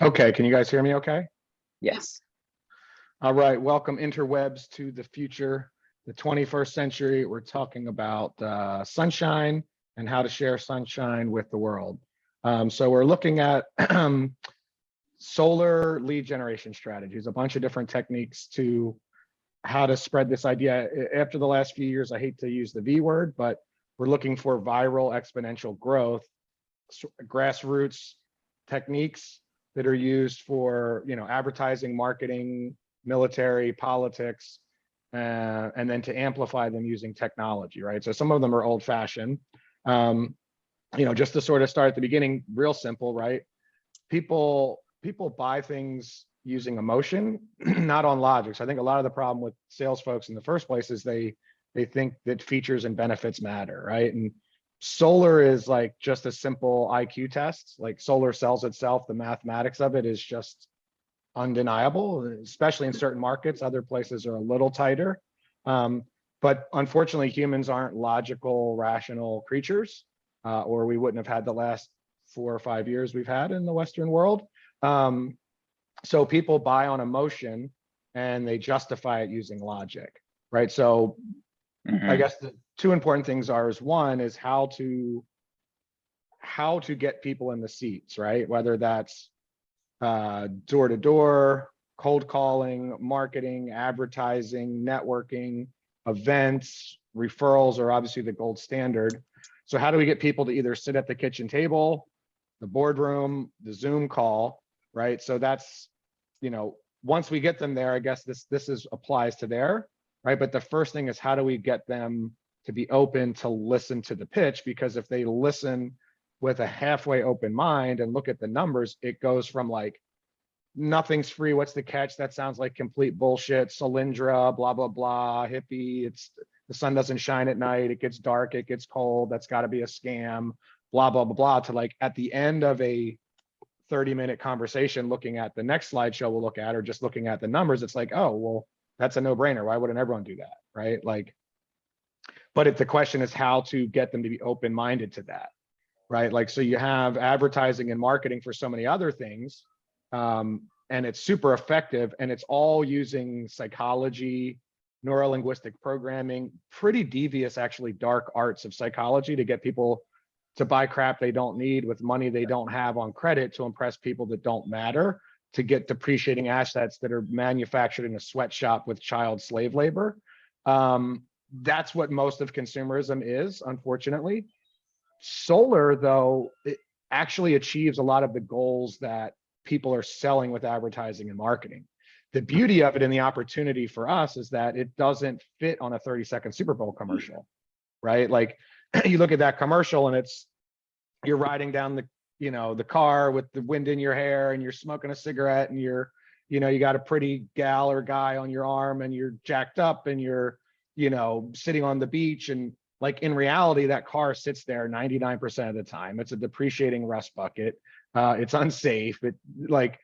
Okay, can you guys hear me okay? Yes. All right, welcome interwebs to the future, the 21st century. We're talking about sunshine and how to share sunshine with the world. So we're looking at solar lead generation strategies, a bunch of different techniques to how to spread this idea. After the last few years, I hate to use the V word, but we're looking for viral exponential growth, grassroots techniques that are used for, advertising, marketing, military, politics, and then to amplify them using technology, right? So some of them are old fashioned. Just to sort of start at the beginning, real simple, right? People buy things using emotion, not on logic. So I think a lot of the problem with sales folks in the first place is they think that features and benefits matter, right? And solar is like just a simple IQ test. Like solar sells itself. The mathematics of it is just undeniable, especially in certain markets. Other places are a little tighter. But unfortunately, humans aren't logical, rational creatures, or we wouldn't have had the last 4 or 5 years we've had in the Western world. So people buy on emotion and they justify it using logic, right? So I guess the two important things is one is how to get people in the seats, right? Whether that's door to door, cold calling, marketing, advertising, networking, events, referrals are obviously the gold standard. So how do we get people to either sit at the kitchen table, the boardroom, the Zoom call, right? So that's, once we get them there, I guess this applies to there, right? But the first thing is how do we get them to be open to listen to the pitch? Because if they listen with a halfway open mind and look at the numbers, it goes from like, nothing's free, what's the catch? That sounds like complete bullshit, Solyndra, blah, blah, blah, hippie, it's the sun doesn't shine at night, it gets dark, it gets cold, that's gotta be a scam, blah, blah, blah, blah, to like at the end of a 30-minute conversation, looking at the next slideshow we'll look at, or just looking at the numbers, it's like, oh, well, that's a no-brainer. Why wouldn't everyone do that, right? Like, but if the question is how to get them to be open-minded to that, right? Like, so you have advertising and marketing for so many other things, and it's super effective, and it's all using psychology, neuro-linguistic programming, pretty devious, actually dark arts of psychology to get people to buy crap they don't need with money they don't have on credit to impress people that don't matter, to get depreciating assets that are manufactured in a sweatshop with child slave labor. That's what most of consumerism is, unfortunately. Solar, though, it actually achieves a lot of the goals that people are selling with advertising and marketing. The beauty of it and the opportunity for us is that it doesn't fit on a 30-second Super Bowl commercial, right? Like you look at that commercial and you're riding down the car with the wind in your hair and you're smoking a cigarette and you got a pretty gal or guy on your arm and you're jacked up and you're, sitting on the beach, and like in reality, that car sits there 99% of the time. It's a depreciating rust bucket. It's unsafe. It like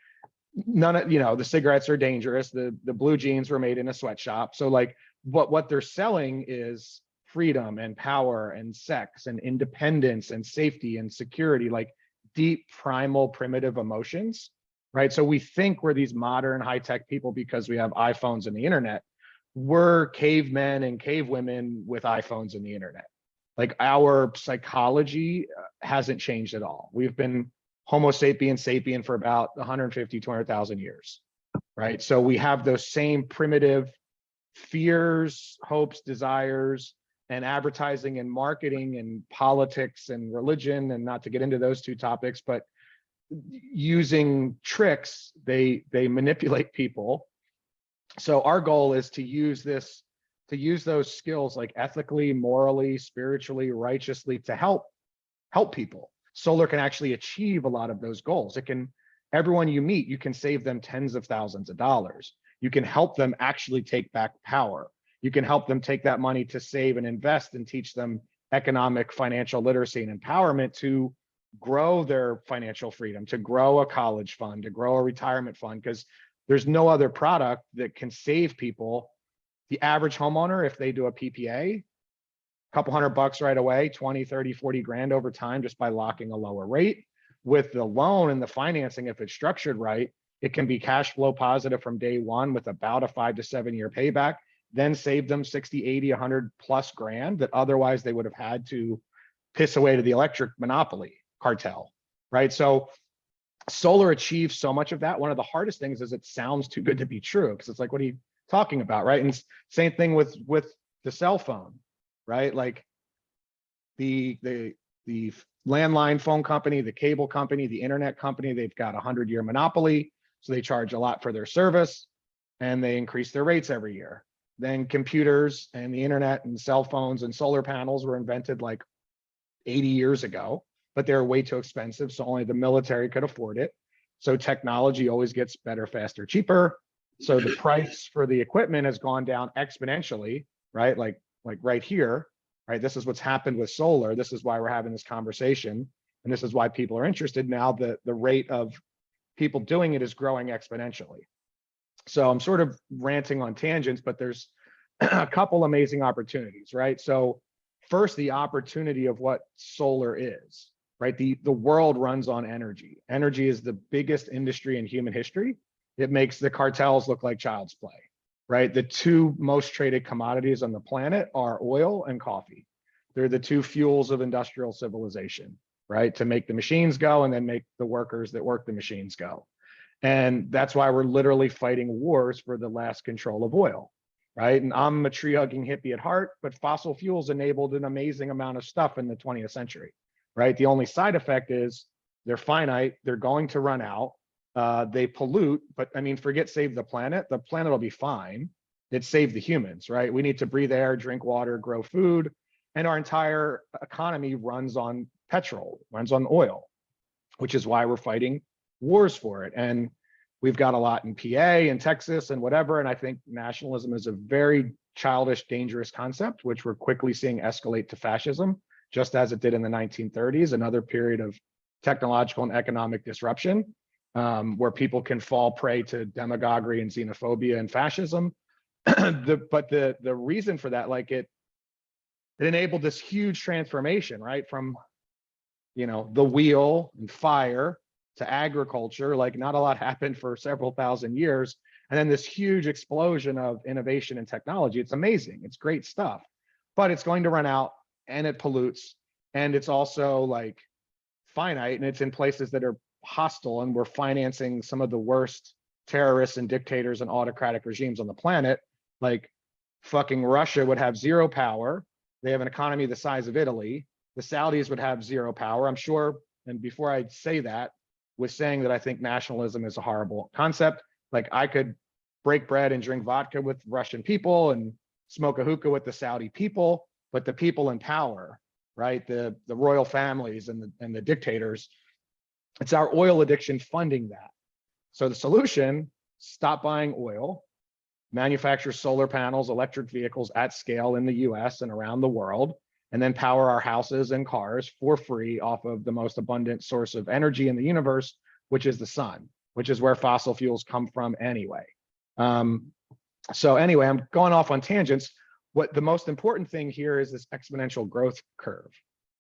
none of, the cigarettes are dangerous. The blue jeans were made in a sweatshop. So like what they're selling is freedom and power and sex and independence and safety and security, like deep primal primitive emotions, right? So we think we're these modern high-tech people because we have iPhones and the internet. We're cavemen and cavewomen with iPhones and the internet. Like our psychology hasn't changed at all. We've been Homo sapien sapien for about 150, 200,000 years, right? So we have those same primitive fears, hopes, desires, and advertising and marketing and politics and religion, and not to get into those two topics, but using tricks, they manipulate people. So our goal is to use those skills like ethically, morally, spiritually, righteously to help people. Solar can actually achieve a lot of those goals. Everyone you meet, you can save them tens of thousands of dollars. You can help them actually take back power. You can help them take that money to save and invest and teach them economic, financial literacy and empowerment to grow their financial freedom, to grow a college fund, to grow a retirement fund, because there's no other product that can save people. The average homeowner, if they do a PPA, a couple $100 right away, 20, 30, 40 grand over time, just by locking a lower rate. with the loan and the financing, if it's structured right, it can be cash flow positive from day one with about a 5 to 7 year payback, then save them 60, 80, 100 plus grand that otherwise they would have had to piss away to the electric monopoly cartel, right? So solar achieves so much of that. One of the hardest things is it sounds too good to be true, because it's like, what are you talking about, right? And same thing with the cell phone, right? Like the landline phone company, the cable company, the internet company, they've got a 100-year monopoly, so they charge a lot for their service and they increase their rates every year. Then computers and the internet and cell phones and solar panels were invented like 80 years ago, but they're way too expensive, so only the military could afford it. So technology always gets better, faster, cheaper. So the price for the equipment has gone down exponentially, right? Like right here, right? This is what's happened with solar. This is why we're having this conversation. And this is why people are interested now. The rate of people doing it is growing exponentially. So I'm sort of ranting on tangents, but there's a couple amazing opportunities, right? So first, the opportunity of what solar is, right? The world runs on energy. Energy is the biggest industry in human history. It makes the cartels look like child's play, right? The two most traded commodities on the planet are oil and coffee. They're the two fuels of industrial civilization, right? To make the machines go and then make the workers that work the machines go. And that's why we're literally fighting wars for the last control of oil, right? And I'm a tree hugging hippie at heart, but fossil fuels enabled an amazing amount of stuff in the 20th century, right? The only side effect is they're finite, they're going to run out, they pollute, but I mean, forget save the planet will be fine. It's save the humans, right? We need to breathe air, drink water, grow food, and our entire economy runs on petrol, runs on oil, which is why we're fighting wars for it. And we've got a lot in PA and Texas and whatever. And I think nationalism is a very childish, dangerous concept, which we're quickly seeing escalate to fascism, just as it did in the 1930s, another period of technological and economic disruption, where people can fall prey to demagoguery and xenophobia and fascism. But the reason for that, like it enabled this huge transformation, right? From, the wheel and fire to agriculture. Like not a lot happened for several thousand years. And then this huge explosion of innovation and technology. It's amazing. It's great stuff, but it's going to run out and it pollutes. And it's also like finite and it's in places that are hostile. And we're financing some of the worst terrorists and dictators and autocratic regimes on the planet. Like fucking Russia would have zero power. They have an economy the size of Italy. The Saudis would have zero power, I'm sure. And before I say that, was saying that I think nationalism is a horrible concept. Like I could break bread and drink vodka with Russian people and smoke a hookah with the Saudi people, but the people in power, right? The royal families and the dictators, it's our oil addiction funding that. So the solution, stop buying oil, manufacture solar panels, electric vehicles at scale in the US and around the world, and then power our houses and cars for free off of the most abundant source of energy in the universe, which is the sun, which is where fossil fuels come from anyway. So anyway, I'm going off on tangents. What the most important thing here is this exponential growth curve,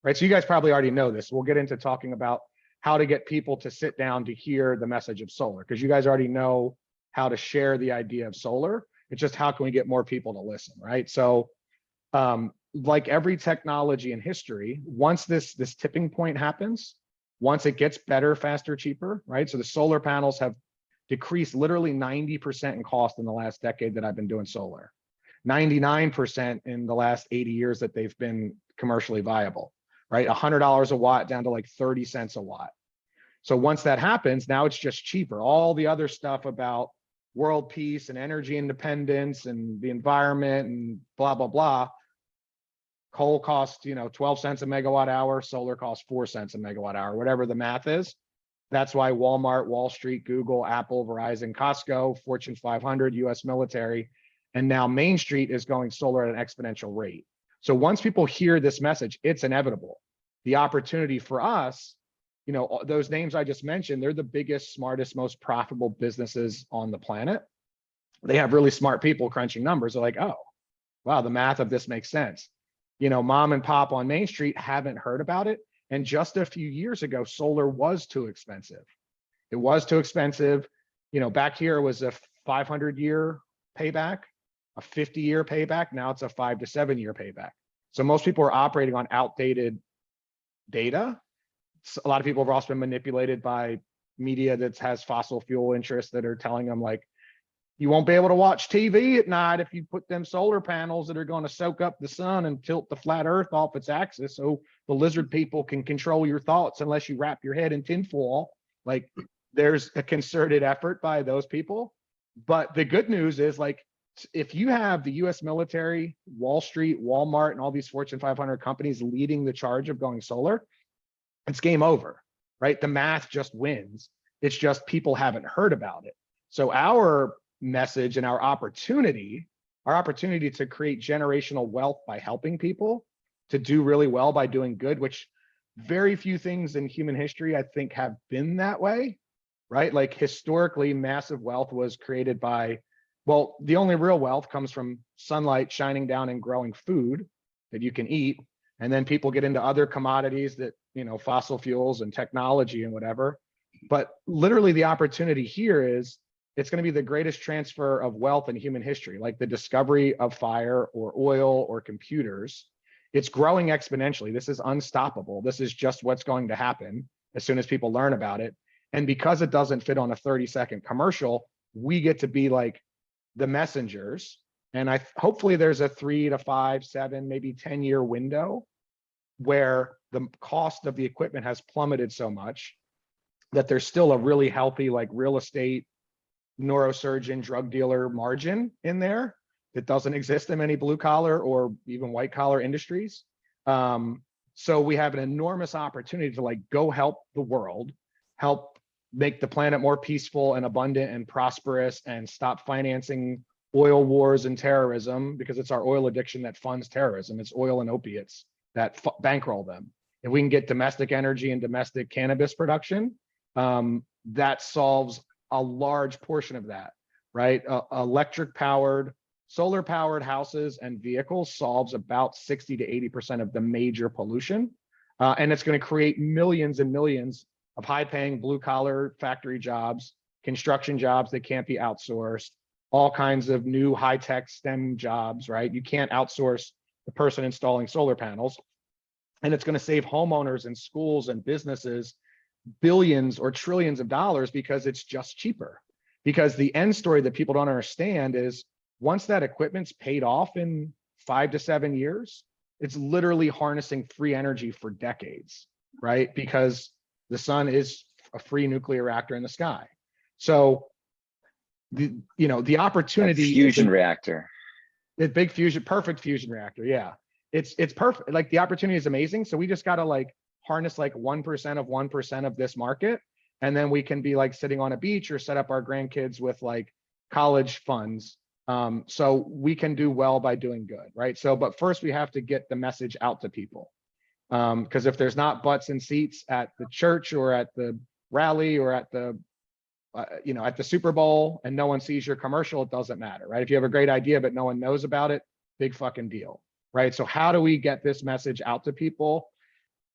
right? So you guys probably already know this. We'll get into talking about how to get people to sit down to hear the message of solar, because you guys already know how to share the idea of solar. It's just how can we get more people to listen, right? So like every technology in history, once this tipping point happens, once it gets better, faster, cheaper, right? So the solar panels have decreased literally 90% in cost in the last decade that I've been doing solar, 99% in the last 80 years that they've been commercially viable, right? $100 a watt down to like 30 cents a watt. So once that happens, now it's just cheaper. All the other stuff about world peace and energy independence and the environment and blah, blah, blah. Coal costs, 12 cents a megawatt hour, solar costs 4 cents a megawatt hour, whatever the math is. That's why Walmart, Wall Street, Google, Apple, Verizon, Costco, Fortune 500, US military, and now Main Street is going solar at an exponential rate. So once people hear this message, it's inevitable. The opportunity for us, those names I just mentioned, they're the biggest, smartest, most profitable businesses on the planet. They have really smart people crunching numbers. They're like, oh, wow, the math of this makes sense. Mom and pop on Main Street haven't heard about it. And just a few years ago, solar was too expensive. It was too expensive. You know, back here was a 500-year payback, a 50-year payback. Now it's a 5 to 7 year payback. So most people are operating on outdated data. A lot of people have also been manipulated by media that has fossil fuel interests that are telling them like, you won't be able to watch TV at night if you put them solar panels that are going to soak up the sun and tilt the flat earth off its axis so the lizard people can control your thoughts unless you wrap your head in tinfoil. Like, there's a concerted effort by those people. But the good news is, like, if you have the US military, Wall Street, Walmart, and all these Fortune 500 companies leading the charge of going solar, it's game over, right? The math just wins. It's just people haven't heard about it. So our message and our opportunity to create generational wealth by helping people to do really well by doing good, which very few things in human history, I think, have been that way, right? Like, historically, massive wealth was created by, well, the only real wealth comes from sunlight shining down and growing food that you can eat. And then people get into other commodities that, you know, fossil fuels and technology and whatever. But literally the opportunity here is, it's going to be the greatest transfer of wealth in human history, like the discovery of fire or oil or computers. It's growing exponentially. This is unstoppable. This is just what's going to happen as soon as people learn about it. And because it doesn't fit on a 30-second commercial, we get to be like the messengers. And hopefully there's a 3 to 5, 7, maybe 10-year window where the cost of the equipment has plummeted so much that there's still a really healthy, like, real estate, neurosurgeon, drug dealer margin in there that doesn't exist in many blue collar or even white collar industries. So we have an enormous opportunity to, like, go help the world, help make the planet more peaceful and abundant and prosperous, and stop financing oil wars and terrorism, because it's our oil addiction that funds terrorism. It's oil and opiates that bankroll them. If we can get domestic energy and domestic cannabis production, that solves a large portion of that, right? Electric powered, solar powered houses and vehicles solves about 60 to 80% of the major pollution. And it's going to create millions and millions of high paying blue collar factory jobs, construction jobs that can't be outsourced, all kinds of new high tech STEM jobs, right? You can't outsource the person installing solar panels. And it's going to save homeowners and schools and businesses billions or trillions of dollars, because it's just cheaper. Because the end story that people don't understand is, once that equipment's paid off in 5 to 7 years, it's literally harnessing free energy for decades, right? Because the sun is a free nuclear reactor in the sky. So the opportunity, a fusion reactor, the big fusion, perfect fusion reactor. Yeah, it's perfect. Like, the opportunity is amazing. So we just got to, like, harness like 1% of 1% of this market. And then we can be like sitting on a beach or set up our grandkids with like college funds. So we can do well by doing good, right? So, but first we have to get the message out to people. Because if there's not butts and seats at the church or at the rally or at the, at the Super Bowl, and no one sees your commercial, it doesn't matter, right? If you have a great idea, but no one knows about it, big fucking deal, right? So how do we get this message out to people?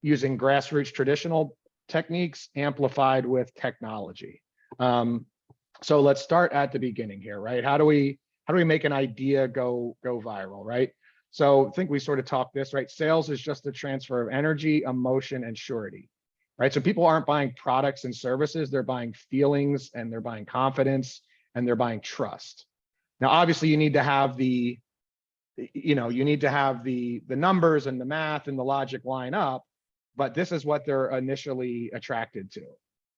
Using grassroots traditional techniques amplified with technology. So let's start at the beginning here, right? How do we make an idea go viral, right? So I think we sort of talked this, right? Sales is just a transfer of energy, emotion, and surety, right? So people aren't buying products and services, they're buying feelings, and they're buying confidence, and they're buying trust. Now, obviously you need to have the numbers and the math and the logic line up, but this is what they're initially attracted to,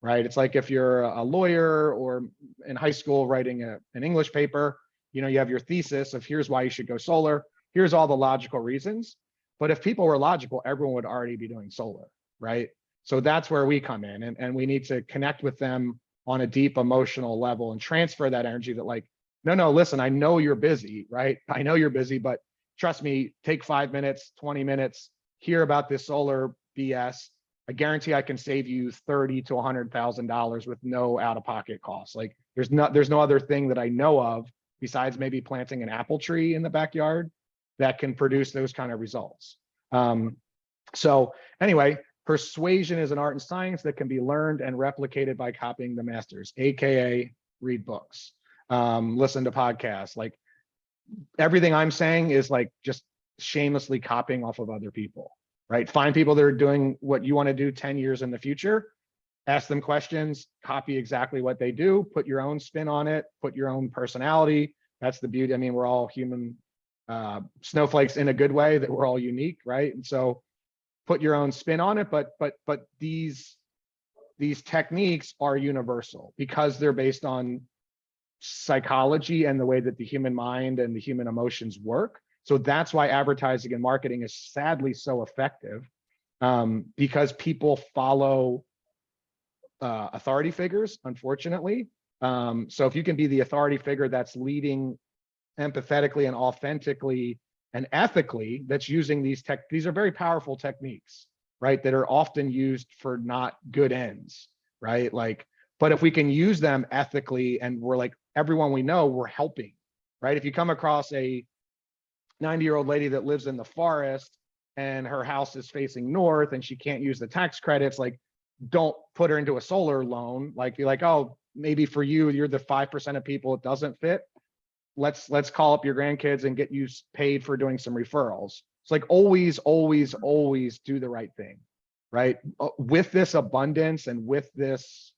right? It's like if you're a lawyer or in high school writing an English paper, you have your thesis of here's why you should go solar. Here's all the logical reasons. But if people were logical, everyone would already be doing solar, right? So that's where we come in, and we need to connect with them on a deep emotional level and transfer that energy that, like, no, listen, I know you're busy, right? I know you're busy, but trust me, take 5 minutes, 20 minutes, hear about this solar BS. I guarantee I can save you $30,000 to $100,000 with no out-of-pocket costs. Like, there's no other thing that I know of besides maybe planting an apple tree in the backyard that can produce those kind of results. So anyway, Persuasion is an art and science that can be learned and replicated by copying the masters, AKA read books, listen to podcasts. Like everything I'm saying is like just shamelessly copying off of other people, right? Find people that are doing what you want to do 10 years in the future, ask them questions, copy exactly what they do, put your own spin on it, put your own personality. That's the beauty. I mean, we're all human snowflakes in a good way, that we're all unique, right? And so put your own spin on it, but these techniques are universal because they're based on psychology and the way that the human mind and the human emotions work. So that's why advertising and marketing is sadly so effective, because people follow authority figures, unfortunately. So if you can be the authority figure that's leading empathetically and authentically and ethically, that's using these are very powerful techniques, right? That are often used for not good ends, right? Like, but if we can use them ethically and we're like, everyone we know, we're helping, right? If you come across a 90-year-old lady that lives in the forest and her house is facing north and she can't use the tax credits, like, don't put her into a solar loan. Like, be like, oh, maybe for you, you're the 5% of people it doesn't fit. Let's call up your grandkids and get you paid for doing some referrals. It's like always do the right thing, right? With this abundance and with this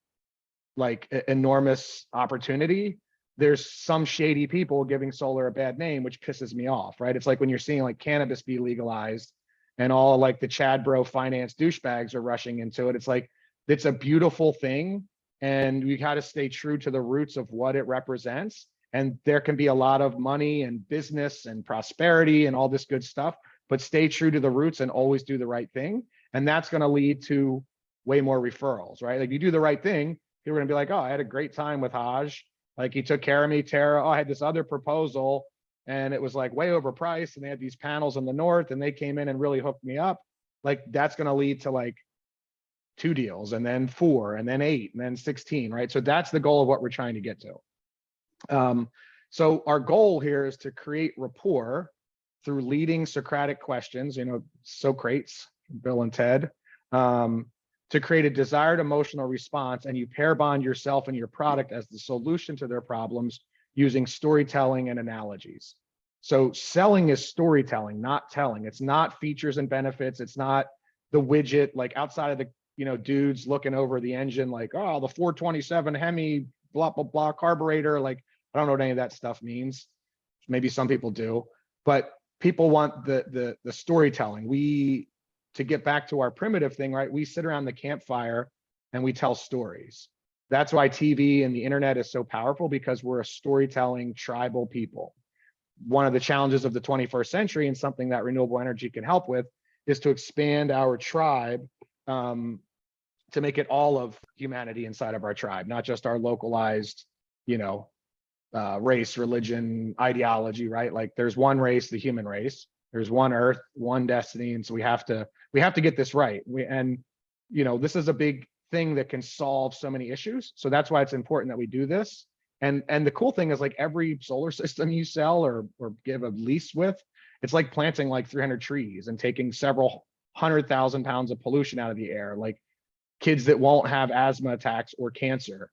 like enormous opportunity, there's some shady people giving solar a bad name, which pisses me off, right? It's like when you're seeing like cannabis be legalized and all like the Chad bro finance douchebags are rushing into it. It's like, it's a beautiful thing. And we got to stay true to the roots of what it represents. And there can be a lot of money and business and prosperity and all this good stuff, but stay true to the roots and always do the right thing. And that's going to lead to way more referrals, right? Like you do the right thing, people are going to be like, oh, I had a great time with Haj. Like he took care of me. Tara, oh, I had this other proposal and it was like way overpriced. And they had these panels in the north and they came in and really hooked me up. Like that's going to lead to like 2 deals and then 4 and then 8 and then 16, right? So that's the goal of what we're trying to get to. So our goal here is to create rapport through leading Socratic questions, you know, Socrates, Bill and Ted, to create a desired emotional response, and you pair bond yourself and your product as the solution to their problems using storytelling and analogies. So selling is storytelling, not telling. It's not features and benefits. It's not the widget, like outside of the, you know, dudes looking over the engine, like, oh, the 427 Hemi, blah, blah, blah, carburetor. Like, I don't know what any of that stuff means. Maybe some people do, but people want the storytelling. To get back to our primitive thing, right? We sit around the campfire and we tell stories. That's why TV and the internet is so powerful, because we're a storytelling tribal people. One of the challenges of the 21st century, and something that renewable energy can help with, is to expand our tribe, to make it all of humanity inside of our tribe, not just our localized, you know, race, religion, ideology, right? Like there's one race, the human race. There's one earth, one destiny, and so we have to get this right. And you know, this is a big thing that can solve so many issues. So that's why it's important that we do this. And the cool thing is, like, every solar system you sell or give a lease with, it's like planting like 300 trees and taking several 100,000 pounds of pollution out of the air. Like kids that won't have asthma attacks or cancer,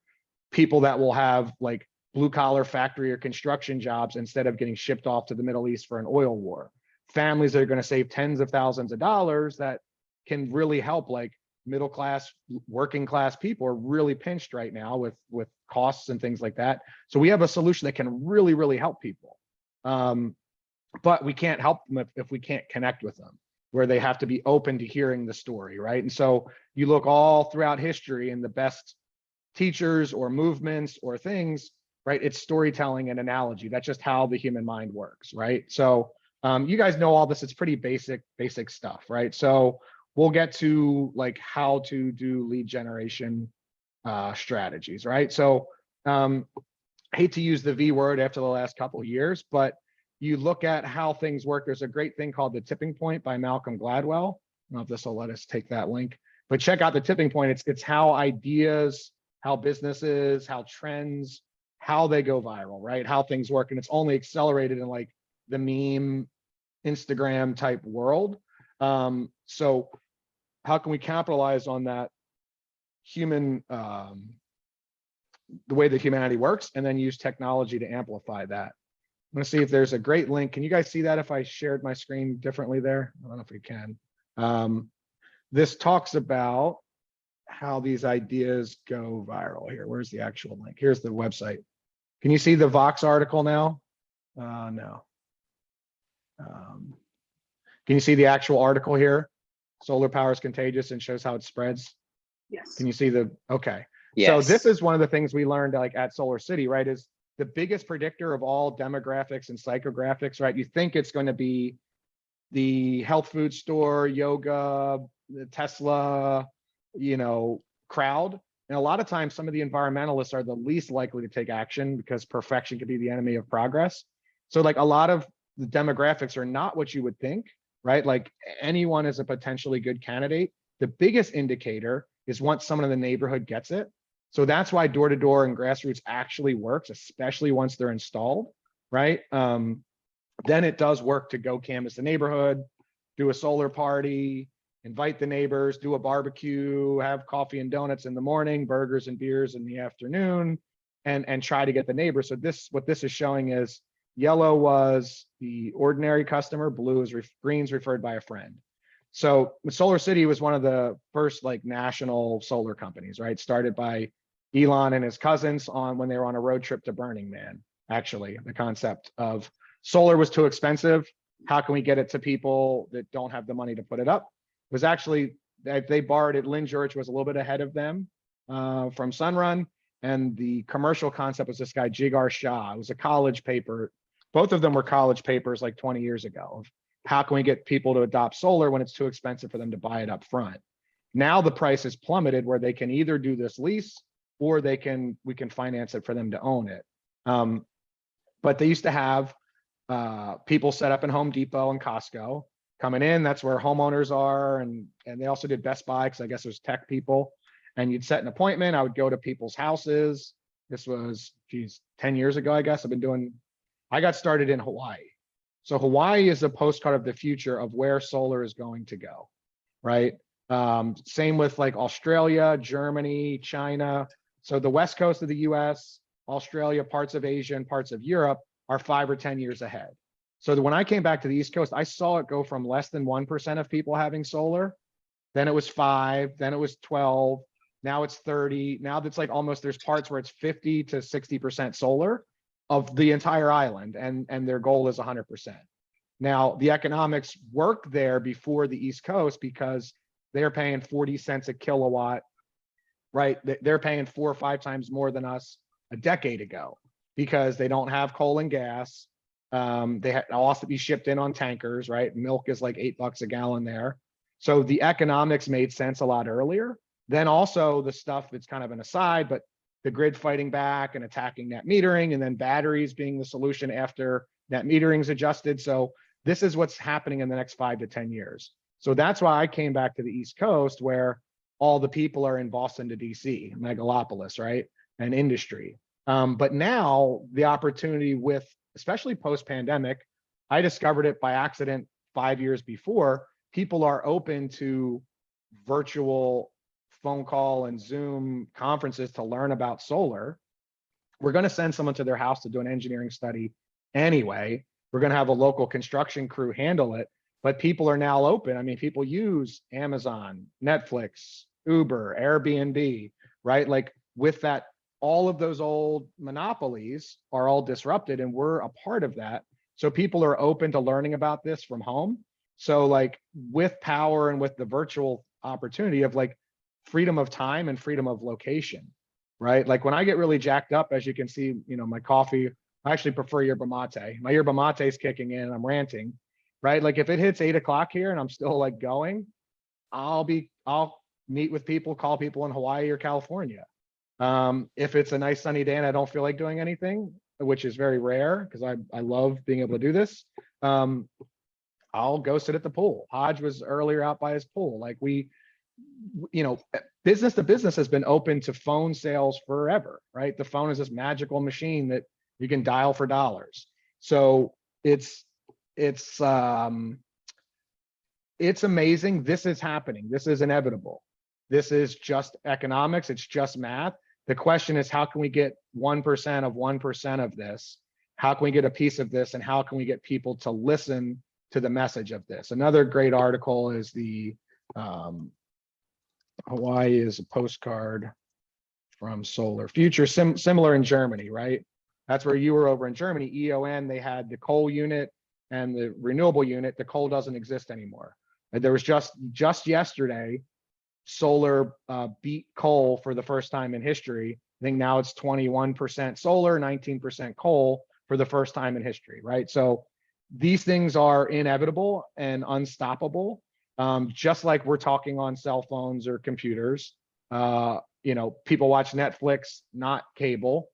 people that will have like blue collar factory or construction jobs instead of getting shipped off to the Middle East for an oil war. Families that are going to save tens of thousands of dollars that can really help, like middle class, working class people are really pinched right now with costs and things like that. So we have a solution that can really, really help people. But we can't help them if we can't connect with them, where they have to be open to hearing the story, right? And so you look all throughout history, and the best teachers or movements or things, right? It's storytelling and analogy. That's just how the human mind works, right? So you guys know all this. It's pretty basic stuff, right? So we'll get to like how to do lead generation strategies, right? So I hate to use the V word after the last couple of years, but you look at how things work. There's a great thing called The Tipping Point by Malcolm Gladwell. I don't know if this will let us take that link, but check out The Tipping Point. It's how ideas, how businesses, how trends, how they go viral, right? How things work. And it's only accelerated in like the meme Instagram type world. So how can we capitalize on that human, the way that humanity works, and then use technology to amplify that. I'm gonna see if there's a great link. Can you guys see that if I shared my screen differently there? I don't know if we can. This talks about how these ideas go viral here. Where's the actual link? Here's the website. Can you see the Vox article now? No. Can you see the actual article here? Solar power is contagious and shows how it spreads. Yes. Can you see the, okay. Yes. So this is one of the things we learned like at Solar City, right? Is the biggest predictor of all demographics and psychographics, right? You think it's going to be the health food store, yoga, the Tesla, you know, crowd. And a lot of times some of the environmentalists are the least likely to take action because perfection could be the enemy of progress. So like a lot of the demographics are not what you would think, right? Like anyone is a potentially good candidate. The biggest indicator is once someone in the neighborhood gets it. So that's why door-to-door and grassroots actually works, especially once they're installed, right? Then it does work to go canvas the neighborhood, do a solar party, invite the neighbors, do a barbecue, have coffee and donuts in the morning, burgers and beers in the afternoon, and try to get the neighbors. So what this is showing is yellow was the ordinary customer, blue is green's referred by a friend. So Solar City was one of the first like national solar companies, right? Started by Elon and his cousins when they were on a road trip to Burning Man. Actually, the concept of solar was too expensive. How can we get it to people that don't have the money to put it up? It was actually, they borrowed it. Lynn George was a little bit ahead of them from Sunrun. And the commercial concept was this guy, Jigar Shah. It was a college paper. Both of them were college papers like 20 years ago of how can we get people to adopt solar when it's too expensive for them to buy it up front. Now the price is plummeted where they can either do this lease or we can finance it for them to own it. But they used to have people set up in Home Depot and Costco coming in. That's where homeowners are. And they also did Best Buy because I guess there's tech people. And you'd set an appointment. I would go to people's houses. This was, geez, 10 years ago, I guess. I got started in Hawaii. So Hawaii is a postcard of the future of where solar is going to go, right? Same with like Australia, Germany, China. So the West Coast of the US, Australia, parts of Asia, and parts of Europe are 5 or 10 years ahead. So when I came back to the East Coast, I saw it go from less than 1% of people having solar. Then it was 5, then it was 12, now it's 30. Now that's like almost, there's parts where it's 50 to 60% solar of the entire island, and their goal is 100%. Now, the economics work there before the East Coast because they're paying 40 cents a kilowatt, right? They're paying 4 or 5 times more than us a decade ago because they don't have coal and gas. They also be shipped in on tankers, right? Milk is like $8 a gallon there. So the economics made sense a lot earlier. Then also the stuff that's kind of an aside, but the grid fighting back and attacking net metering, and then batteries being the solution after net metering is adjusted. So this is what's happening in the next 5 to 10 years. So that's why I came back to the East Coast where all the people are in Boston to DC, megalopolis, right? And industry. But now the opportunity with, especially post-pandemic, I discovered it by accident 5 years before, people are open to virtual phone call and Zoom conferences to learn about solar. We're going to send someone to their house to do an engineering study anyway. We're going to have a local construction crew handle it, but people are now open. I mean, people use Amazon, Netflix, Uber, Airbnb, right? Like with that, all of those old monopolies are all disrupted and we're a part of that. So people are open to learning about this from home. So like with Powur and with the virtual opportunity of like freedom of time and freedom of location, right? Like when I get really jacked up, as you can see, you know, my coffee, I actually prefer yerba mate. My yerba mate is kicking in and I'm ranting, right? Like if it hits 8 o'clock here and I'm still like going, I'll meet with people, call people in Hawaii or California. If it's a nice sunny day and I don't feel like doing anything, which is very rare because I love being able to do this, I'll go sit at the pool. Hodge was earlier out by his pool. Like you know, business to business has been open to phone sales forever, right? The phone is this magical machine that you can dial for dollars. So it's it's amazing. This is happening. This is inevitable. This is just economics. It's just math. The question is, how can we get 1% of 1% of this? How can we get a piece of this? And how can we get people to listen to the message of this? Another great article is the Hawaii is a postcard from solar future, similar in Germany, right? That's where you were over in Germany. EON, they had the coal unit and the renewable unit. The coal doesn't exist anymore. And there was just yesterday, solar beat coal for the first time in history. I think now it's 21% solar, 19% coal for the first time in history, right? So these things are inevitable and unstoppable. Just like we're talking on cell phones or computers. You know, people watch Netflix, not cable.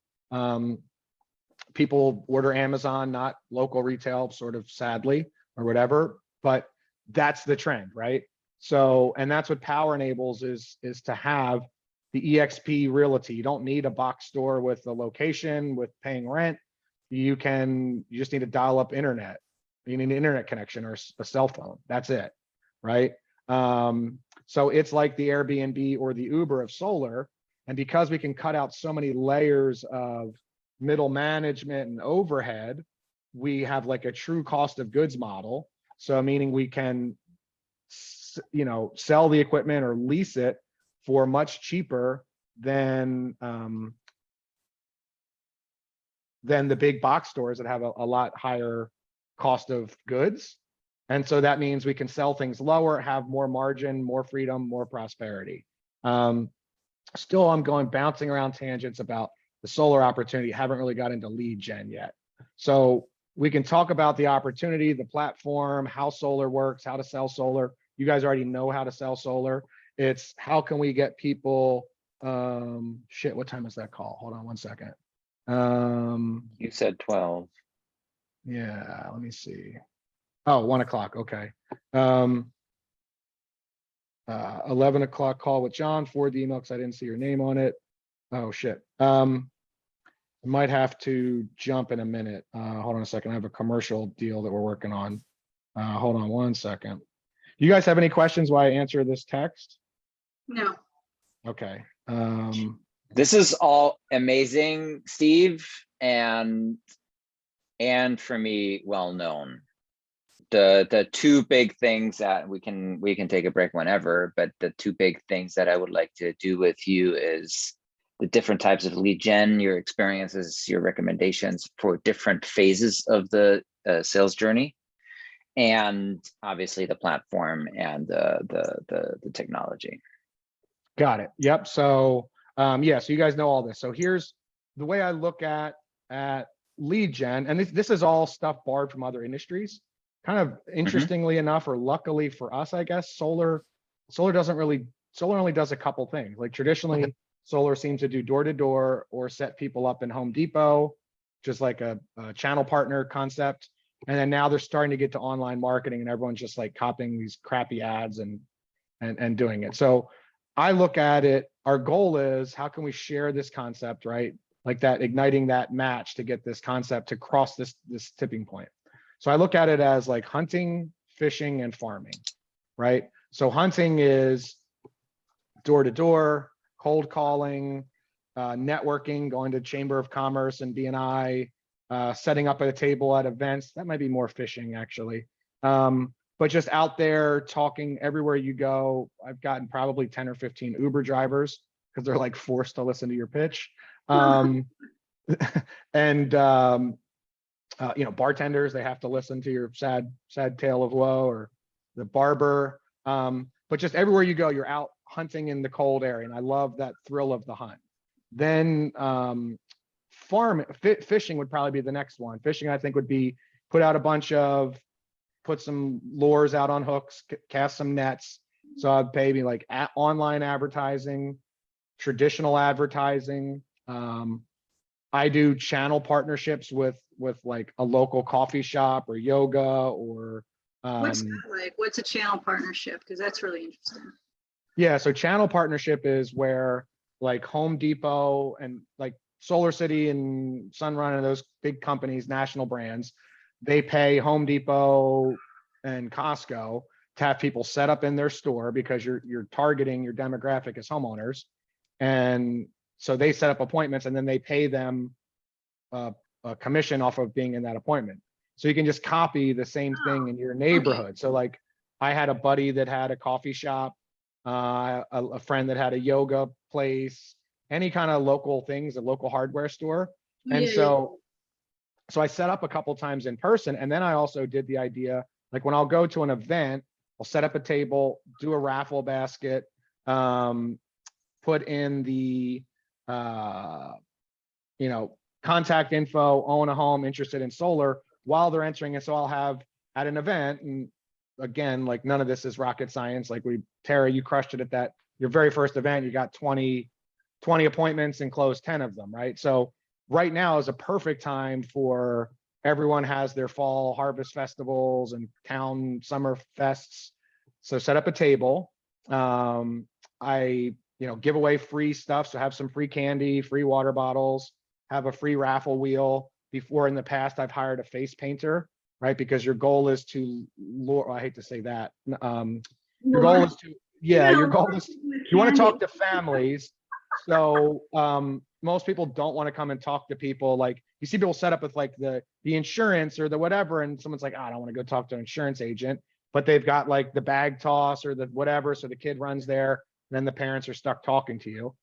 People order Amazon, not local retail, sort of sadly, or whatever, but that's the trend, right? So, and that's what Powur enables is to have the EXP realty. You don't need a box store with a location, with paying rent. You just need to dial up internet. You need an internet connection or a cell phone. That's it, right? So it's like the Airbnb or the Uber of solar. And because we can cut out so many layers of middle management and overhead, we have like a true cost of goods model. So meaning we can, you know, sell the equipment or lease it for much cheaper than the big box stores that have a lot higher cost of goods. And so that means we can sell things lower, have more margin, more freedom, more prosperity. Still, I'm bouncing around tangents about the solar opportunity. Haven't really got into lead gen yet. So we can talk about the opportunity, the platform, how solar works, how to sell solar. You guys already know how to sell solar. It's how can we get people, shit, what time is that call? Hold on one second. You said 12. Yeah, let me see. Oh, 1 o'clock, okay. 11 o'clock call with John, forward the email because I didn't see your name on it. Oh shit. I might have to jump in a minute. Hold on a second. I have a commercial deal that we're working on. Hold on one second. You guys have any questions while I answer this text? No. Okay. This is all amazing, Steve, and for me, well known. The two big things that we can take a break whenever, but the two big things that I would like to do with you is the different types of lead gen, your experiences, your recommendations for different phases of the sales journey, and obviously the platform and the technology. Got it. Yep. So yeah, so you guys know all this. So here's the way I look at lead gen, and this is all stuff borrowed from other industries. Kind of interestingly enough, or luckily for us, I guess, solar only does a couple things. Like traditionally, solar seems to do door-to-door or set people up in Home Depot, just like a channel partner concept. And then now they're starting to get to online marketing, and everyone's just like copying these crappy ads and doing it. So I look at it, our goal is how can we share this concept, right? Like that, igniting that match to get this concept to cross this tipping point. So I look at it as like hunting, fishing, and farming, right? So hunting is door to door, cold calling, networking, going to Chamber of Commerce and BNI, setting up at a table at events. That might be more fishing actually. But just out there talking everywhere you go. I've gotten probably 10 or 15 Uber drivers because they're like forced to listen to your pitch. You know, bartenders, they have to listen to your sad tale of woe, or the barber. But just everywhere you go, you're out hunting in the cold area. And I love that thrill of the hunt. Then fishing would probably be the next one. Fishing, I think, would be put some lures out on hooks, cast some nets. So I'd pay me like online advertising, traditional advertising. I do channel partnerships with like a local coffee shop or yoga or what's that like? What's a channel partnership? Because that's really interesting. Yeah, so channel partnership is where like Home Depot and like Solar City and Sunrun and those big companies, national brands, they pay Home Depot and Costco to have people set up in their store because you're targeting your demographic as homeowners. And so they set up appointments and then they pay them a commission off of being in that appointment. So you can just copy the same thing in your neighborhood. So like I had a buddy that had a coffee shop, a friend that had a yoga place, any kind of local things, a local hardware store. And Yeah, so I set up a couple times in person. And then I also did the idea, like when I'll go to an event, I'll set up a table, do a raffle basket, put in the, contact info, own a home, interested in solar while they're entering it. So I'll have at an event, and again, like none of this is rocket science. Like Tara, you crushed it at that, your very first event, you got 20 appointments and closed 10 of them, right? So right now is a perfect time for everyone has their fall harvest festivals and town summer fests. So set up a table. I, give away free stuff. So have some free candy, free water bottles, have a free raffle wheel. Before in the past, I've hired a face painter, right? Because your goal is to lure, I hate to say that. Your goal is to, your goal is, you want to talk to families. So most people don't want to come and talk to people. Like you see people set up with like the insurance or the whatever, and someone's like, I don't want to go talk to an insurance agent, but they've got like the bag toss or the whatever. So the kid runs there, and then the parents are stuck talking to you.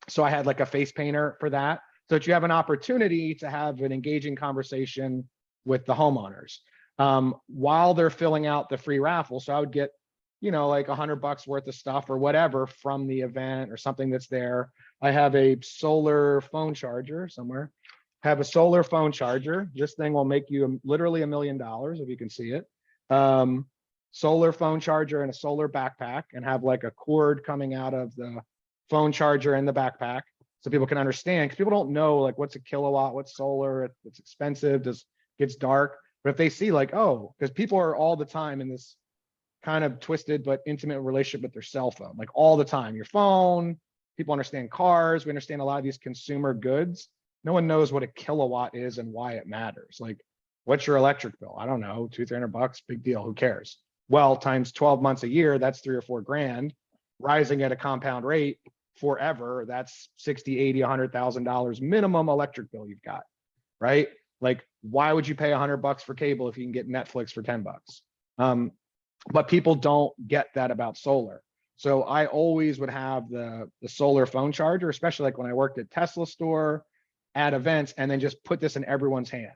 So I had like a face painter for that, so that you have an opportunity to have an engaging conversation with the homeowners while they're filling out the free raffle. So I would get, like $100 worth of stuff or whatever from the event or something that's there. I have a solar phone charger somewhere. Have a solar phone charger. This thing will make you literally $1 million if you can see it. Solar phone charger and a solar backpack, and have like a cord coming out of the phone charger in the backpack so people can understand, because people don't know like what's a kilowatt, what's solar, it's expensive, gets dark. But if they see like, oh, because people are all the time in this kind of twisted but intimate relationship with their cell phone, like all the time. Your phone, people understand cars, we understand a lot of these consumer goods. No one knows what a kilowatt is and why it matters. Like, what's your electric bill? I don't know, $200-300, big deal, who cares? Well, times 12 months a year, that's 3 or 4 grand, rising at a compound rate forever. That's 60, 80, $100,000 minimum electric bill you've got, right? Like, why would you pay $100 for cable if you can get Netflix for $10? But people don't get that about solar. So I always would have the solar phone charger, especially like when I worked at Tesla store, at events, and then just put this in everyone's hand,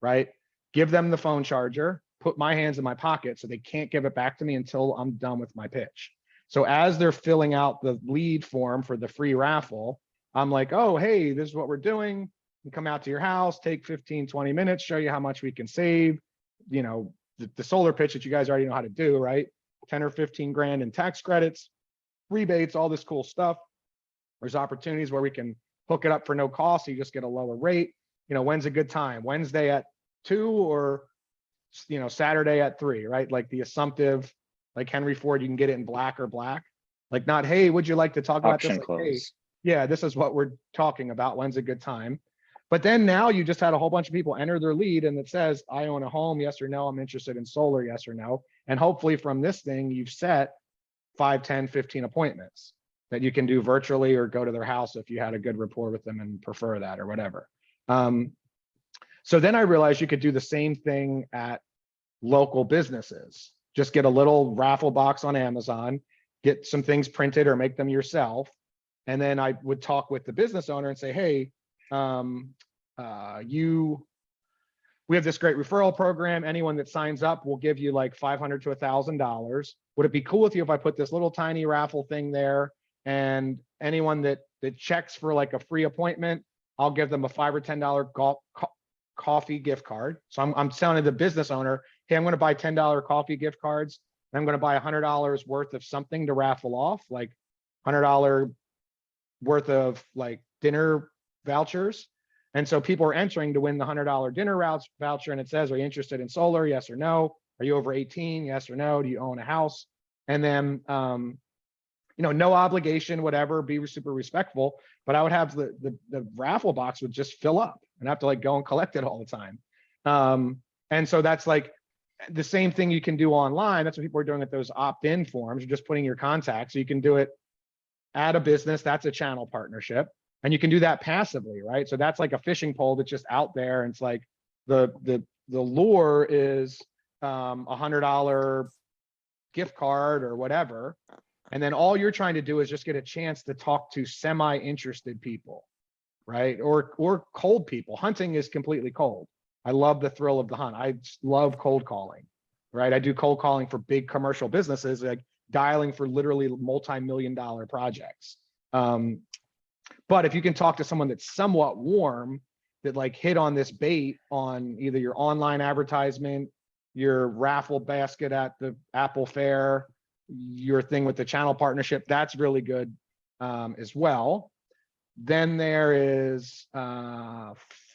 right? Give them the phone charger, put my hands in my pocket so they can't give it back to me until I'm done with my pitch. So as they're filling out the lead form for the free raffle, I'm like, oh, hey, this is what we're doing. We come out to your house, take 15, 20 minutes, show you how much we can save, the solar pitch that you guys already know how to do, right? 10 or 15 grand in tax credits, rebates, all this cool stuff. There's opportunities where we can hook it up for no cost. So you just get a lower rate. When's a good time? Wednesday at 2 or, Saturday at 3, right? Like the assumptive, like Henry Ford, you can get it in black or black. Like not, hey, would you like to talk about Auction this? Like, hey, close. yeah, this is what we're talking about. When's a good time? But then now you just had a whole bunch of people enter their lead and it says, I own a home, yes or no, I'm interested in solar, yes or no. And hopefully from this thing, you've set 5, 10, 15 appointments that you can do virtually or go to their house if you had a good rapport with them and prefer that or whatever. So then I realized you could do the same thing at local businesses. Just get a little raffle box on Amazon, get some things printed or make them yourself. And then I would talk with the business owner and say, hey, we have this great referral program. Anyone that signs up will give you like $500 to $1,000. Would it be cool with you if I put this little tiny raffle thing there? And anyone that checks for like a free appointment, I'll give them a $5 or $10 coffee gift card. So I'm telling the business owner, hey, I'm going to buy $10 coffee gift cards. And I'm going to buy $100 worth of something to raffle off, like $100 worth of like dinner vouchers. And so people are entering to win the $100 dinner voucher. And it says, are you interested in solar? Yes or no? Are you over 18? Yes or no? Do you own a house? And then, no obligation, whatever, be super respectful. But I would have the raffle box would just fill up and have to like go and collect it all the time. And so that's like, The same thing you can do online. That's what people are doing with those opt-in forms. You're just putting your contacts. So you can do it at a business. That's a channel partnership. And you can do that passively, right? So that's like a fishing pole that's just out there. And it's like the lure is $100 gift card or whatever. And then all you're trying to do is just get a chance to talk to semi-interested people, right? Or cold people. Hunting is completely cold. I love the thrill of the hunt. I just love cold calling, right? I do cold calling for big commercial businesses, like dialing for literally multi-million-dollar projects. But if you can talk to someone that's somewhat warm, that like hit on this bait on either your online advertisement, your raffle basket at the Apple Fair, your thing with the channel partnership, that's really good as well. Then there is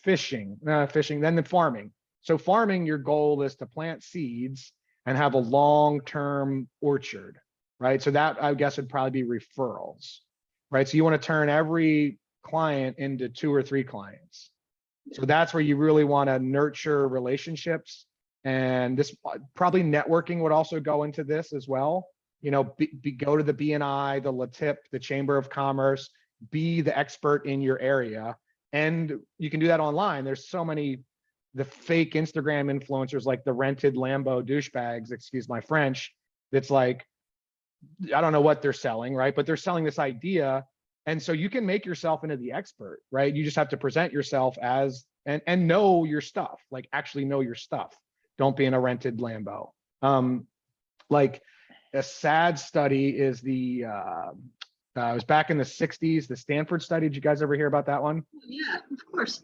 fishing, then the farming. So farming, your goal is to plant seeds and have a long-term orchard, right? So that, I guess, would probably be referrals, right? So you want to turn every client into 2 or 3 clients. So that's where you really want to nurture relationships. And this probably networking would also go into this as well. You know, go to the BNI, the LATIP, the Chamber of Commerce, be the expert in your area. And you can do that online. There's so many, the fake Instagram influencers, like the rented Lambo douchebags, excuse my French, that's like, I don't know what they're selling, right? But they're selling this idea. And so you can make yourself into the expert, right? You just have to present yourself as, and know your stuff, like actually know your stuff. Don't be in a rented Lambo. Like a sad study is the, it was back in the 60s, the Stanford study. Did you guys ever hear about that one? Yeah, of course.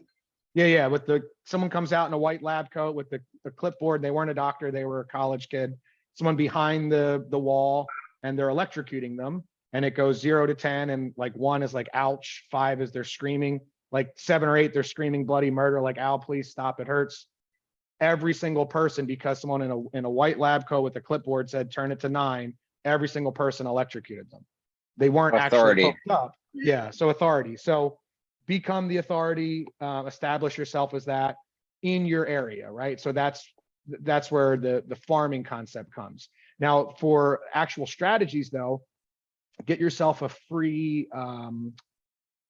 Yeah. With someone comes out in a white lab coat with the clipboard. They weren't a doctor. They were a college kid. Someone behind the wall, and they're electrocuting them. And it goes 0 to 10. And like 1 is like, ouch. 5 is they're screaming. Like 7 or 8, they're screaming bloody murder. Like, Al, please stop. It hurts. Every single person, because someone in a white lab coat with a clipboard said, turn it to 9, every single person electrocuted them. They weren't Authority. actually hooked up. Yeah. So authority. So become the authority, establish yourself as that in your area, right? So that's where the farming concept comes. Now, for actual strategies though, get yourself a free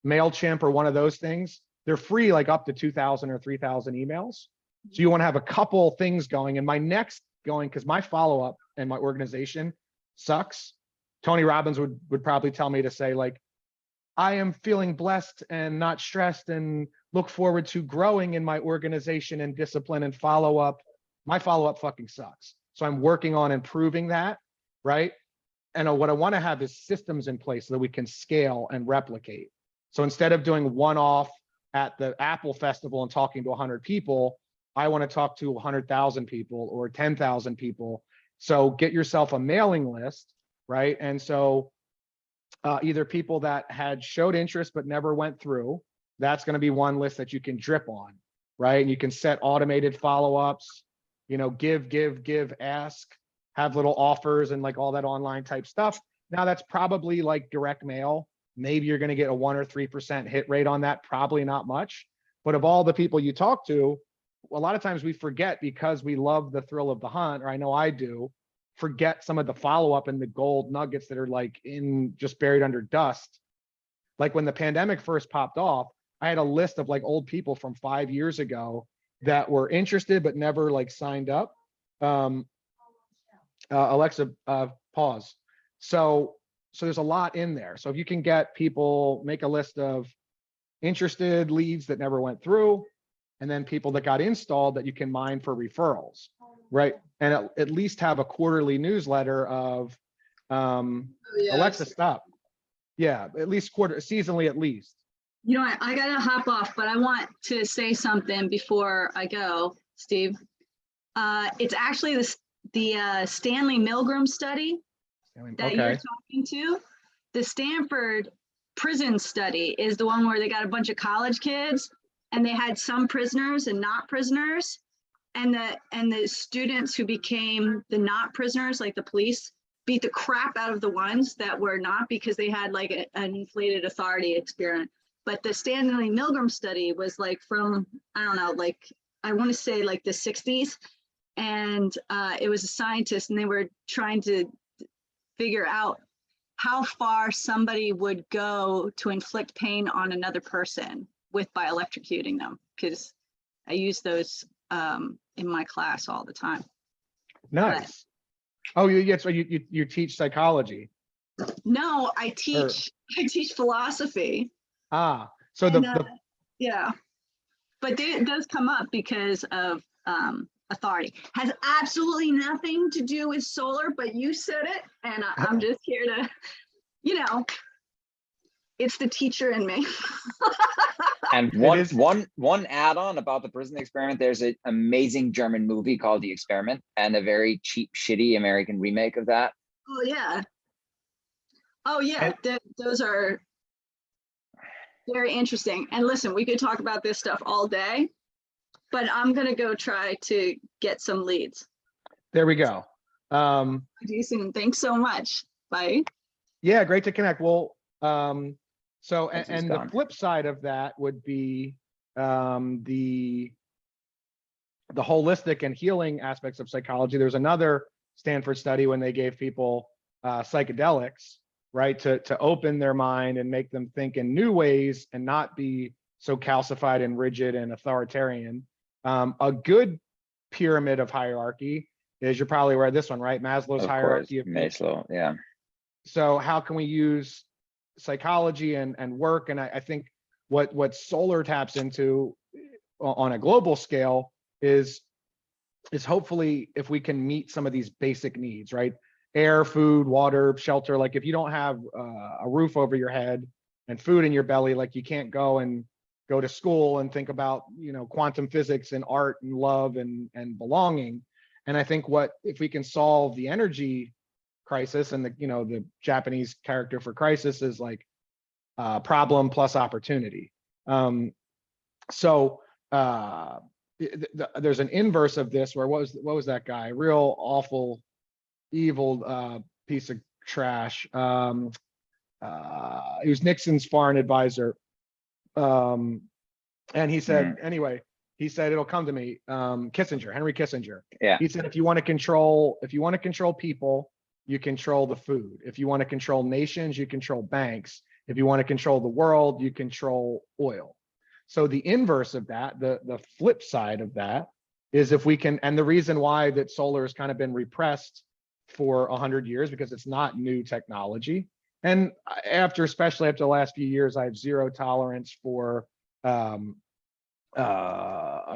MailChimp or one of those things. They're free, like up to 2,000 or 3,000 emails. So you want to have a couple things going. And my next going, because my follow-up and my organization sucks. Tony Robbins would probably tell me to say, like, I am feeling blessed and not stressed and look forward to growing in my organization and discipline and follow-up. My follow-up fucking sucks. So I'm working on improving that, right? And what I want to have is systems in place so that we can scale and replicate. So instead of doing one-off at the Apple Festival and talking to 100 people, I want to talk to 100,000 people or 10,000 people. So get yourself a mailing list, right? And so either people that had showed interest but never went through, that's going to be one list that you can drip on, right? And you can set automated follow-ups, you know, give, ask, have little offers and like all that online type stuff. Now that's probably like direct mail. Maybe you're going to get a 1 or 3% hit rate on that, probably not much. But of all the people you talk to, a lot of times we forget, because we love the thrill of the hunt, or I know I do, forget some of the follow-up and the gold nuggets that are like just buried under dust. Like when the pandemic first popped off, I had a list of like old people from 5 years ago that were interested but never like signed up. Alexa, pause. So there's a lot in there. So if you can get people, make a list of interested leads that never went through, and then people that got installed that you can mine for referrals, right? And at least have a quarterly newsletter of, Alexa, stop. Yeah, at least seasonally at least. You know, I gotta hop off, but I want to say something before I go, Steve. It's actually the Stanley Milgram study that you're talking to. The Stanford prison study is the one where they got a bunch of college kids and they had some prisoners and not prisoners. And the students who became the not prisoners, like the police, beat the crap out of the ones that were not, because they had like an inflated authority experience. But the Stanley Milgram study was like from, I don't know, like I want to say like the 60s. and it was a scientist, and they were trying to figure out how far somebody would go to inflict pain on another person by electrocuting them, because I use those in my class all the time. Nice. Oh, so you teach psychology. No, I teach philosophy. So And, yeah, but it does come up because of authority. Has absolutely nothing to do with solar, but you said it, and I'm just here to, it's the teacher in me. And one add-on about the prison experiment, there's an amazing German movie called The Experiment, and a very cheap, shitty American remake of that. Oh yeah. Oh yeah, those are very interesting. And listen, we could talk about this stuff all day, but I'm gonna go try to get some leads. There we go. Jason, thanks so much. Bye. Yeah, great to connect. Well, so As he's and the gone. flip side of that would be the holistic and healing aspects of psychology. There's another Stanford study when they gave people psychedelics, right, to open their mind and make them think in new ways and not be so calcified and rigid and authoritarian. A good pyramid of hierarchy is, you're probably aware of this one, right? Maslow's Of hierarchy course, of needs. Maslow, yeah. So how can we use psychology and work? And I think what solar taps into on a global scale is hopefully if we can meet some of these basic needs, right? Air, food, water, shelter. Like if you don't have a roof over your head and food in your belly, like you can't go to school and think about, quantum physics and art and love and belonging. And I think if we can solve the energy crisis, and the Japanese character for crisis is like problem plus opportunity. So there's an inverse of this where what was that guy? Real awful, evil piece of trash. He was Nixon's foreign advisor. And he said, anyway, he said, it'll come to me. Henry Kissinger. Yeah. He said, if you want to control people, you control the food. If you want to control nations, you control banks. If you want to control the world, you control oil. So the inverse of that, the flip side of that, is if we can, and the reason why that solar has kind of been repressed for 100 years, because it's not new technology. And especially after the last few years, I have zero tolerance for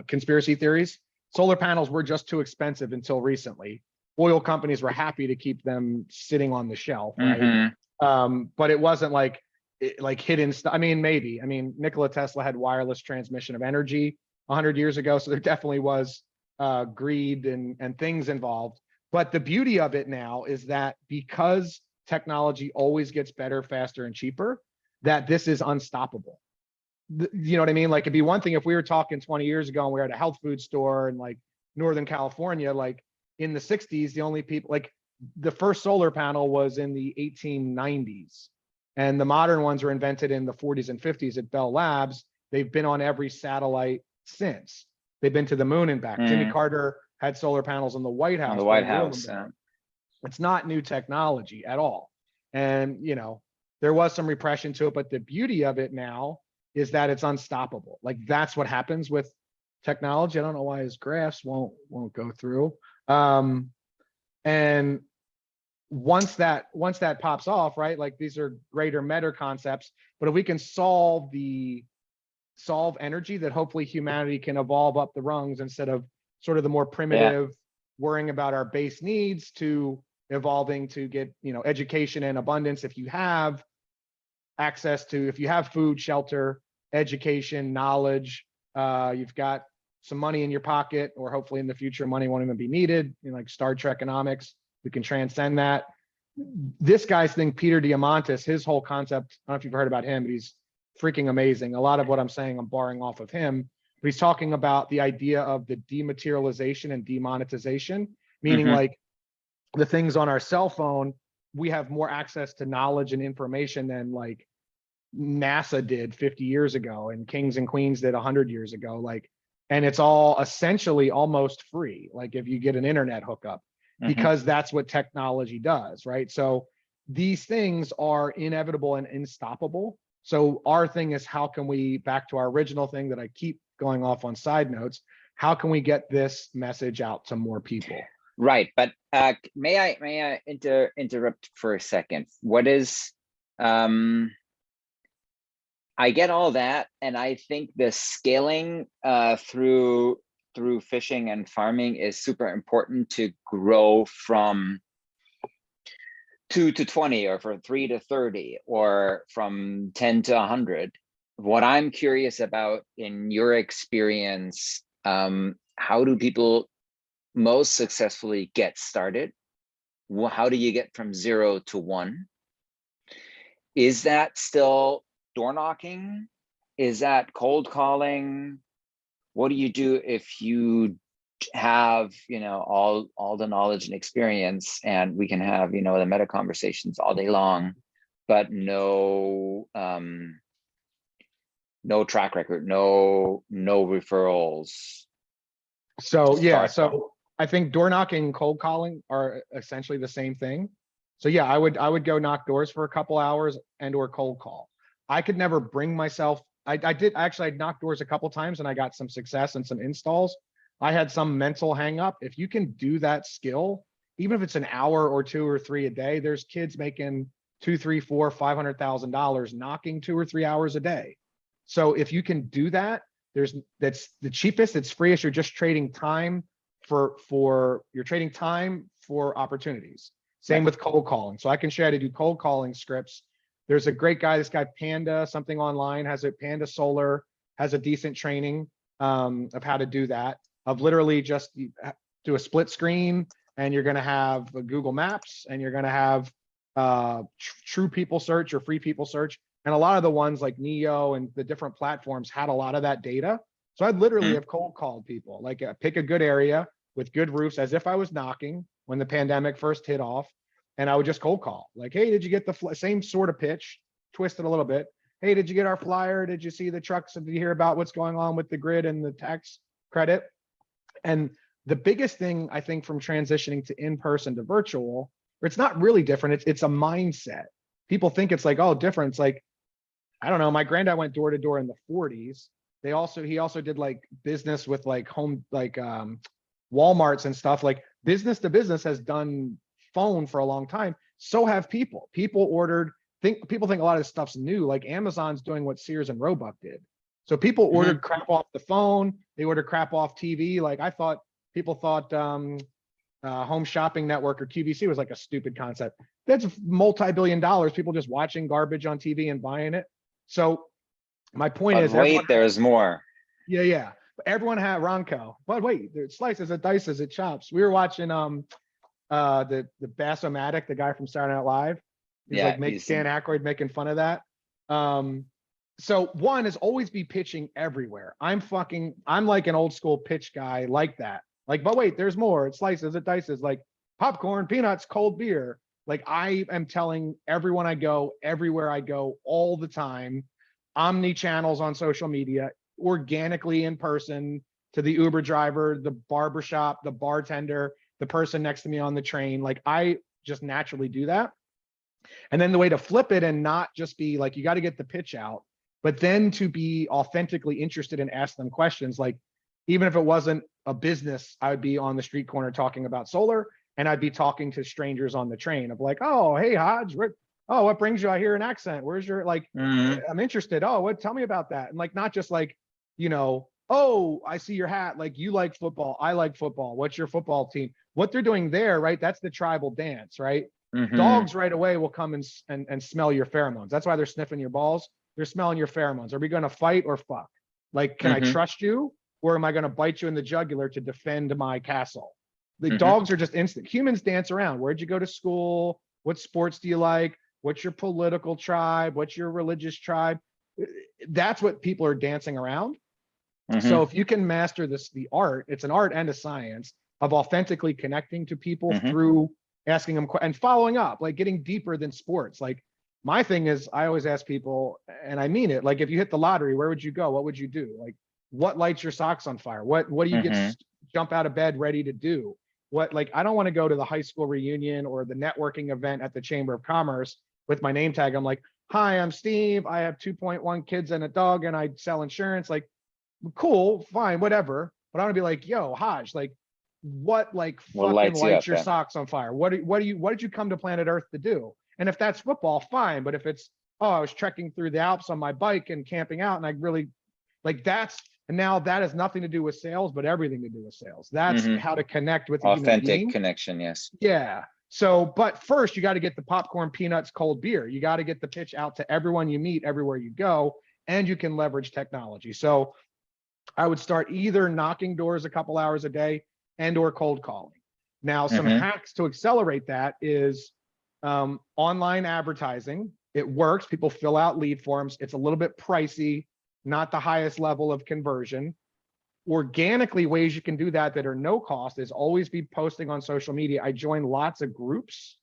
conspiracy theories. Solar panels were just too expensive until recently. Oil companies were happy to keep them sitting on the shelf, right? But it wasn't like hidden stuff. I mean, maybe. I mean, Nikola Tesla had wireless transmission of energy 100 years ago, so there definitely was greed and things involved. But the beauty of it now is that because technology always gets better, faster, and cheaper, that this is unstoppable. You know what I mean? Like, it'd be one thing if we were talking 20 years ago and we were at a health food store in like Northern California, like in the 60s, the only people, like the first solar panel was in the 1890s. And the modern ones were invented in the 40s and 50s at Bell Labs. They've been on every satellite since. They've been to the moon and back. Jimmy Carter had solar panels on the White House. On the White House, yeah. It's not new technology at all. And, there was some repression to it, but the beauty of it now is that it's unstoppable. Like, that's what happens with technology. I don't know why his graphs won't go through. And once that pops off, right? Like, these are greater meta concepts, but if we can solve energy, that hopefully humanity can evolve up the rungs instead of sort of the more primitive worrying about our base needs to evolving to get, education and abundance. If you have food, shelter, education, knowledge, you've got some money in your pocket, or hopefully in the future, money won't even be needed, like Star Trek economics. We can transcend that. This guy's thing, Peter Diamandis, his whole concept, I don't know if you've heard about him, but he's freaking amazing. A lot of what I'm saying, I'm borrowing off of him, but he's talking about the idea of the dematerialization and demonetization, meaning like the things on our cell phone, we have more access to knowledge and information than like NASA did 50 years ago and kings and queens did 100 years ago. Like, and it's all essentially almost free, like if you get an internet hookup, because that's what technology does, right? So these things are inevitable and unstoppable. So our thing is, how can we, back to our original thing that I keep going off on side notes, how can we get this message out to more people? Right, but may I interrupt for a second? What is I get all that, and I think the scaling through fishing and farming is super important to grow from 2 to 20, or from 3 to 30, or from 10 to 100. What I'm curious about, in your experience, how do people most successfully get started? How do you get from 0 to 1? Is that still door knocking? Is that cold calling? What do you do if you have, all the knowledge and experience, and we can have, the meta conversations all day long, but no track record, no referrals? So yeah, so I think door knocking and cold calling are essentially the same thing. So yeah, I would go knock doors for a couple hours and or cold call. I could never bring myself. I'd knocked doors a couple times and I got some success and some installs. I had some mental hang up. If you can do that skill, even if it's an hour or 2 or 3 a day, there's kids making $2, $3, $4, $500,000 knocking 2 or 3 hours a day. So if you can do that, that's the cheapest, it's freest. You're just trading time for opportunities. Same with cold calling. So I can share how to do cold calling scripts. There's a great guy, this guy Panda something online, Panda Solar has a decent training of how to do that, of literally just do a split screen, and you're going to have Google Maps, and you're going to have true people search or free people search. And a lot of the ones like Neo and the different platforms had a lot of that data. So I'd literally have cold called people, like pick a good area with good roofs, as if I was knocking when the pandemic first hit off. And I would just cold call, like, hey, did you get the same sort of pitch, twisted a little bit? Hey, did you get our flyer? Did you see the trucks? Did you hear about what's going on with the grid and the tax credit? And the biggest thing, I think, from transitioning to in-person to virtual, or it's not really different, it's a mindset. People think it's like, oh, different. It's like, I don't know, my granddad went door to door in the 40s. He also did like business with like Walmarts and stuff. Like business to business has done phone for a long time. So have people. People think a lot of this stuff's new. Like Amazon's doing what Sears and Roebuck did. So people ordered crap off the phone. They ordered crap off TV. Like people thought Home Shopping Network or QVC was like a stupid concept. That's multi-billion dollars. People just watching garbage on TV and buying it. So my point is, wait, there's more. Yeah. But everyone had Ronco. But wait, it slices, it dices, it chops. We were watching the Bass-O-Matic, the guy from Saturday Night Live. He's Dan Aykroyd making fun of that. So one is always be pitching everywhere. I'm like an old school pitch guy like that. Like, but wait, there's more. It slices, it dices, like popcorn, peanuts, cold beer. Like I am telling everyone I go, everywhere I go, all the time, omni channels on social media, organically in person, to the Uber driver, the barbershop, the bartender, the person next to me on the train. Like I just naturally do that. And then the way to flip it and not just be like, you got to get the pitch out, but then to be authentically interested and ask them questions. Like, even if it wasn't a business, I would be on the street corner talking about solar, and I'd be talking to strangers on the train of like, oh, hey, Hodge, what brings you? I hear an accent. Where's your, like, I'm interested. Oh, tell me about that. And like, not just like, oh, I see your hat. Like, you like football. I like football. What's your football team? What they're doing there, right? That's the tribal dance, right? Dogs right away will come and smell your pheromones. That's why they're sniffing your balls. They're smelling your pheromones. Are we going to fight or fuck? Like, can I trust you? Or am I going to bite you in the jugular to defend my castle? The dogs are just instant. Humans dance around. Where'd you go to school? What sports do you like? What's your political tribe? What's your religious tribe? That's what people are dancing around. So if you can master the art, it's an art and a science of authentically connecting to people through asking them and following up, like getting deeper than sports. Like my thing is, I always ask people, and I mean it, like if you hit the lottery, where would you go? What would you do? Like what lights your socks on fire? What do you Mhm. jump out of bed ready to do? What, like, I don't want to go to the high school reunion or the networking event at the Chamber of Commerce with my name tag. I'm like, hi, I'm Steve. I have 2.1 kids and a dog and I sell insurance. Like, cool, fine, whatever. But I want to be like, yo, Haj, like, what, like, What fucking lights you lights up? your Yeah. socks on fire? What did you come to planet Earth to do? And if that's football, fine. But if it's, oh, I was trekking through the Alps on my bike and camping out and I really, like, and now that has nothing to do with sales, but everything to do with sales. That's Mhm. how to connect with a human Authentic being. connection. Yes. Yeah. So, but first you got to get the popcorn, peanuts, cold beer. You got to get the pitch out to everyone you meet, everywhere you go, and you can leverage technology. So I would start either knocking doors a couple hours a day and or cold calling. Now, some Mhm. hacks to accelerate that is online advertising. It works. People fill out lead forms. It's a little bit pricey, not the highest level of conversion. Organically, ways you can do that are no cost is always be posting on social media. I join lots of groups.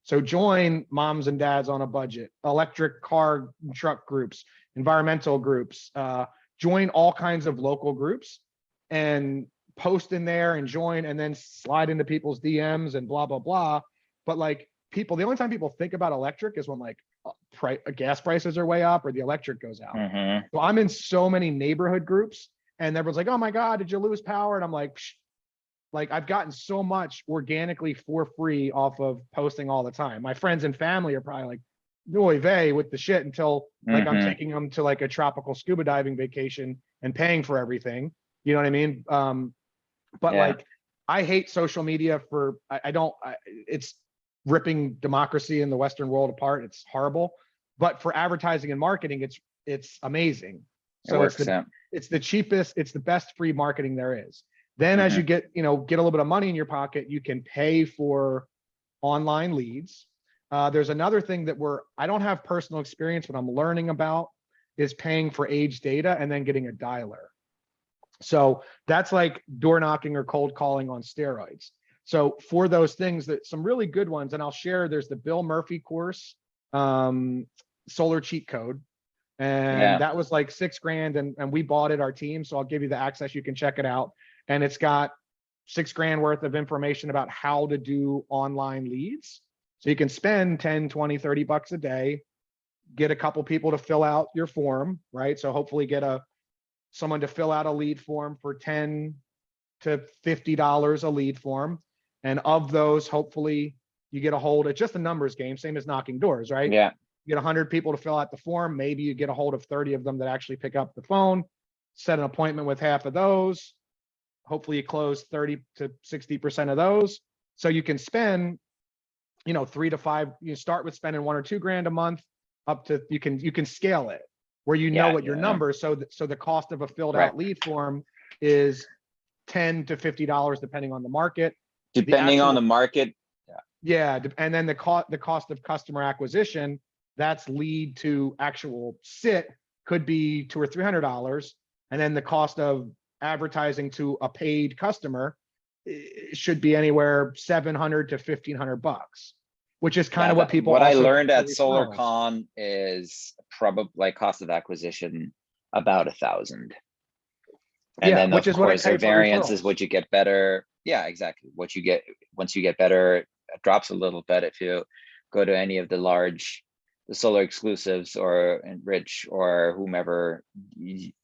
So join moms and dads on a budget, electric car truck groups, environmental groups, join all kinds of local groups and post in there and join and then slide into people's DMs and blah, blah, blah. But like people, the only time people think about electric is when like gas prices are way up or the electric goes out. Mhm. So I'm in so many neighborhood groups and everyone's like, oh my God, did you lose power? And I'm like, psh. Like I've gotten so much organically for free off of posting all the time. My friends and family are probably like, oy vey with the shit until like I'm Mhm. taking them to like a tropical scuba diving vacation and paying for everything. You know what I mean? But Yeah. like, I hate social media for, it's ripping democracy in the Western world apart. It's horrible. But for advertising and marketing, it's amazing. It So works. Yeah. it's the cheapest, it's the best free marketing there is. Then as you Mhm. get a little bit of money in your pocket, you can pay for online leads. There's another thing that I don't have personal experience, but I'm learning about is paying for age data and then getting a dialer. So that's like door knocking or cold calling on steroids. So for those things, that some really good ones, and I'll share, there's the Bill Murphy course, Solar Cheat Code. And Yeah. that was like $6,000 and we bought it, our team. So I'll give you the access, you can check it out. And it's got $6,000 worth of information about how to do online leads. So you can spend 10, 20, 30 bucks a day, get a couple people to fill out your form, right? So hopefully get someone to fill out a lead form for $10 to $50 a lead form. And of those, hopefully you get a hold of, just a numbers game, same as knocking doors, right? Yeah. You get 100 people to fill out the form. Maybe you get a hold of 30 of them that actually pick up the phone, set an appointment with half of those. Hopefully you close 30 to 60% of those. So you can spend, 3 to 5, you start with spending $1 or $2 a month up to, you can scale it where Yeah. what your Yeah. numbers. So the cost of a filled Right. out lead form is $10 to $50 depending on the market. Depending on the market. Yeah. And then the cost of customer acquisition, that's lead to actual sit, could be $200 or $300. And then the cost of advertising to a paid customer should be anywhere $700 to $1,500, which is kind of what people What I also learned at for referrals. SolarCon is probably like cost of acquisition about 1,000. And then which of is what I course pay the for variance is referrals. what you get better. Yeah, exactly. What you get once you get better, it drops a little bit if you go to any of the solar exclusives or Enrich or whomever.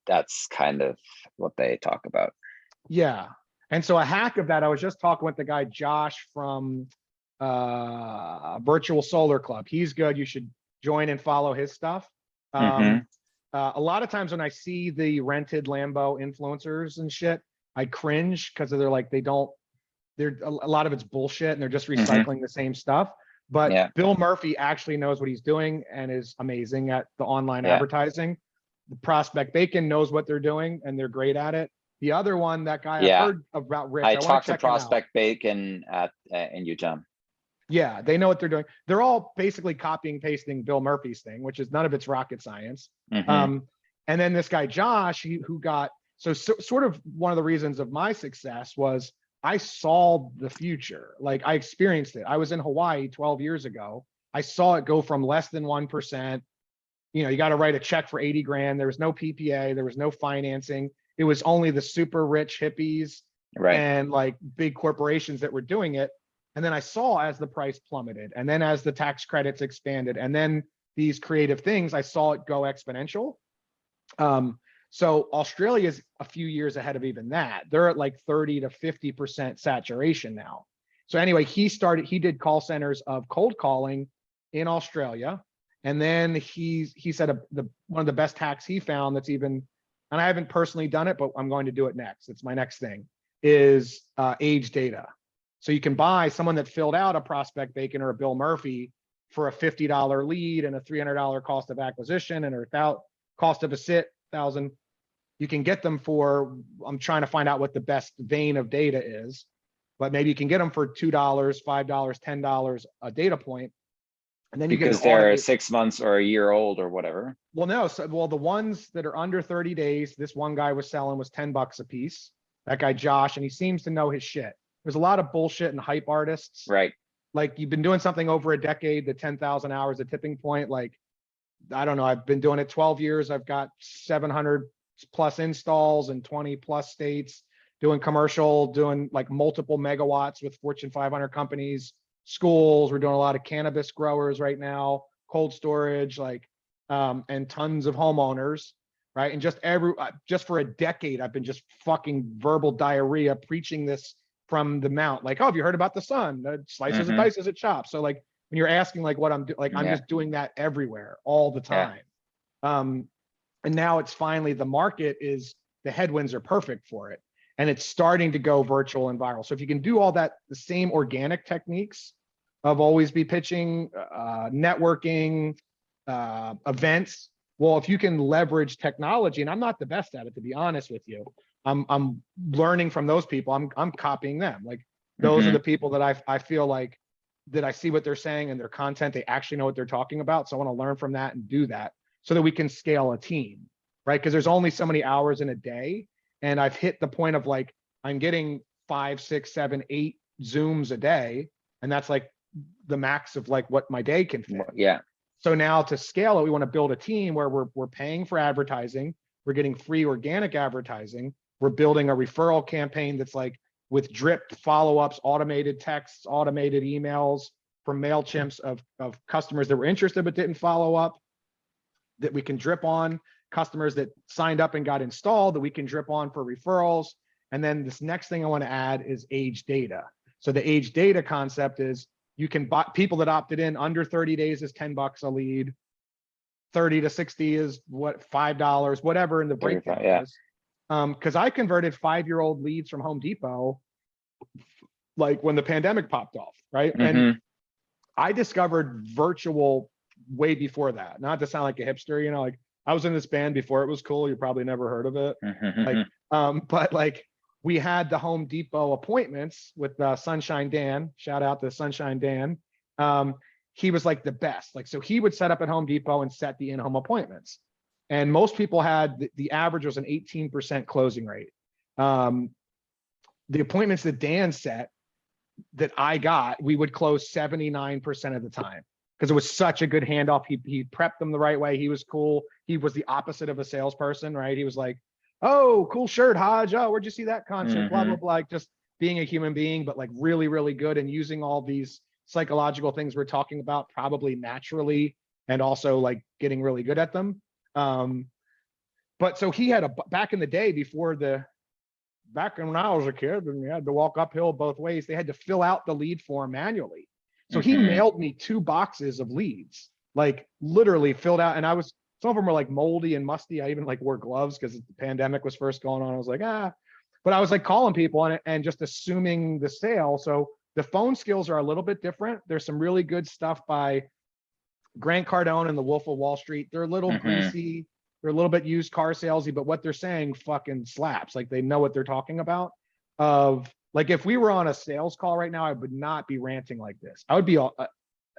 That's kind of what they talk about. Yeah. And so a hack of that, I was just talking with the guy Josh from Virtual Solar Club. He's good. You should join and follow his stuff. Mhm. A lot of times when I see the rented Lambo influencers and shit, I cringe because they're like, a lot of it's bullshit and they're just recycling the same stuff. But Yeah. Bill Murphy actually knows what he's doing and is amazing at the online Yeah. advertising. The Prospect Bacon knows what they're doing and they're great at it. The other one, that guy I've Yeah. heard about, Rich, I I want talked to to check him out. Prospect Bacon in Utah. Yeah, they know what they're doing. They're all basically copying, pasting Bill Murphy's thing, which is none of it's rocket science. Mhm. And then this guy, Josh, who got, so sort of one of the reasons of my success was I saw the future. Like I experienced it. I was in Hawaii 12 years ago. I saw it go from less than 1%. You got to write a check for 80 grand. There was no PPA. There was no financing. it was only the super rich hippies Right. and like big corporations that were doing it. And then I saw as the price plummeted, and then as the tax credits expanded, and then these creative things, I saw it go exponential. So Australia is a few years ahead of even that. They're at like 30 to 50% saturation now. So anyway, he did call centers of cold calling in Australia. And then he said one of the best hacks he found that's even, and I haven't personally done it, but I'm going to do it next. It's my next thing, is age data. So you can buy someone that filled out a Prospect Bacon or a Bill Murphy for a $50 lead and a $300 cost of acquisition and a cost of a sit, 1,000. You can get them for, I'm trying to find out what the best vein of data is, but maybe you can get them for $2, $5, $10 a data point. And then you Because get they're 6 months or a year old or whatever. Well, no. So, well, the ones that are under 30 days, this one guy was selling was $10 a piece. That guy, Josh, and he seems to know his shit. There's a lot of bullshit and hype artists. Right. Like, you've been doing something over a decade, the 10,000 hours, a tipping point. Like, I don't know. I've been doing it 12 years. I've got 700 plus installs in 20 plus states, doing commercial, doing like multiple megawatts with Fortune 500 companies, schools. We're doing a lot of cannabis growers right now, cold storage, like, and tons of homeowners, right? And just for a decade, I've been just fucking verbal diarrhea preaching this from the mount. Like, oh, have you heard about the sun? Slices and dices it chops. So like, when you're asking like what I'm doing, like I'm just doing that everywhere all the time. And now it's finally, the market is, the headwinds are perfect for it. And it's starting to go virtual and viral. So if you can do all that, the same organic techniques of always be pitching, networking, events. Well, if you can leverage technology, and I'm not the best at it, to be honest with you, I'm learning from those people. I'm copying them. Like, those are the people that I feel like, that I see what they're saying and their content, they actually know what they're talking about. So I want to learn from that and do that so that we can scale a team, right? Because there's only so many hours in a day. And I've hit the point of like, I'm getting 5, 6, 7, 8 Zooms a day. And that's like the max of like what my day can fit. Yeah. So now to scale it, we want to build a team where we're paying for advertising. We're getting free organic advertising. We're building a referral campaign that's like with drip follow-ups, automated texts, automated emails from MailChimps of customers that were interested but didn't follow up, that we can drip on, customers that signed up and got installed that we can drip on for referrals. And then this next thing I want to add is age data. So the age data concept is, you can buy people that opted in under 30 days is $10 a lead, 30 to 60 is what, $5, whatever in the breakdown is. Because I converted 5-year-old leads from Home Depot, like when the pandemic popped off, right? And I discovered virtual way before that. Not to sound like a hipster, you know, like I was in this band before it was cool. You probably never heard of it. Like, but like, we had the Home Depot appointments with Sunshine Dan. Shout out to Sunshine Dan. He was like the best. Like, so he would set up at Home Depot and set the in-home appointments. And most people had, the average was an 18% closing rate. The appointments that Dan set, that I got, we would close 79% of the time, because it was such a good handoff. He prepped them the right way. He was cool. He was the opposite of a salesperson, right? He was like, oh, cool shirt, Hodge. Oh, where'd you see that concert? Blah, blah, blah. Like, just being a human being, but like really, really good, and using all these psychological things we're talking about probably naturally, and also like getting really good at them. But so he had back in the day, back when I was a kid and you had to walk uphill both ways, they had to fill out the lead form manually. So he mailed me 2 boxes of leads, like literally filled out. And some of them were like moldy and musty. I even like wore gloves because the pandemic was first going on. I was like, but I was like calling people and just assuming the sale. So the phone skills are a little bit different. There's some really good stuff by Grant Cardone and the Wolf of Wall Street. They're a little greasy. They're a little bit used car salesy, but what they're saying fucking slaps. Like, they know what they're talking about. Like, if we were on a sales call right now, I would not be ranting like this. I would be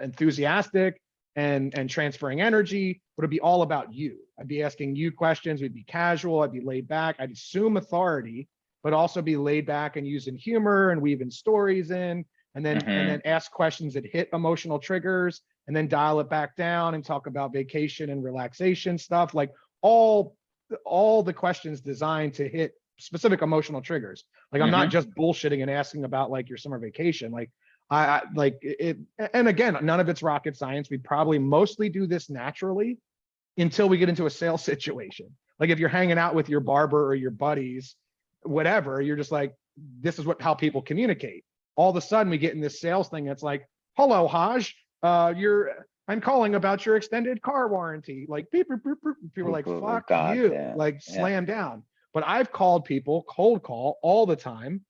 enthusiastic and transferring energy, but it'd be all about you. I'd be asking you questions. We'd be casual. I'd be laid back. I'd assume authority, but also be laid back and using humor and weaving stories in, and then ask questions that hit emotional triggers, and then dial it back down and talk about vacation and relaxation stuff, like all all the questions designed to hit specific emotional triggers. Like I'm not just bullshitting and asking about like your summer vacation. Like I like it, and again, none of it's rocket science. We probably mostly do this naturally until we get into a sales situation. Like if you're hanging out with your barber or your buddies, whatever, you're just like, this is how people communicate. All of a sudden we get in this sales thing. It's like, hello, Haj, I'm calling about your extended car warranty. Like beep, beep, beep, beep. People are like, fuck God, you, yeah, like slam down. But I've called people cold call all the time.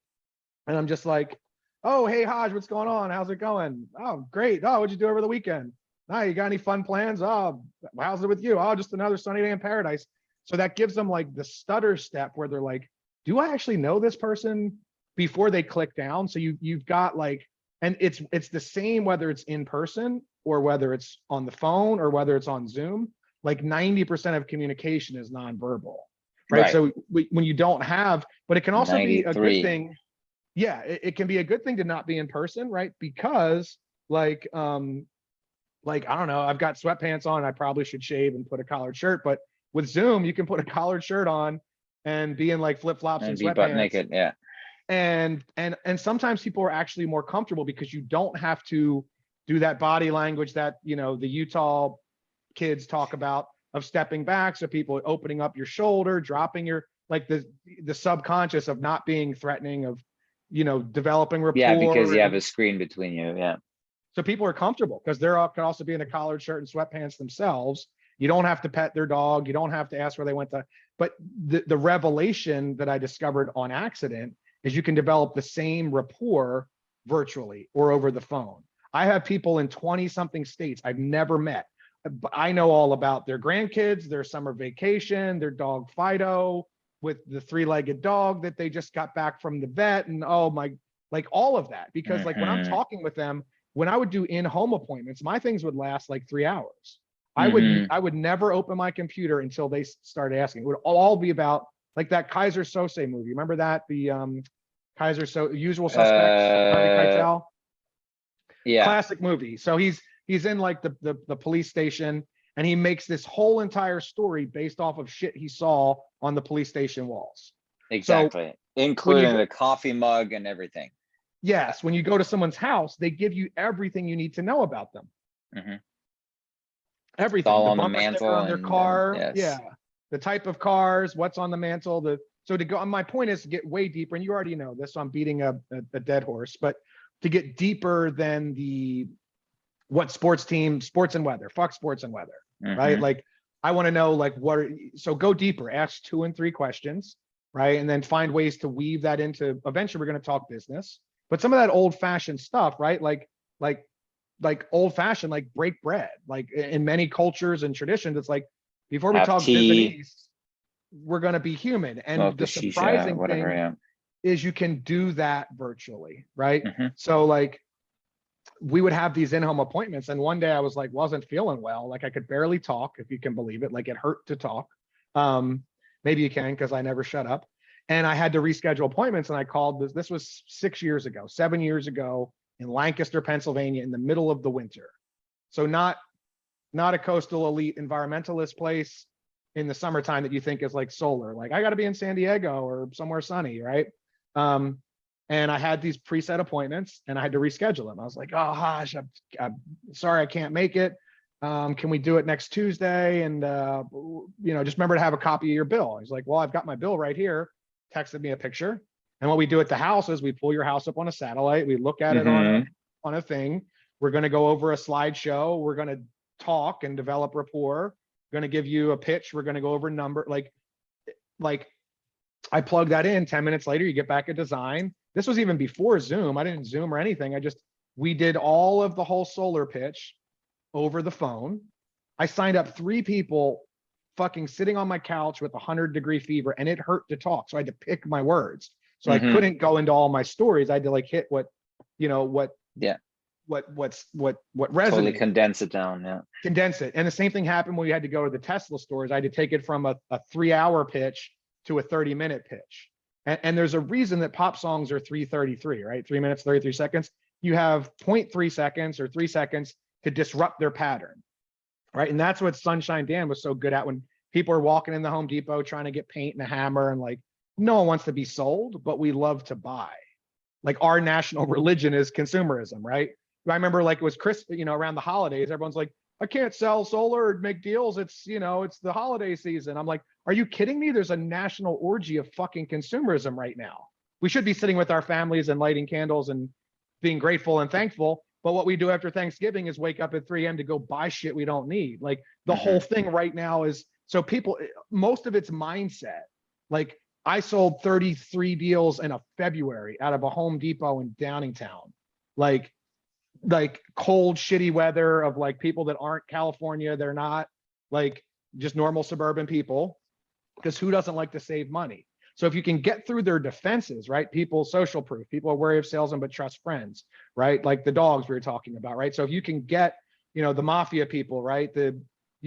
And I'm just like, oh, hey, Haj, what's going on? How's it going? Oh, great. Oh, what'd you do over the weekend? Oh, you got any fun plans? Oh, how's it with you? Oh, just another sunny day in paradise. So that gives them like the stutter step where they're like, do I actually know this person before they click down? So you've got like, and it's the same whether it's in person or whether it's on the phone or whether it's on Zoom. Like 90% of communication is nonverbal, right? So when you don't have, but it can also be a good thing. Yeah, it can be a good thing to not be in person, right? Because like I don't know, I've got sweatpants on. I probably should shave and put a collared shirt, but with Zoom, you can put a collared shirt on and be in like flip flops and be butt sweatpants. naked, yeah. And sometimes people are actually more comfortable because you don't have to do that body language that the Utah kids talk about of stepping back. So people opening up your shoulder, dropping your like the subconscious of not being threatening, of developing rapport. Yeah, because you have a screen between you. Yeah. So people are comfortable because they're could also be in a collared shirt and sweatpants themselves. You don't have to pet their dog. You don't have to ask where they went to. But the revelation that I discovered on accident is you can develop the same rapport virtually or over the phone. I have people in 20-something states I've never met, but I know all about their grandkids, their summer vacation, their dog Fido with the 3-legged dog that they just got back from the vet, and like all of that. Because like when I'm talking with them, when I would do in-home appointments, my things would last like 3 hours. I would never open my computer until they started asking. It would all be about like that Kaiser Sose movie. Remember that? The Usual Suspects, Harvey Keitel. Yeah. Classic movie. So he's in like the police station, and he makes this whole entire story based off of shit he saw on the police station walls. Exactly. So including the coffee mug and everything. Yes. When you go to someone's house, they give you everything you need to know about them. Everything. All the on the bumper sticker mantle on their car. yes. Yeah. The type of cars, what's on the mantle. So to go, my point is to get way deeper, and you already know this, so I'm beating a dead horse, but to get deeper than what sports and weather, fuck sports and weather, right? Like I want to know like so go deeper, ask 2 and 3 questions, right? And then find ways to weave that into, eventually we're going to talk business, but some of that old fashioned stuff, right? Like old fashioned, like break bread, like in many cultures and traditions, it's like, before we talk business, we're going to be human. And the surprising thing is you can do that virtually, right? So like we would have these in-home appointments, and one day I was like, wasn't feeling well. Like I could barely talk, if you can believe it. Like it hurt to talk. Maybe you can, because I never shut up. And I had to reschedule appointments, and I called this was 7 years ago in Lancaster, Pennsylvania, in the middle of the winter. So not a coastal elite environmentalist place in the summertime that you think is like solar. Like I got to be in San Diego or somewhere sunny, right? And I had these preset appointments, and I had to reschedule them. I was like, oh, Haj, I'm sorry, I can't make it. Can we do it next Tuesday? And, just remember to have a copy of your bill. He's like, well, I've got my bill right here. Texted me a picture. And what we do at the house is we pull your house up on a satellite. We look at it on a thing. We're going to go over a slideshow. We're going to talk and develop rapport. We're going to give you a pitch. We're going to go over number. Like I plug that in. 10 minutes later, you get back a design. This was even before Zoom. I didn't Zoom or anything. We did all of the whole solar pitch over the phone. I signed up 3 people fucking sitting on my couch with 100-degree fever, and it hurt to talk. So I had to pick my words. So I couldn't go into all my stories. I had to like hit what resonated. Totally condense it down. Yeah. Condense it. And the same thing happened when we had to go to the Tesla stores. I had to take it from a 3-hour pitch to a 30-minute pitch. And there's a reason that pop songs are 3:33, right? 3 minutes, 33 seconds. You have 0.3 seconds or 3 seconds to disrupt their pattern, right? And that's what Sunshine Dan was so good at when people are walking in the Home Depot trying to get paint and a hammer, and like, no one wants to be sold, but we love to buy. Like our national religion is consumerism, right? I remember like it was around the holidays, everyone's like, I can't sell solar or make deals. It's the holiday season. I'm like, are you kidding me? There's a national orgy of fucking consumerism right now. We should be sitting with our families and lighting candles and being grateful and thankful. But what we do after Thanksgiving is wake up at 3 a.m. to go buy shit we don't need. Like the whole thing right now is, so people, most of it's mindset. Like I sold 33 deals in a February out of a Home Depot in Downingtown. Like cold, shitty weather of like people that aren't California. They're not like just normal suburban people, because who doesn't like to save money? So if you can get through their defenses, right? People, social proof, people are wary of salesmen, but trust friends, right? Like the dogs we were talking about, right? So if you can get, the mafia people, right?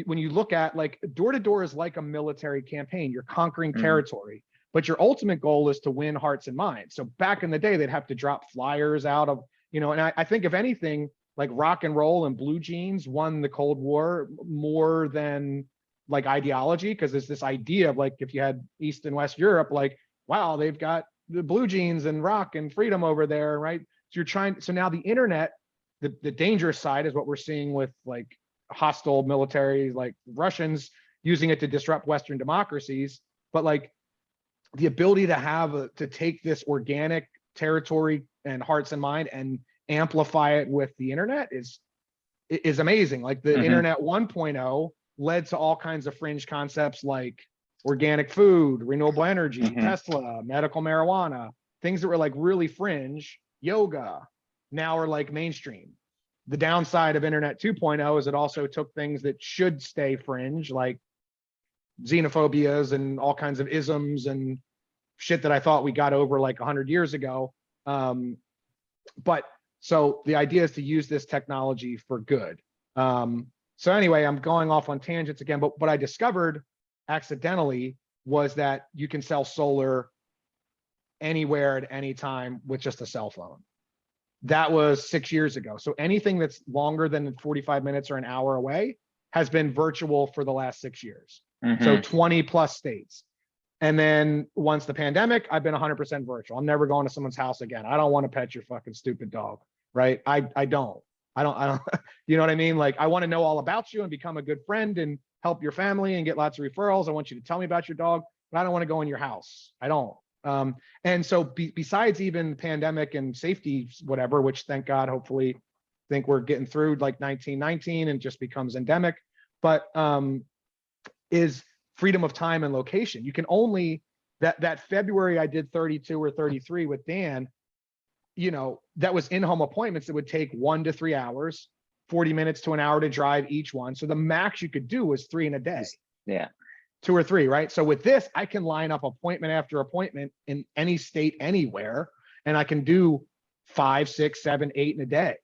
When you look at like door to door is like a military campaign, you're conquering territory, but your ultimate goal is to win hearts and minds. So back in the day, they'd have to drop flyers out of, and I think if anything, like rock and roll and blue jeans won the Cold War more than like ideology, because there's this idea of like, if you had East and West Europe, like, wow, they've got the blue jeans and rock and freedom over there, right? So now the internet, the dangerous side is what we're seeing with like hostile military, like Russians using it to disrupt Western democracies. But like the ability to take this organic territory and hearts and mind and amplify it with the internet is amazing. Like the internet 1.0 led to all kinds of fringe concepts like organic food, renewable energy, Tesla, medical marijuana, things that were like really fringe, yoga, now are like mainstream. The downside of internet 2.0 is it also took things that should stay fringe, like xenophobias and all kinds of isms and shit that I thought we got over like 100 years ago. But so the idea is to use this technology for good. So anyway, I'm going off on tangents again, but what I discovered accidentally was that you can sell solar anywhere at any time with just a cell phone. That was 6 years ago. So anything that's longer than 45 minutes or an hour away has been virtual for the last 6 years. So 20 plus states. And then once the pandemic, I've been 100% virtual. I'm never going to someone's house again. I don't want to pet your fucking stupid dog, right? I don't, you know what I mean? Like, I want to know all about you and become a good friend and help your family and get lots of referrals. I want you to tell me about your dog, but I don't want to go in your house. I don't. And so besides even pandemic and safety, whatever, which thank God, hopefully think we're getting through like 1919 and just becomes endemic, but is freedom of time and location. You can only, that February I did 32 or 33 with Dan, that was in-home appointments that would take 1 to 3 hours, 40 minutes to an hour to drive each one. So the max you could do was 3 in a day. Yeah. 2 or 3, right? So with this, I can line up appointment after appointment in any state, anywhere, and I can do 5, 6, 7, 8 in a day,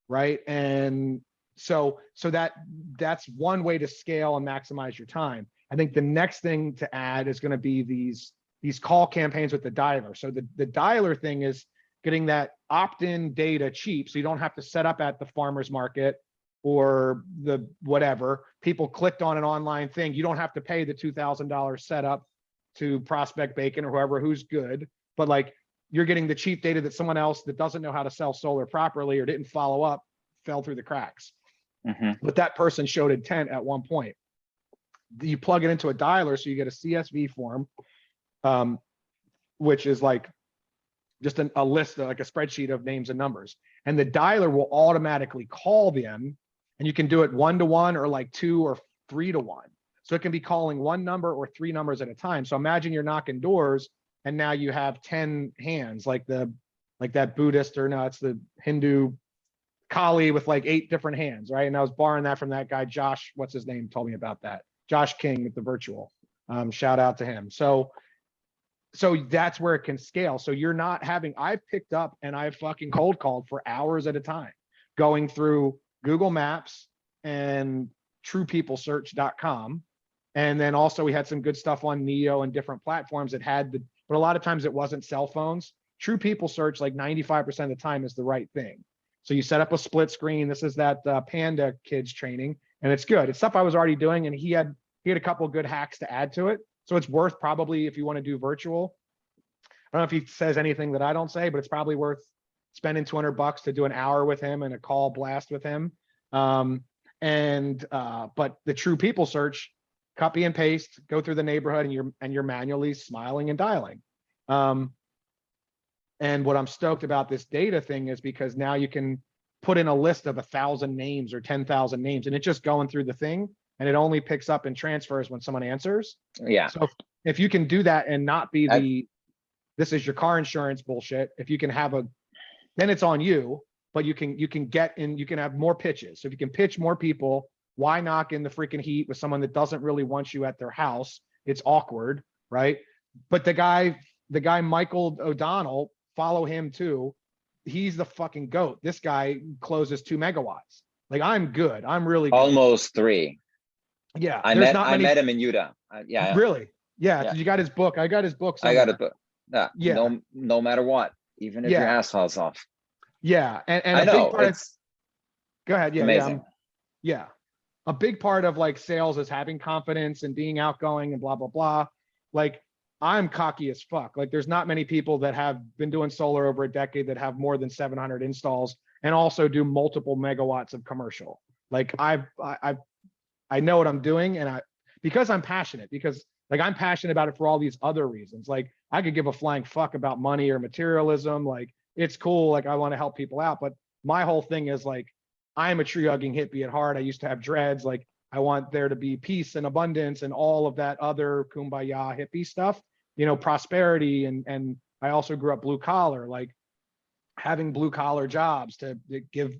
right? And so that's one way to scale and maximize your time. I think the next thing to add is going to be these call campaigns with the dialer. So the dialer thing is getting that opt-in data cheap, so you don't have to set up at the farmer's market or the whatever. People clicked on an online thing. You don't have to pay the $2,000 setup to Prospect Bacon or whoever who's good, but like you're getting the cheap data that someone else that doesn't know how to sell solar properly or didn't follow up fell through the cracks. But that person showed intent at one point. You plug it into a dialer, so you get a CSV form, which is like just a list, like a spreadsheet of names and numbers. And the dialer will automatically call them, and you can do it 1-to-1 or like 2 or 3-to-1. So it can be calling one number or 3 numbers at a time. So imagine you're knocking doors and now you have 10 hands, like that Buddhist, or no, it's the Hindu Kali with like 8 different hands, right? And I was borrowing that from that guy, Josh, what's his name, told me about that. Josh King with the virtual, shout out to him. So that's where it can scale. So you're not having, I've picked up and I've fucking cold called for hours at a time, going through Google Maps and truepeoplesearch.com. And then also we had some good stuff on Neo and different platforms that had but a lot of times it wasn't cell phones. True People Search, like 95% of the time, is the right thing. So you set up a split screen. This is that Panda Kids training, and it's good. It's stuff I was already doing, and he had he had a couple good hacks to add to it. So it's worth probably, if you want to do virtual, I don't know if he says anything that I don't say, but it's probably worth spending $200 to do an hour with him and a call blast with him. But the true people search, copy and paste, go through the neighborhood, and you're manually smiling and dialing. And what I'm stoked about this data thing is because now you can put in a list of 1,000 names or 10,000 names, and it's just going through the thing, and it only picks up and transfers when someone answers. Yeah. So if you can do that and not be this is your car insurance bullshit, if you can have then it's on you, but you can get in, you can have more pitches. So if you can pitch more people, why knock in the freaking heat with someone that doesn't really want you at their house? It's awkward, right? But the guy Michael O'Donnell, follow him too. He's the fucking GOAT. This guy closes 2 megawatts. Like, I'm good. I'm really good. Almost 3. Yeah. I met him in Utah. Yeah. Really? Yeah. Yeah. You got his book. I got his book I somewhere. got it. Yeah. No matter what, even if your ass falls off. Yeah. And I a know big part it's go ahead. Yeah. amazing. Yeah. A big part of like sales is having confidence and being outgoing and blah, blah, blah. Like, I'm cocky as fuck. Like, there's not many people that have been doing solar over a decade that have more than 700 installs and also do multiple megawatts of commercial. Like, I know what I'm doing, and because I'm passionate, because like I'm passionate about it for all these other reasons. Like, I could give a flying fuck about money or materialism. Like, it's cool. Like, I want to help people out, but my whole thing is like, I'm a tree hugging hippie at heart. I used to have dreads. Like, I want there to be peace and abundance and all of that other kumbaya hippie stuff, prosperity. And I also grew up blue collar, like having blue collar jobs to give,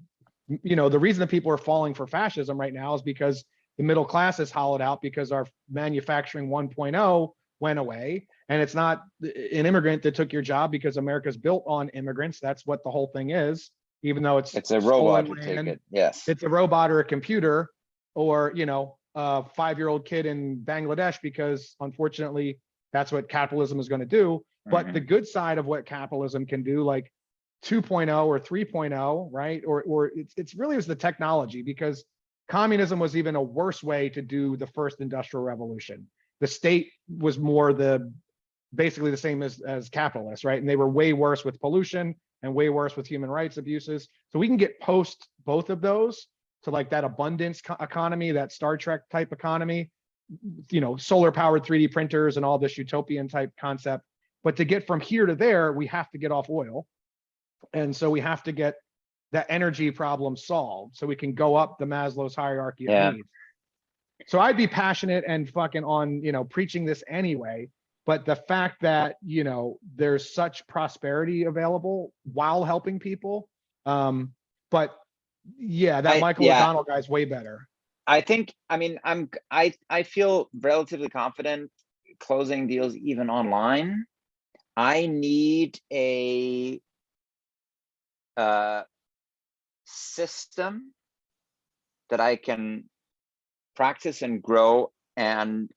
the reason that people are falling for fascism right now is because the middle class is hollowed out because our manufacturing 1.0 went away. And it's not an immigrant that took your job, because America's built on immigrants. That's what the whole thing is, even though it's a robot to take it. Yes. It's a robot or a computer, or, a 5-year-old kid in Bangladesh, because unfortunately that's what capitalism is going to do. But the good side of what capitalism can do, like 2.0 or 3.0, right? Or it's really was the technology, because communism was even a worse way to do the first industrial revolution. The state was more basically the same as capitalists, right? And they were way worse with pollution and way worse with human rights abuses. So we can get post both of those to like that abundance economy, that Star Trek type economy, solar powered 3D printers and all this utopian type concept. But to get from here to there, we have to get off oil. And so we have to get that energy problem solved so we can go up the Maslow's hierarchy of needs. So I'd be passionate and fucking on, preaching this anyway. But the fact that, there's such prosperity available while helping people. But yeah, that Michael O'Donnell guy's way better. I feel relatively confident closing deals even online. I need a system that I can practice and grow and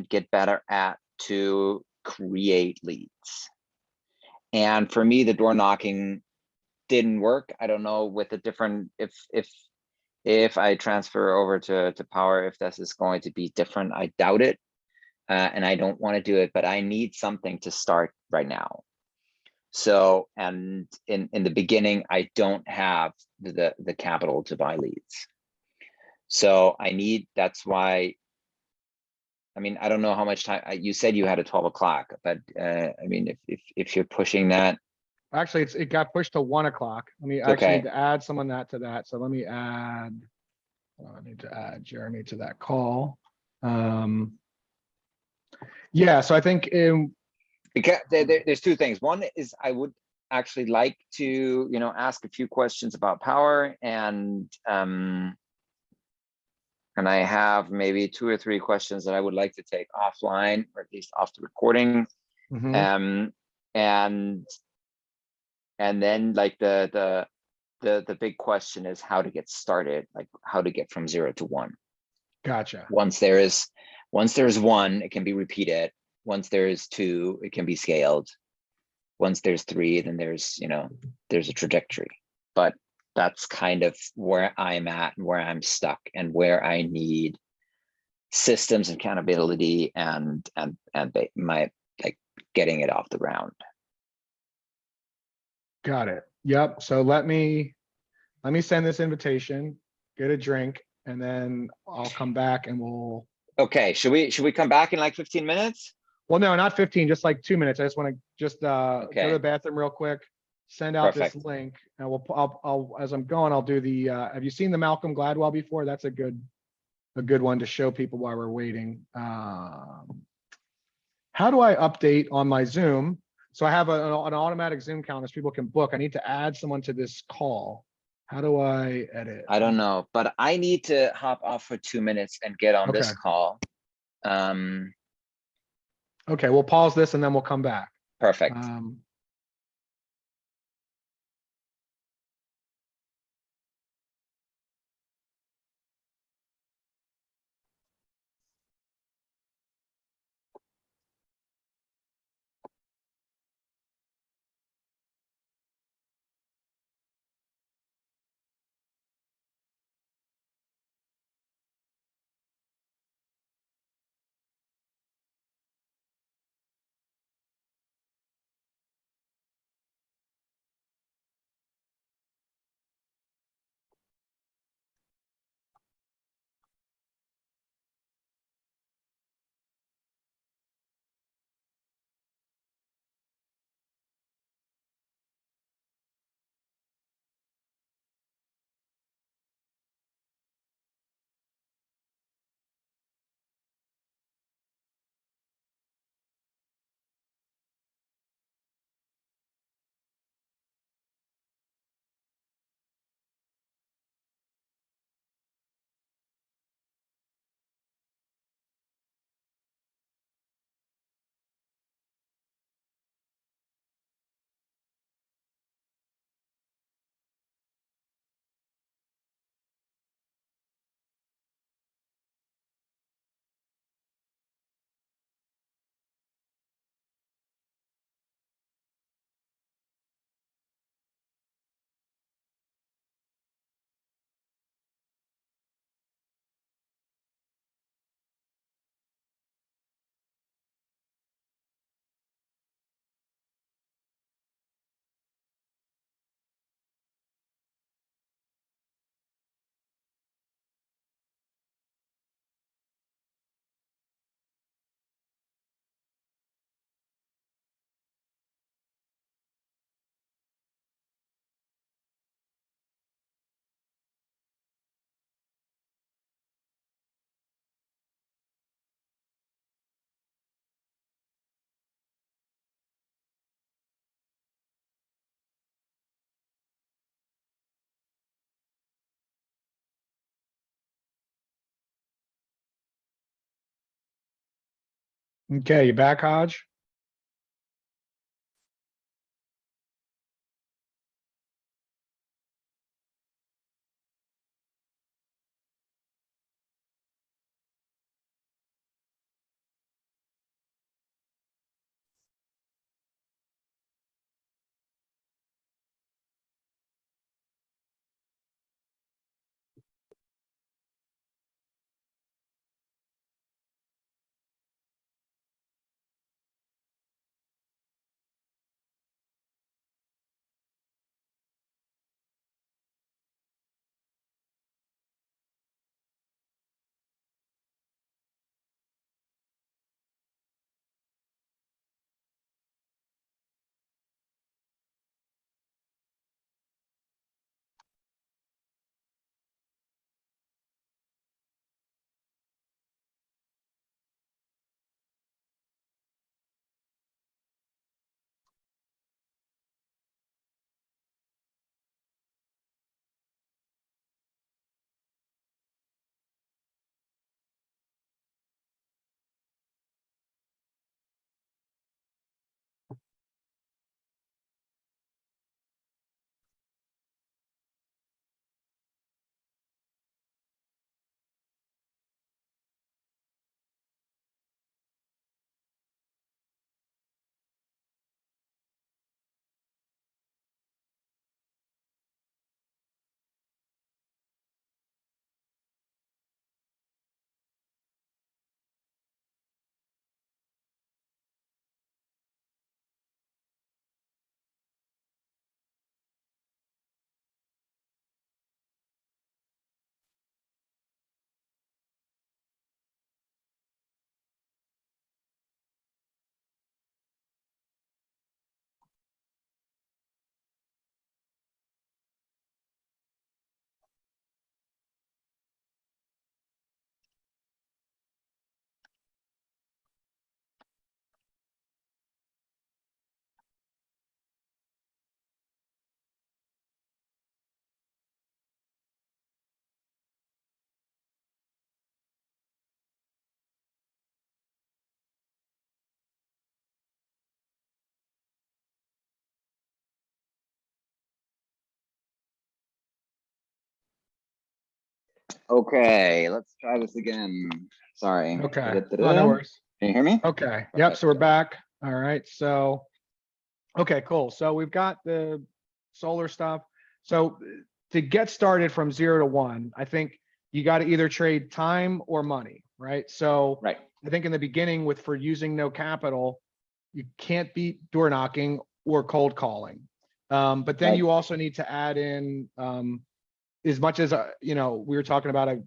get better at to create leads. And for me, the door knocking didn't work. I don't know with a different, if I transfer over to Powur, if this is going to be different. I doubt it. And I don't want to do it, but I need something to start right now. So, and in the beginning, I don't have the capital to buy leads. So that's why, I don't know how much time, you said you had a 12 o'clock, but if you're pushing that. Actually, it got pushed to 1 o'clock. Let me actually need to add someone to that. So let me add, I need to add Jeremy to that call. Yeah, so I think because there's 2 things. One is I would actually like to, ask a few questions about Powur, and I have maybe 2 or 3 questions that I would like to take offline, or at least off the recording. And then like the big question is how to get started, like how to get from 0 to 1. Gotcha. Once there's 1, it can be repeated. Once there is 2, it can be scaled. Once there's 3, then there's a trajectory. But that's kind of where I'm at and where I'm stuck and where I need systems and accountability and my, like, getting it off the ground. Got it. Yep. So let me send this invitation, get a drink, and then I'll come back and we'll, Okay, should we come back in like 15 minutes? well, no, not 15, just like 2 minutes. I just want to just go to Okay. the bathroom real quick, send out this Perfect. link, and I'll, as I'm going, I'll do the, have you seen the Malcolm Gladwell before? That's a good one to show people while we're waiting. How do I update on my Zoom? So I have an automatic Zoom calendar so people can book. I need to add someone to this call. How do I edit? I don't know, but I need to hop off for 2 minutes and get on this Okay. call. Okay, we'll pause this and then we'll come back. Perfect. Okay, you back, Hodge? Okay, let's try this again. Sorry. Okay. Da-da-da-da. Oh, no worries. Can you hear me? Okay. Yep. Okay. So we're back. All right. So, okay, cool. So we've got the solar stuff. So to get started from 0 to 1, I think you got to either trade time or money, right? So Right. I think in the beginning for using no capital, you can't beat door knocking or cold calling. But then Right. you also need to add in, as much as, we were talking about,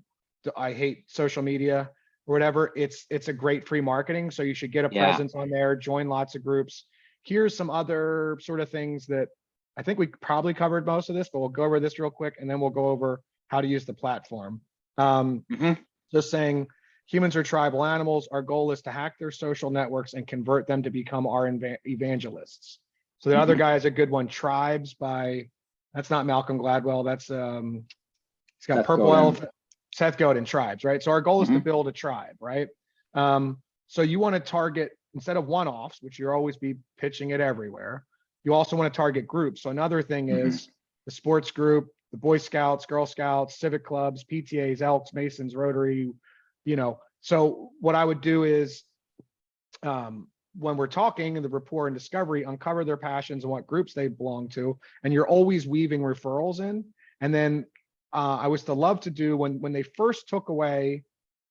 I hate social media or whatever. It's a great free marketing. So you should get a Yeah. presence on there, join lots of groups. Here's some other sort of things that I think we probably covered most of this, but we'll go over this real quick and then we'll go over how to use the platform. Mhm. Just saying, humans are tribal animals. Our goal is to hack their social networks and convert them to become our evangelists. So the other Mhm. guy is a good one, Tribes by, that's not Malcolm Gladwell. That's it's got Seth Purple Godin. Elephant, Seth Godin, Tribes, right? So our goal is to Mhm. build a tribe, right? So you want to target, instead of one-offs, which you'll always be pitching it everywhere, you also want to target groups. So another thing Mhm. is the sports group, the Boy Scouts, Girl Scouts, civic clubs, PTAs, Elks, Masons, Rotary, So what I would do is, when we're talking in the rapport and discovery, uncover their passions and what groups they belong to. And you're always weaving referrals in. And then I was to love to do when they first took away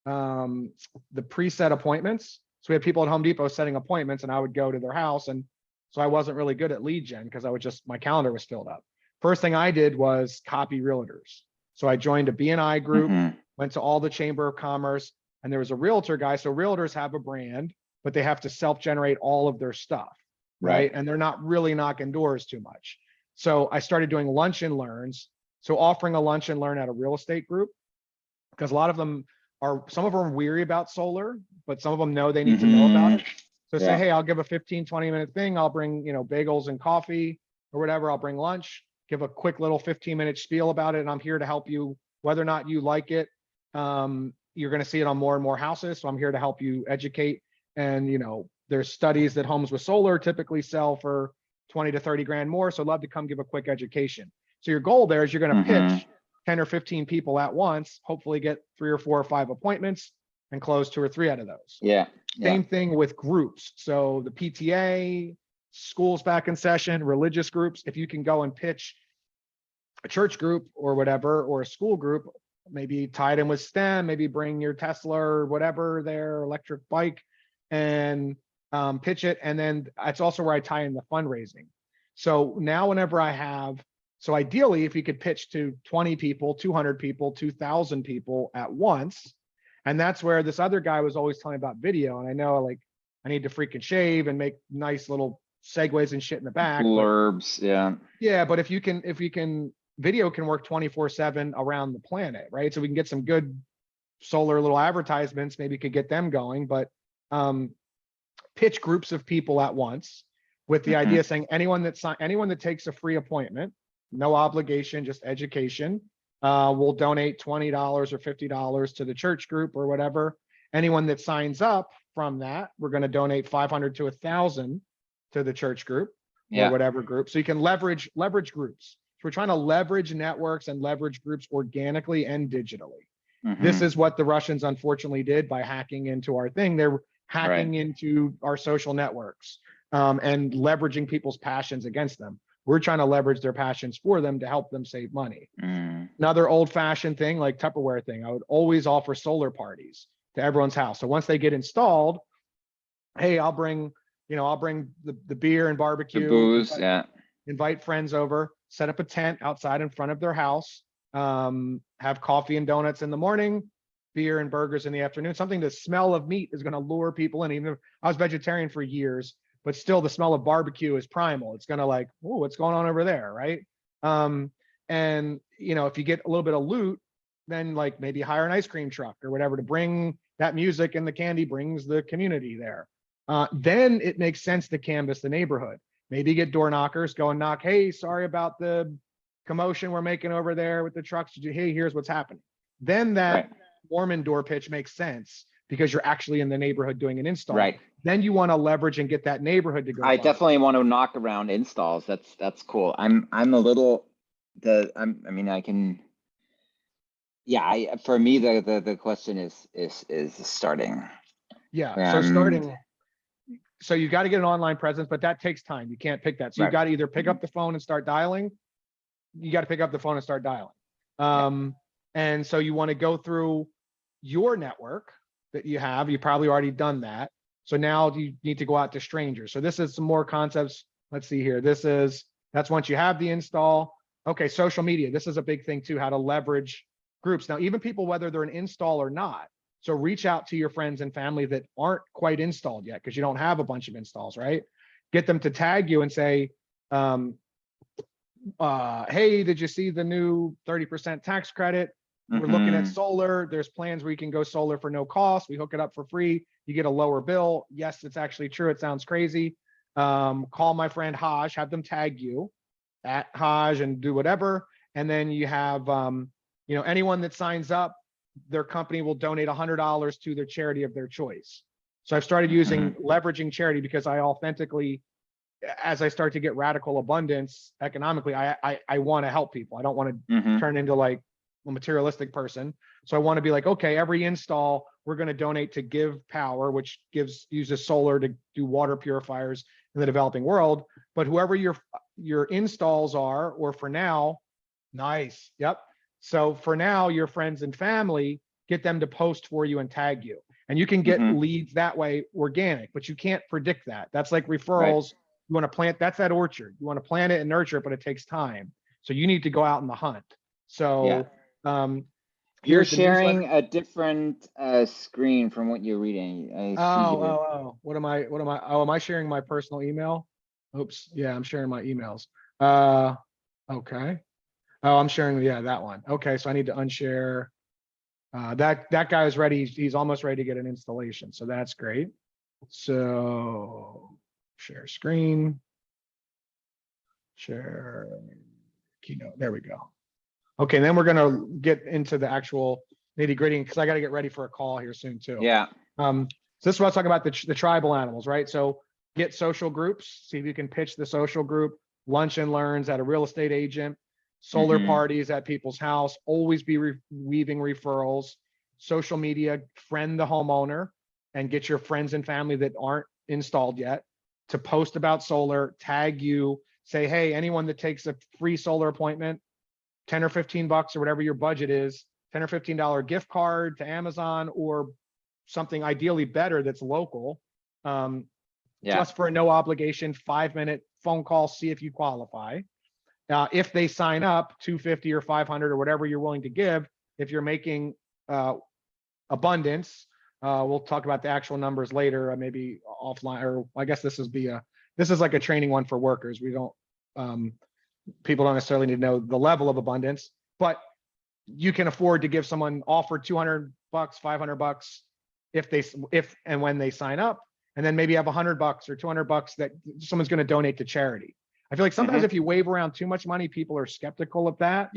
the preset appointments. So we had people at Home Depot setting appointments and I would go to their house. And so I wasn't really good at lead gen because my calendar was filled up. First thing I did was copy realtors. So I joined a BNI group, Mhm. went to all the Chamber of Commerce, and there was a realtor guy. So realtors have a brand, but they have to self-generate all of their stuff, right? And they're not really knocking doors too much. So I started doing lunch and learns. So offering a lunch and learn at a real estate group, because a lot of them some of them are weary about solar, but some of them know they need to know about Mhm. it. So say, Yeah. hey, I'll give a 15, 20-minute thing. I'll bring, bagels and coffee or whatever. I'll bring lunch, give a quick little 15-minute spiel about it. And I'm here to help you, whether or not you like it. You're going to see it on more and more houses. So I'm here to help you educate. And, there's studies that homes with solar typically sell for 20 to 30 grand more. So I'd love to come give a quick education. So your goal there is you're going to Mhm. pitch 10 or 15 people at once, hopefully get 3 or 4 or 5 appointments and close 2 or 3 out of those. Yeah. Yeah. Same thing with groups. So the PTA, schools back in session, religious groups, if you can go and pitch a church group or whatever, or a school group, maybe tied in with STEM, maybe bring your Tesla or whatever, their electric bike, and pitch it. And then that's also where I tie in the fundraising. So now whenever so ideally, if you could pitch to 20 people, 200 people, 2,000 people at once, and that's where this other guy was always telling me about video. And I know, like, I need to freaking shave and make nice little segues and shit in the back. But Blurbs. Yeah. yeah, but if you can, video can work 24/7 around the planet, right? So we can get some good solar little advertisements, maybe could get them going, but pitch groups of people at once with the idea saying anyone that takes a free appointment, no obligation, just education, will donate $20 or $50 to the church group or whatever. Anyone that signs up from that, we're going to donate 500 to 1,000 to the church group or Yeah. whatever group. So you can leverage groups. So we're trying to leverage networks and leverage groups organically and digitally. This Mhm. is what the Russians unfortunately did by hacking into our thing. They're hacking Right. into our social networks and leveraging people's passions against them. We're trying to leverage their passions for them to help them save money. Mm. Another old-fashioned thing, like Tupperware thing, I would always offer solar parties to everyone's house. So once they get installed, hey, I'll bring the beer and The barbecue, booze. Yeah. invite friends over, set up a tent outside in front of their house, have coffee and donuts in the morning, beer and burgers in the afternoon. Something, the smell of meat is going to lure people in. Even if I was vegetarian for years, but still the smell of barbecue is primal. It's going to like, oh, what's going on over there, right? And if you get a little bit of loot, then like maybe hire an ice cream truck or whatever to bring that music, and the candy brings the community there. Then it makes sense to canvass the neighborhood. Maybe get door knockers, go and knock. Hey, sorry about the commotion we're making over there with the trucks. Hey, here's what's happening. Then that Right. Mormon door pitch makes sense because you're actually in the neighborhood doing an install. Right. Then you want to leverage and get that neighborhood to go. I buy. definitely want to knock around installs. That's cool. I'm a little I mean, I can Yeah, for me, the question is starting. Yeah, so And starting, so you've got to get an online presence, but that takes time. You can't pick that. So you've Right. got to either pick up the phone and start dialing. You got to pick up the phone and start dialing. And so you want to go through your network that you have. You've probably already done that. So now you need to go out to strangers. So this is some more concepts. Let's see here. That's once you have the install. Okay, social media. This is a big thing too, how to leverage groups. Now, even people, whether they're an install or not. So reach out to your friends and family that aren't quite installed yet, because you don't have a bunch of installs, right? Get them to tag you and say, hey, did you see the new 30% tax credit? We're looking at solar. There's plans where you can go solar for no cost. We hook it up for free. You get a lower bill. Yes, it's actually true. It sounds crazy. Call my friend Haj, have them tag you at Haj and do whatever. And then you have, anyone that signs up, their company will donate $100 to their charity of their choice. So I've started using leveraging charity because I authentically, as I start to get radical abundance economically, I want to help people. I don't want to turn into like a materialistic person. So I want to be like, okay, every install we're going to donate to Give Power, which uses solar to do water purifiers in the developing world. But whoever your installs are, or for now, nice. Yep. So for now, your friends and family, get them to post for you and tag you. And you can get leads that way, organic, but you can't predict that. That's like referrals. You want to plant, that's that orchard. You want to plant it and nurture it, but it takes time. So you need to go out in the hunt. So you're here's the sharing newsletter. a different screen from what you're reading. I see here. What am I? Oh, am I sharing my personal email? Oops. Yeah, I'm sharing my emails. Okay. Oh, I'm sharing, yeah, that one. Okay, so I need to unshare. That guy is ready. He's almost ready to get an installation. So that's great. So share screen, share keynote. There we go. Okay, then we're gonna get into the actual nitty gritty because I got to get ready for a call here soon too. Yeah. So this is what I was talking about, the tribal animals, right? So get social groups, see if you can pitch the social group, lunch and learns at a real estate agent, solar parties at people's house, always be weaving referrals, social media, friend the homeowner, and get your friends and family that aren't installed yet to post about solar, tag you, say, hey, anyone that takes a free solar appointment, 10 or 15 bucks or whatever your budget is, $10 or $15 gift card to Amazon or something ideally better that's local, just for a no obligation 5-minute phone call, see if you qualify. If they sign up, $250 or $500 or whatever you're willing to give, if you're making abundance, we'll talk about the actual numbers later, maybe offline, or I guess this is like a training one for workers. We don't, people don't necessarily need to know the level of abundance, but you can afford to give someone offer $200, $500 if and when they sign up, and then maybe have $100 or $200 that someone's going to donate to charity. I feel like sometimes if you wave around too much money, people are skeptical of that.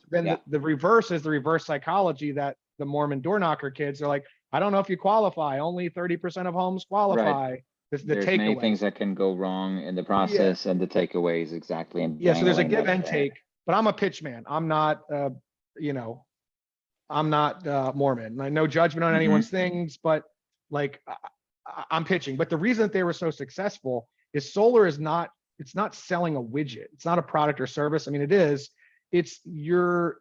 Then the reverse is the reverse psychology that the Mormon door knocker kids are like, I don't know if you qualify. Only 30% of homes qualify. There's many things that can go wrong in the process, and the takeaways exactly. And so there's a give and take. But I'm a pitch man. I'm not, I'm not Mormon. No judgment on anyone's things, but like I'm pitching. But the reason that they were so successful is solar is not. It's not selling a widget. It's not a product or service. I mean, it is. It's you're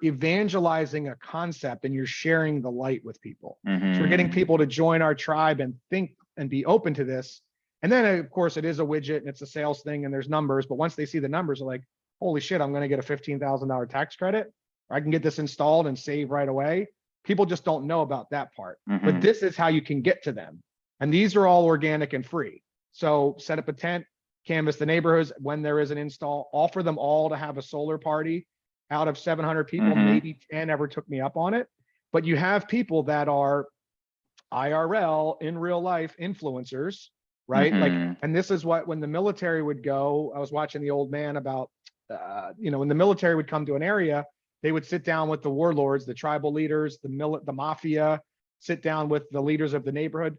evangelizing a concept and you're sharing the light with people. So we're getting people to join our tribe and think and be open to this. And then of course it is a widget and it's a sales thing and there's numbers. But once they see the numbers, they're like, holy shit, I'm going to get a $15,000 tax credit. Or I can get this installed and save right away. People just don't know about that part. But this is how you can get to them. And these are all organic and free. So set up a tent, canvass the neighborhoods when there is an install, offer them all to have a solar party. Out of 700 people, maybe 10 ever took me up on it. But you have people that are IRL, in real life influencers, right? Like, and this is what, when the military would go, I was watching The Old Man about, when the military would come to an area, they would sit down with the warlords, the tribal leaders, the mafia, sit down with the leaders of the neighborhood.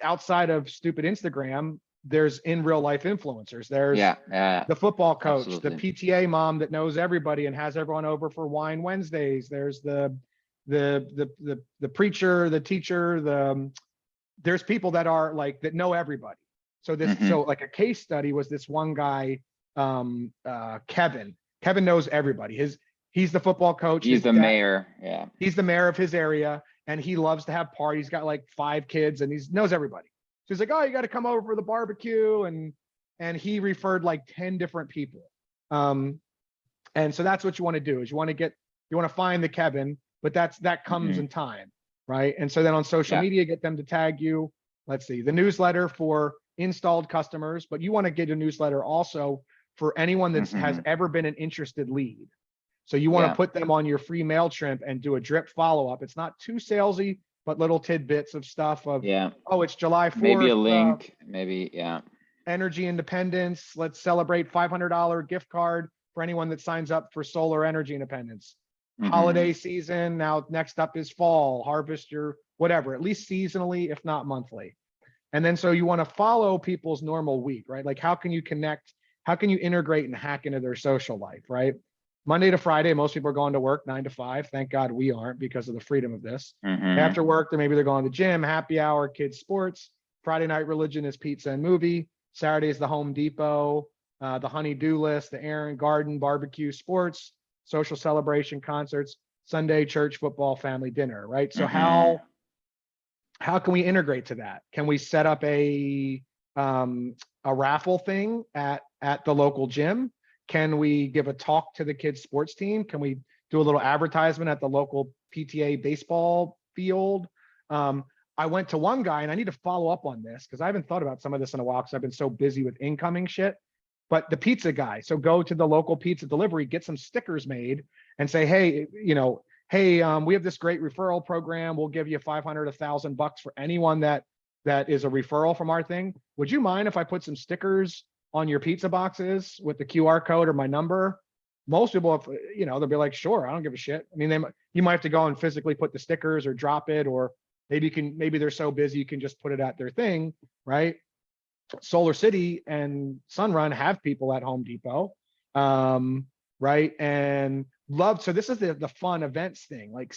Outside of stupid Instagram, there's in real life influencers. There's Yeah, the football coach, absolutely. the PTA mom that knows everybody and has everyone over for wine Wednesdays. There's the preacher, the teacher, there's people that are like, that know everybody. So so like a case study was this one guy, Kevin. Kevin knows everybody. He's the football coach. He's the mayor. Yeah. He's the mayor of his area, and he loves to have parties. He's got like 5 kids, and he knows everybody. So he's like, oh, you got to come over for the barbecue, and he referred like 10 different people. And so that's what you want to do, is you want to find the Kevin, but that comes in time, right? And so then on social media, get them to tag you. Let's see, the newsletter for installed customers, but you want to get a newsletter also for anyone that has ever been an interested lead. So you want to put them on your free MailChimp and do a drip follow-up. It's not too salesy, but little tidbits of stuff of, oh, it's July 4th. Maybe a link, maybe, Energy independence. Let's celebrate $500 gift card for anyone that signs up for solar energy independence. Holiday season. Now, next up is fall, harvest your whatever, at least seasonally, if not monthly. And then so you want to follow people's normal week, right? Like how can you connect? How can you integrate and hack into their social life, right? Monday to Friday, most people are going to work 9 to 5. Thank God we aren't, because of the freedom of this. After work, maybe they're going to the gym, happy hour, kids sports. Friday night religion is pizza and movie. Saturday is the Home Depot, the honey-do list, the Aaron garden, barbecue, sports, social celebration, concerts. Sunday, church, football, family dinner, right? So how can we integrate to that? Can we set up a raffle thing at the local gym? Can we give a talk to the kids sports team? Can we do a little advertisement at the local PTA baseball field? I went to one guy, and I need to follow up on this because I haven't thought about some of this in a while because I've been so busy with incoming shit. But the pizza guy, so go to the local pizza delivery, get some stickers made and say, hey, we have this great referral program. We'll give you $500, $1,000 for anyone that is a referral from our thing. Would you mind if I put some stickers on your pizza boxes with the QR code or my number? Most people, they'll be like, sure, I don't give a shit. I mean, you might have to go and physically put the stickers or drop it, or maybe they're so busy you can just put it at their thing, right? Solar City and Sunrun have people at Home Depot, right? And so this is the fun events thing. Like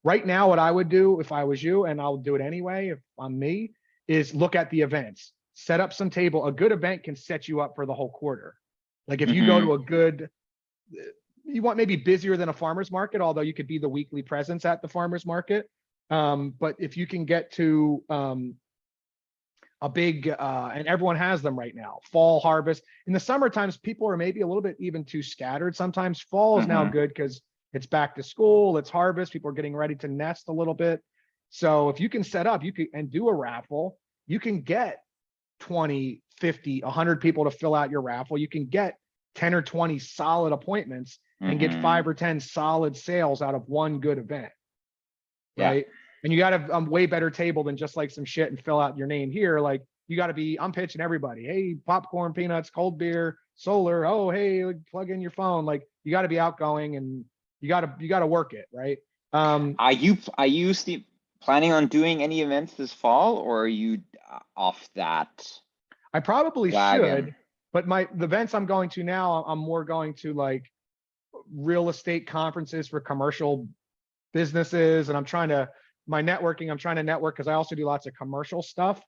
right now, what I would do if I was you, and I'll do it anyway if I'm me, is look at the events. Set up some table. A good event can set you up for the whole quarter. Like if you go to you want maybe busier than a farmer's market, although you could be the weekly presence at the farmer's market. But if you can get to a big, and everyone has them right now, fall harvest. In the summer times, people are maybe a little bit even too scattered. Sometimes fall is now good because it's back to school, it's harvest, people are getting ready to nest a little bit. So if you can set up, and do a raffle, you can get 20, 50, 100 people to fill out your raffle. You can get 10 or 20 solid appointments and get 5 or 10 solid sales out of one good event, right? And you got to have a way better table than just like some shit and fill out your name here. Like you got to be, I'm pitching everybody. Hey, popcorn, peanuts, cold beer, solar. Oh, hey, plug in your phone. Like you got to be outgoing, and you got to work it, right? Are you planning on doing any events this fall, or are you off that? I probably wagon? should, but the events I'm going to now, I'm more going to like real estate conferences for commercial businesses, and I'm trying to network because I also do lots of commercial stuff.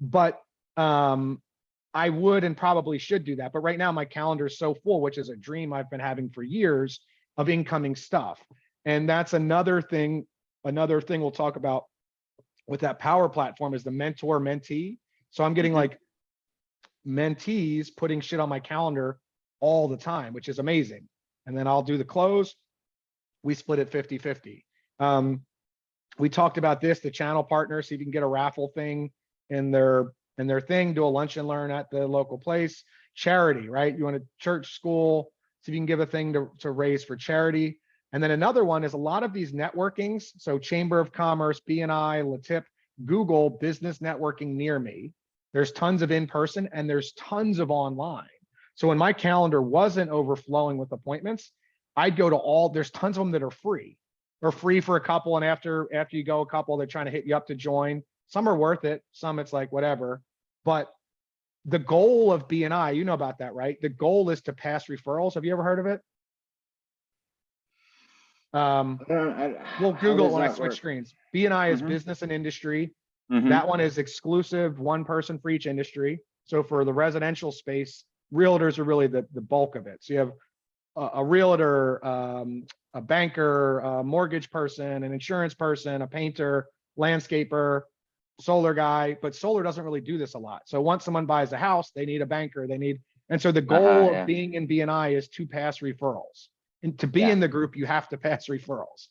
But I would and probably should do that. But right now my calendar is so full, which is a dream I've been having for years, of incoming stuff. And that's another thing we'll talk about with that Powur platform is the mentor mentee. So I'm getting like mentees putting shit on my calendar all the time, which is amazing. And then I'll do the close. We split it 50-50. We talked about this, the channel partners, see if you can get a raffle thing in their thing, do a lunch and learn at the local place. Charity, right? You want a church, school, see if you can give a thing to raise for charity. And then another one is a lot of these networkings. So Chamber of Commerce, BNI, LaTip, Google business networking near me. There's tons of in-person and there's tons of online. So when my calendar wasn't overflowing with appointments, I'd go to there's tons of them that are free. Or free for a couple, and after you go a couple, they're trying to hit you up to join. Some are worth it, some it's like whatever. But the goal of BNI, you know about that, right? The goal is to pass referrals. Have you ever heard of it? We'll How Google it does when I that switch work? screens. BNI is Mhm. business and industry. Mhm. That one is exclusive, one person for each industry. So for the residential space, realtors are really the bulk of it. So you have a realtor, a banker, a mortgage person, an insurance person, a painter, landscaper, solar guy, but solar doesn't really do this a lot. So once someone buys a house, they need a banker, and so the goal of Yeah. being in BNI is to pass referrals. And to be Yeah. in the group, you have to pass referrals.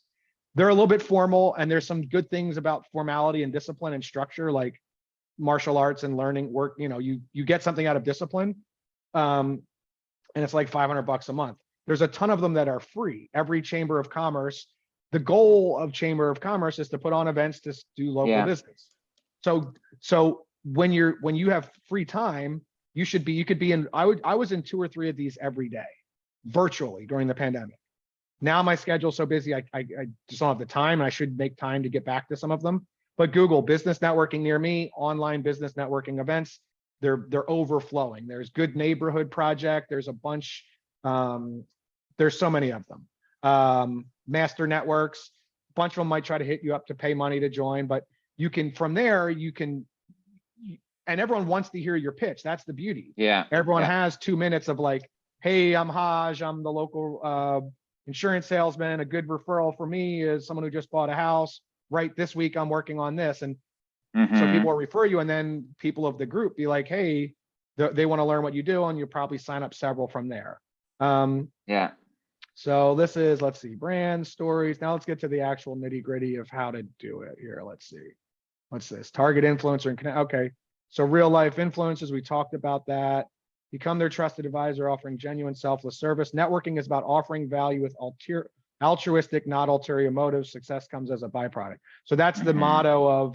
They're a little bit formal, and there's some good things about formality and discipline and structure, like martial arts and learning work. You get something out of discipline. And it's like $500 a month. There's a ton of them that are free. Every chamber of commerce, the goal of chamber of commerce is to put on events to do local Yeah. business. So when you have free time, you could be in, I was in 2 or 3 of these every day, virtually during the pandemic. Now my schedule's so busy, I just don't have the time, and I should make time to get back to some of them. But Google business networking near me, online business networking events, they're overflowing. There's Good Neighborhood Project. There's a bunch. There's so many of them. Master networks. A bunch of them might try to hit you up to pay money to join, but you can, from there, and everyone wants to hear your pitch. That's the beauty. Yeah. Everyone Yeah. has 2 minutes of like, hey, I'm Haj. I'm the local insurance salesman. A good referral for me is someone who just bought a house. Right this week, I'm working on this. And so Mhm. people will refer you, and then people of the group be like, hey, they want to learn what you do, and you'll probably sign up several from there. Yeah. So this is, let's see, brand stories. Now let's get to the actual nitty gritty of how to do it here. Let's see. What's this? Target influencer and connect. Okay. So real life influencers, we talked about that. Become their trusted advisor, offering genuine selfless service. Networking is about offering value with altruistic, not ulterior motives. Success comes as a byproduct. So that's the Mhm. motto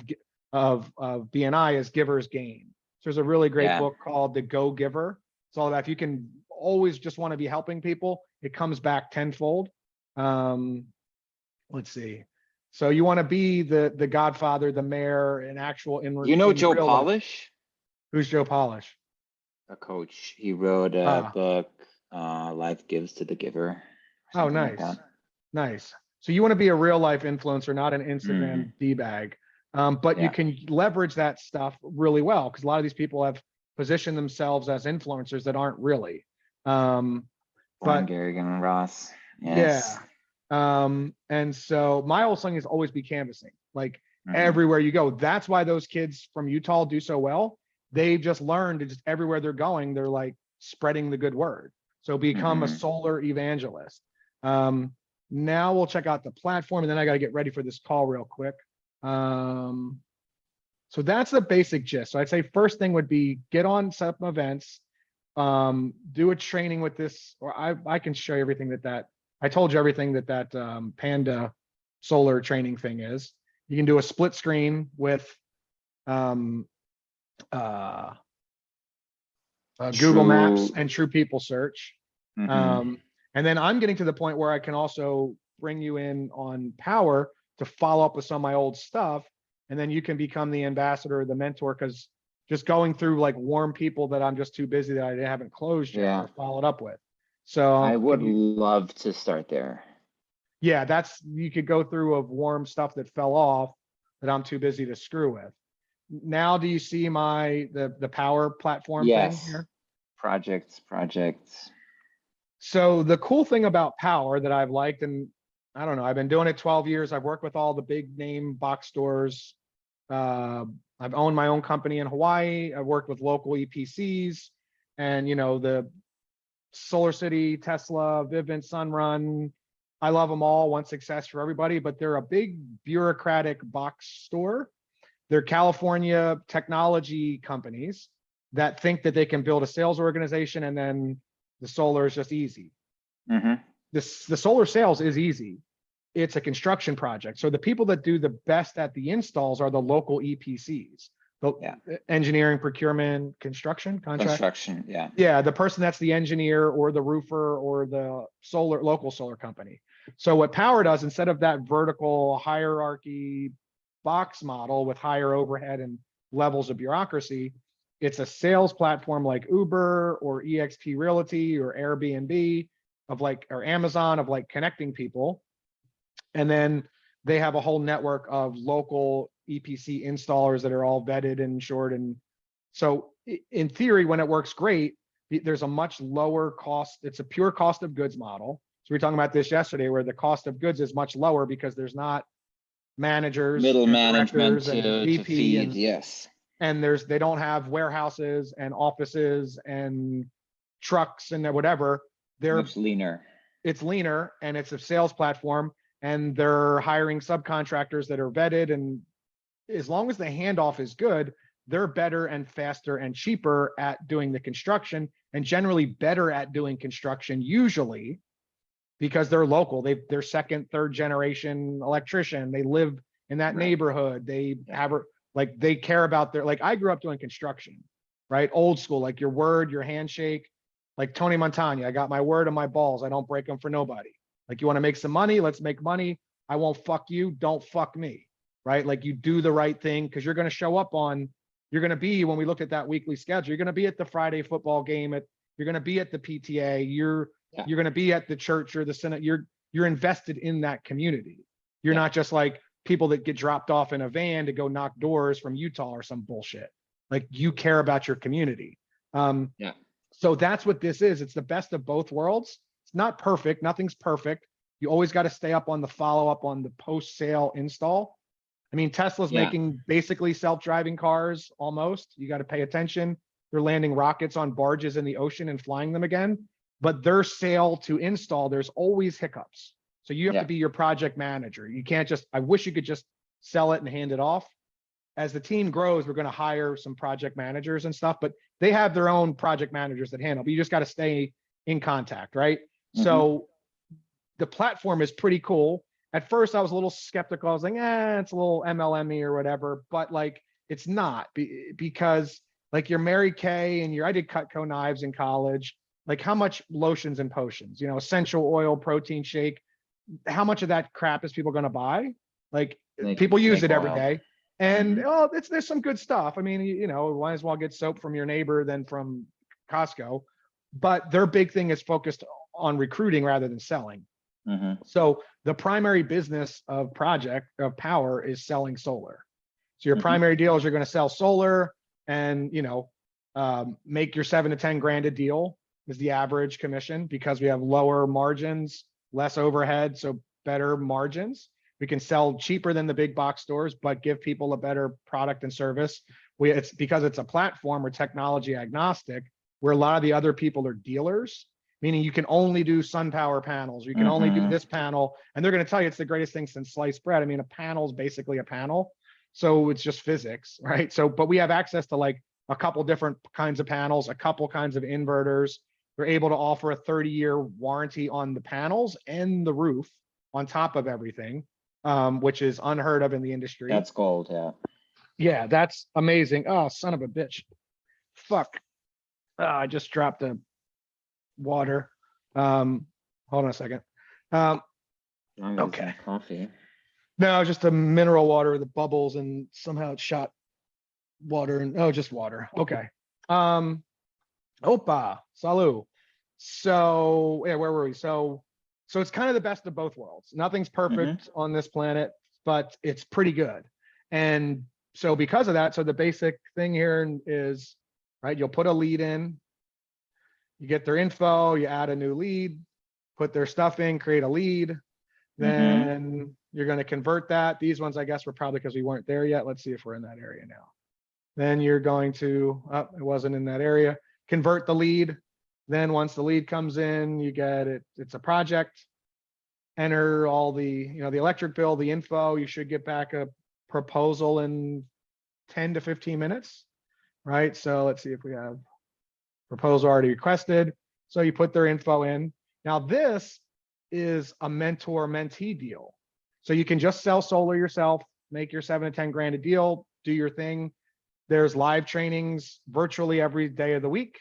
of BNI, is givers gain. So there's a really great Yeah. book called The Go Giver. It's all about, if you can always just want to be helping people, it comes back tenfold. Let's see. So you want to be the Godfather, the mayor, an actual in You know in Joe real life. Polish, Who's Joe Polish? a coach. He wrote a Ah. book, Life Gives to the Giver. or Oh, something like nice. that. Nice. So you want to be a real life influencer, not an Instagram Mhm. D-bag. But you Yeah. can leverage that stuff really well, because a lot of these people have positioned themselves as influencers that aren't really. Brian But Garrigan Ross. yeah. Yes. And so my whole thing is always be canvassing, like Mhm. everywhere you go. That's why those kids from Utah do so well. They've just learned to just everywhere they're going, they're like spreading the good word. So become a Mhm. solar evangelist. Now we'll check out the platform, and then I got to get ready for this call real quick. So that's the basic gist. So I'd say first thing would be get on some events, do a training with this, or I can show you everything that I told you everything that Panda solar training thing is. You can do a split screen with Google Maps True. and True People Search. Mhm. And then I'm getting to the point where I can also bring you in on Powur to follow up with some of my old stuff. And then you can become the ambassador or the mentor, because just going through like warm people that I'm just too busy that I haven't closed yet Yeah. or followed up with. So I would love to start there. yeah, you could go through of warm stuff that fell off that I'm too busy to screw with. Now, do you see the Powur platform thing Yes. here? Projects. So the cool thing about Powur that I've liked, and I don't know, I've been doing it 12 years. I've worked with all the big name box stores. I've owned my own company in Hawaii. I've worked with local EPCs, and the Solar City, Tesla, Vivint, Sunrun. I love them all. One success for everybody, but they're a big bureaucratic box store. They're California technology companies that think that they can build a sales organization, and then the solar is just easy. Mhm. The solar sales is easy. It's a construction project. So the people that do the best at the installs are the local EPCs, Yeah. engineering, procurement, construction, contract. Construction. Yeah. Yeah, the person that's the engineer or the roofer or the local solar company. So what Powur does, instead of that vertical hierarchy box model with higher overhead and levels of bureaucracy, it's a sales platform like Uber or EXP Realty or Airbnb of like, or Amazon of like connecting people. And then they have a whole network of local EPC installers that are all vetted and insured. And so in theory, when it works great, there's a much lower cost. It's a pure cost of goods model. So we were talking about this yesterday, where the cost of goods is much lower because there's not managers, Middle and management directors and to VP feed, yes. and they don't have warehouses and offices and trucks and whatever. Much leaner. It's leaner, and it's a sales platform, and they're hiring subcontractors that are vetted. And as long as the handoff is good, they're better and faster and cheaper at doing the construction, and generally better at doing construction usually because they're local. They're second, third generation electrician. They live in that neighborhood. They have, like, they care about their, like, I grew up doing construction, right? Old school, like your word, your handshake, like Tony Montana. I got my word and my balls. I don't break them for nobody. Like, you want to make some money? Let's make money. I won't fuck you. Don't fuck me, right? Like, you do the right thing because you're going to show up on, you're going to be, when we looked at that weekly schedule, you're going to be at the Friday football game, you're going to be at the PTA, you're going to be at the church or the Senate. You're invested in that community. You're not just like people that get dropped off in a van to go knock doors from Utah or some bullshit. Like, you care about your community. So that's what this is. It's the best of both worlds. It's not perfect. Nothing's perfect. You always got to stay up on the follow-up on the post-sale install. I mean, Tesla's making basically self-driving cars almost. You got to pay attention. They're landing rockets on barges in the ocean and flying them again. But their sale to install, there's always hiccups. So you have to be your project manager. You can't just, I wish you could just sell it and hand it off. As the team grows, we're going to hire some project managers and stuff, but they have their own project managers that handle, but you just got to stay in contact, right? So the platform is pretty cool. At first I was a little skeptical. I was like, it's a little MLM-y or whatever, but like, it's not, because like your Mary Kay and I did Cutco knives in college. Like, how much lotions and potions, essential oil, protein shake, how much of that crap is people going to buy? Like, people use it every day. And there's some good stuff. I mean, might as well get soap from your neighbor than from Costco. But their big thing is focused on recruiting rather than selling. So the primary business of Powur is selling solar. So your primary deal is you're going to sell solar and, make your 7 to 10 grand a deal is the average commission, because we have lower margins, less overhead, so better margins. We can sell cheaper than the big box stores, but give people a better product and service. It's because it's a platform, we're technology agnostic, where a lot of the other people are dealers, meaning you can only do SunPower panels, or you can only do this panel, and they're going to tell you it's the greatest thing since sliced bread. I mean, a panel is basically a panel, so it's just physics, right? So, but we have access to like a couple different kinds of panels, a couple kinds of inverters. We're able to offer a 30-year warranty on the panels and the roof on top of everything, which is unheard of in the industry. That's gold, Yeah, that's amazing. Oh, son of a bitch. Fuck. I just dropped the water. Hold on a second. Okay. Coffee. No, just a mineral water with the bubbles, and somehow it shot water and just water. Okay. Opa, salut. So yeah, where were we? So it's kind of the best of both worlds. Nothing's perfect on this planet, but it's pretty good. And so because of that, so the basic thing here is, right, you'll put a lead in, you get their info, you add a new lead, put their stuff in, create a lead, then you're going to convert that. These ones, I guess, were probably because we weren't there yet. Let's see if we're in that area now. Then you're going to, it wasn't in that area. Convert the lead. Then once the lead comes in, you get it. It's a project. Enter all the, the electric bill, the info. You should get back a proposal in 10 to 15 minutes, right? So let's see if we have proposal already requested. So you put their info in. Now this is a mentor-mentee deal. So you can just sell solar yourself, make your 7 to 10 grand a deal, do your thing. There's live trainings virtually every day of the week.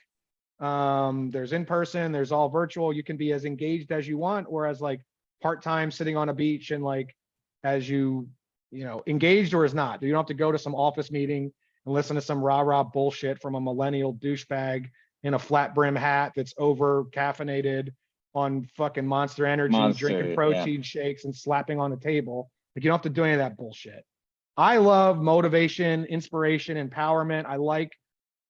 There's in person, there's all virtual. You can be as engaged as you want, or as like part-time sitting on a beach and like as engaged or as not. You don't have to go to some office meeting and listen to some rah-rah bullshit from a millennial douchebag in a flat brim hat that's over caffeinated on fucking Monster Energy, Monster, drinking yeah. protein shakes and slapping on the table. Like, you don't have to do any of that bullshit. I love motivation, inspiration, empowerment. I like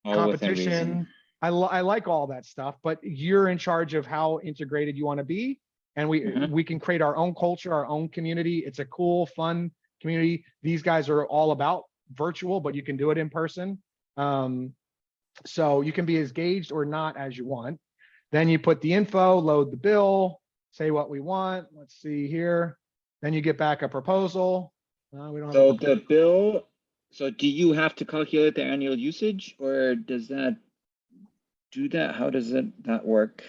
All within reason. competition. I like all that stuff, but you're in charge of how integrated you want to be. And we can create our own culture, our own community. It's a cool, fun community. These guys are all about virtual, but you can do it in person. So you can be as gauged or not as you want. Then you put the info, load the bill, say what we want. Let's see here. Then you get back a proposal. We don't have So a proposal. the bill, so do you have to calculate the annual usage, or does that do that? How does that work?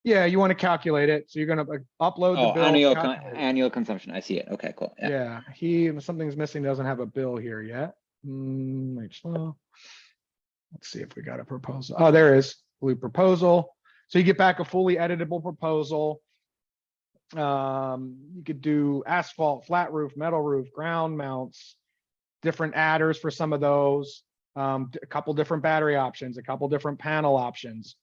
Yeah, you want to calculate it. So you're going to upload the Oh, bill. calculate it. annual consumption. I see it. Okay, cool. Yeah. Yeah, something's missing, doesn't have a bill here yet. Let's see if we got a proposal. Oh, there is blue proposal. So you get back a fully editable proposal. You could do asphalt, flat roof, metal roof, ground mounts, different adders for some of those, a couple different battery options, a couple different panel options,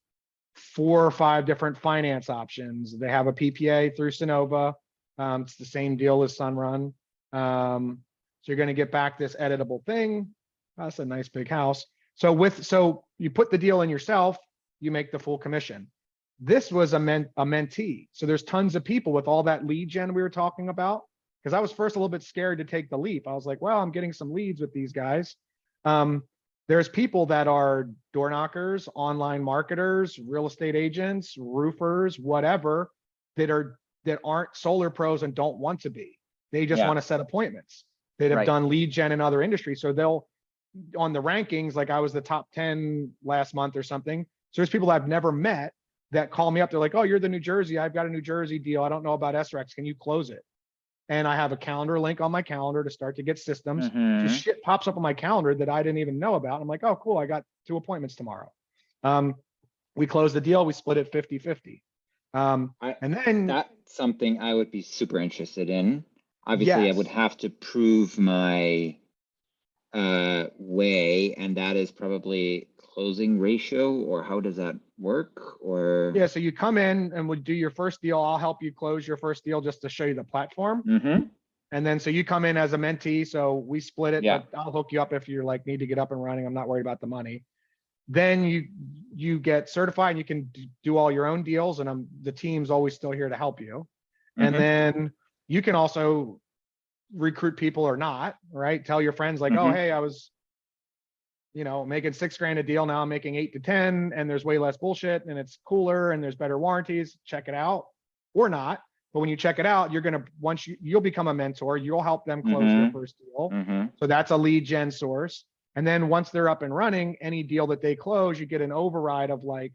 4 or 5 different finance options. They have a PPA through Sonova. It's the same deal as Sunrun. So you're going to get back this editable thing. That's a nice big house. So you put the deal in yourself, you make the full commission. This was a mentee. So there's tons of people with all that lead gen we were talking about. Because I was first a little bit scared to take the leap. I was like, well, I'm getting some leads with these guys. There's people that are door knockers, online marketers, real estate agents, roofers, whatever, that aren't solar pros and don't want to be. They just want to set appointments. That have done lead gen in other industries. So they'll, on the rankings, like I was the top 10 last month or something. So there's people I've never met that call me up. They're like, oh, you're the New Jersey. I've got a New Jersey deal. I don't know about SREX. Can you close it? And I have a calendar link on my calendar to start to get systems. So shit pops up on my calendar that I didn't even know about. I'm like, oh, cool. I got 2 appointments tomorrow. We closed the deal. We split it 50-50. And then that's something I would be super interested in. Obviously, I would have to prove my way, and that is probably closing ratio, or how does that work? Or yeah, so you come in and we'll do your first deal. I'll help you close your first deal just to show you the platform. And then so you come in as a mentee, so we split it, but I'll hook you up if you're like need to get up and running. I'm not worried about the money. Then you get certified and you can do all your own deals, and the team's always still here to help you. And then you can also recruit people or not, right? Tell your friends like, oh, hey, I was, making $6,000 a deal. Now I'm making 8 to 10, and there's way less bullshit, and it's cooler, and there's better warranties. Check it out, or not. But when you check it out, you'll become a mentor. You'll help them close their first deal. So that's a lead gen source. And then once they're up and running, any deal that they close, you get an override of like,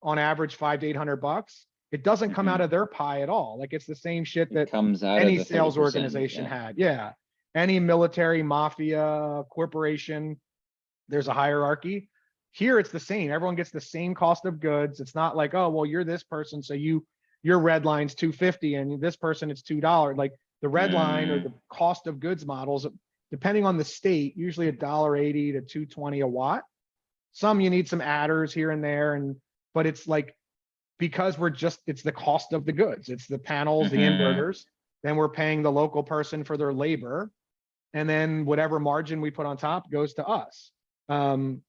on average, $500 to $800. It doesn't come out of their pie at all. Like, it's the same shit that comes out any of the sales 30%, organization had. Yeah. Any military, mafia, corporation, there's a hierarchy. Here, it's the same. Everyone gets the same cost of goods. It's not like, oh, well, you're this person, so your red line's $250, and this person it's $2. Like, the red line or the cost of goods models, depending on the state, usually $1.80 to $2.20 a watt. Some you need some adders here and there, but it's like, because it's the cost of the goods. It's the panels, the inverters. Then we're paying the local person for their labor. And then whatever margin we put on top goes to us. And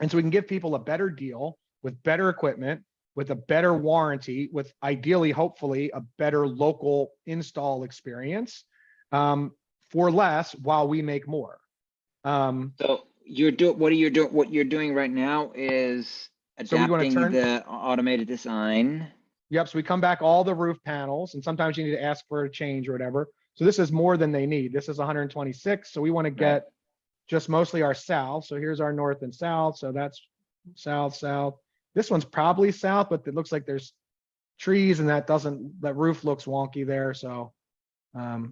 so we can give people a better deal with better equipment, with a better warranty, with ideally, hopefully, a better local install experience for less while we make more. So what you're doing right now is adapting the automated design. Yep. So we come back all the roof panels, and sometimes you need to ask for a change or whatever. So this is more than they need. This is 126. So we want to get just mostly our south. So here's our north and south. So that's south. This one's probably south, but it looks like there's trees, and that roof looks wonky there. So we'll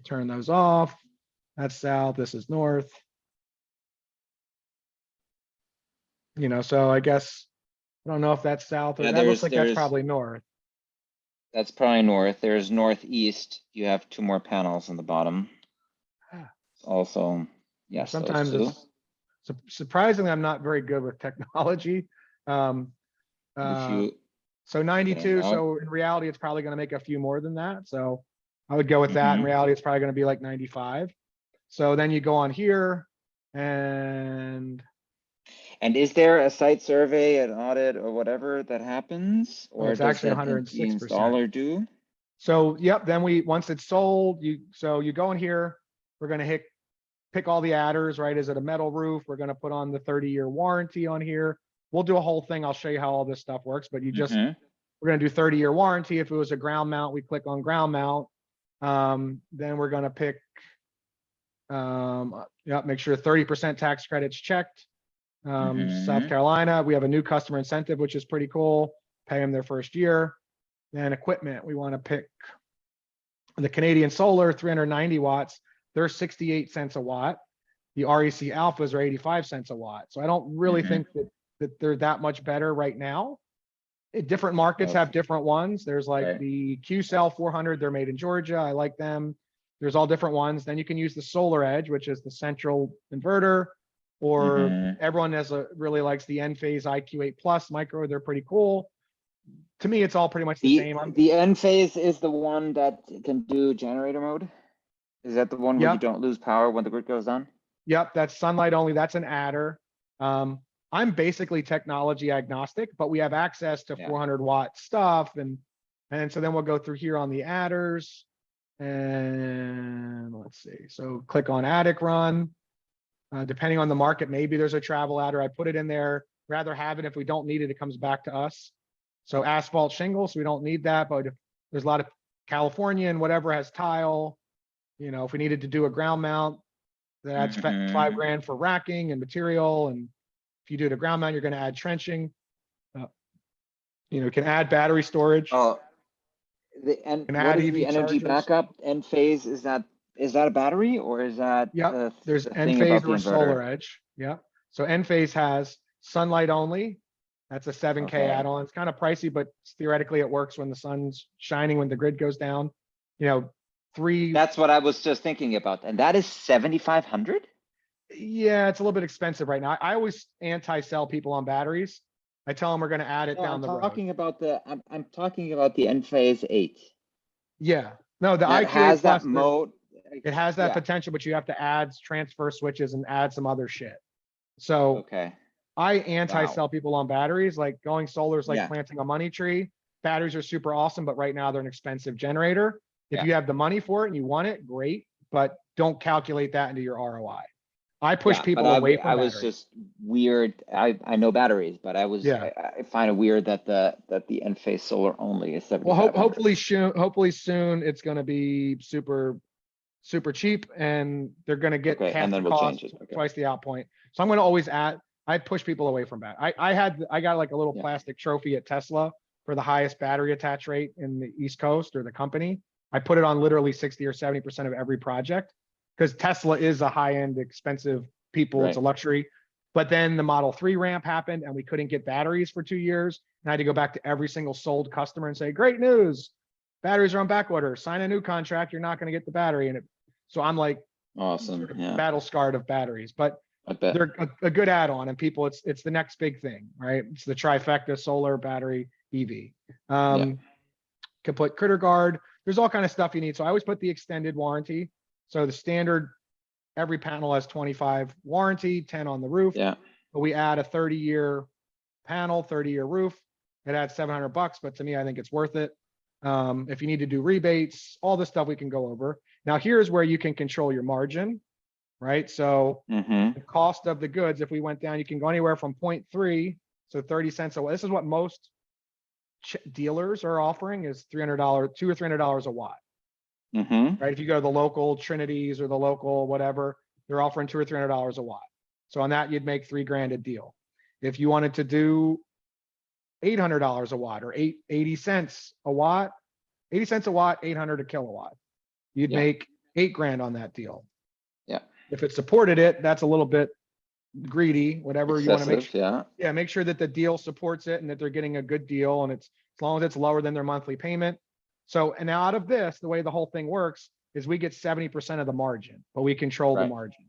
turn those off. That's south. This is north. So I guess I don't know if that's south or that looks like that's probably north. That's probably north. There's northeast. You have 2 more panels on the bottom. Also, Yes, those Sometimes two. it's surprisingly, I'm not very good with technology. Um, If you, so it 92, out. so in reality, it's probably gonna make a few more than that. So I would go with that. In Mhm. reality, it's probably gonna be like 95. So then you go on here and And is there a site survey, an audit or whatever that happens? oh, Or it's does actually that the 106%. installer do? So, yep, then once it's sold, you go in here, we're gonna pick all the adders, right? Is it a metal roof? We're gonna put on the 30-year warranty on here. We'll do a whole thing. I'll show you how all this stuff works, but Mhm. we're gonna do 30-year warranty. If it was a ground mount, we click on ground mount. Then we're gonna pick, yeah, make sure 30% tax credits checked. South Mhm. Carolina, we have a new customer incentive, which is pretty cool. Pay them their first year. Then equipment, we want to pick the Canadian Solar 390 watts. They're 68 cents a watt. The REC Alphas are 85 cents a watt. So I don't really Mhm. think that they're that much better right now. Different markets have Okay. different ones. There's like Right. the Q-Cell 400, they're made in Georgia. I like them. There's all different ones. Then you can use the Solar Edge, which is the central inverter, or Mhm. everyone really likes the Enphase IQ8 Plus micro. They're pretty cool. To me, it's all pretty much the same. The end phase is the one that can do generator mode? Is that the one where you Yep, don't lose power when the grid goes on? yep, that's sunlight only. That's an adder. I'm basically technology agnostic, but we have access to Yeah. 400-watt stuff, and so then we'll go through here on the adders, and let's see. So click on attic run. Depending on the market, maybe there's a travel adder. I put it in there. Rather have it. If we don't need it, it comes back to us. So asphalt shingles, we don't need that, but if there's a lot of California and whatever has tile, if we needed to do a ground mount, that adds $5 Mhm. grand for racking and material. And if you do the ground mount, you're going to add trenching. You can add battery storage, Oh, can what add is the EV energy chargers. backup end phase? Is that a battery or is that Yep. There's the thing Enphase about the or Solar inverter? Edge. Yep. So Enphase has sunlight only. That's a 7K Okay. add-on. It's kind of pricey, but theoretically it works when the sun's shining, when the grid goes down. Three, That's what I was just thinking about. And that is 7,500? yeah, it's a little bit expensive right now. I always anti-sell people on batteries. I tell them we're going to add it No, down the road. I'm talking about the end phase 8. Yeah. No, the That IQ8 has that Plus, mode. it has that Yeah, potential, but you have to add transfer switches and add some other shit. So okay. I Wow. anti-sell people on batteries. Like going solar is like Yeah, planting a money tree. Batteries are super awesome, but right now they're an expensive generator. If yeah, you have the money for it and you want it, great, but don't calculate that into your ROI. I push yeah. But people away I from was batteries. just weird. I know batteries, but Yeah. I find it weird that the end phase solar only is Well, 7,500. hopefully soon it's going to be super, super cheap and they're going to get Okay, and half the then we'll cost, change it. Okay. twice the out point. So I'm going to always I push people away from that. I got like a little Yeah. plastic trophy at Tesla for the highest battery attach rate in the East Coast or the company. I put it on literally 60 or 70% of every project because Tesla is a high-end, expensive people. It's a Right. luxury. But then the Model 3 ramp happened and we couldn't get batteries for 2 years. And I had to go back to every single sold customer and say, great news, batteries are on back order. Sign a new contract. You're not going to get the battery. So I'm like Awesome. sort of Yeah, battle scarred of batteries, but I bet. they're a good add-on and people, it's the next big thing, right? It's the trifecta: solar, battery, EV. Yeah. Can put critter guard. There's all kind of stuff you need. So I always put the extended warranty. So the standard, every panel has 25 warranty, 10 on the roof. Yeah. But we add a 30-year panel, 30-year roof. It adds $700, but to me, I think it's worth it. If you need to do rebates, all this stuff we can go over. Now, here's where you can control your margin, right? So Mm-hmm. the cost of the goods, if we went down, you can go anywhere from 0.3, so 30 cents a watt. This is what most dealers are offering, is $300, $200 or $300 a watt, Mm-hmm. right? If you go to the local Trinities or the local whatever, they're offering $200 or $300 a watt. So on that, you'd make $3 grand a deal. If you wanted to do $800 a watt or 80 cents a watt, 80 cents a watt, 800 a kilowatt, you'd Yeah. make $8 grand on that deal. Yeah. If it supported it, that's a little bit greedy, whatever you want to make. Excessive. Yeah. Yeah, make sure that the deal supports it and that they're getting a good deal, and it's as long as it's lower than their monthly payment. So, and now out of this, the way the whole thing works is we get 70% of the margin, but we control the Right. margin.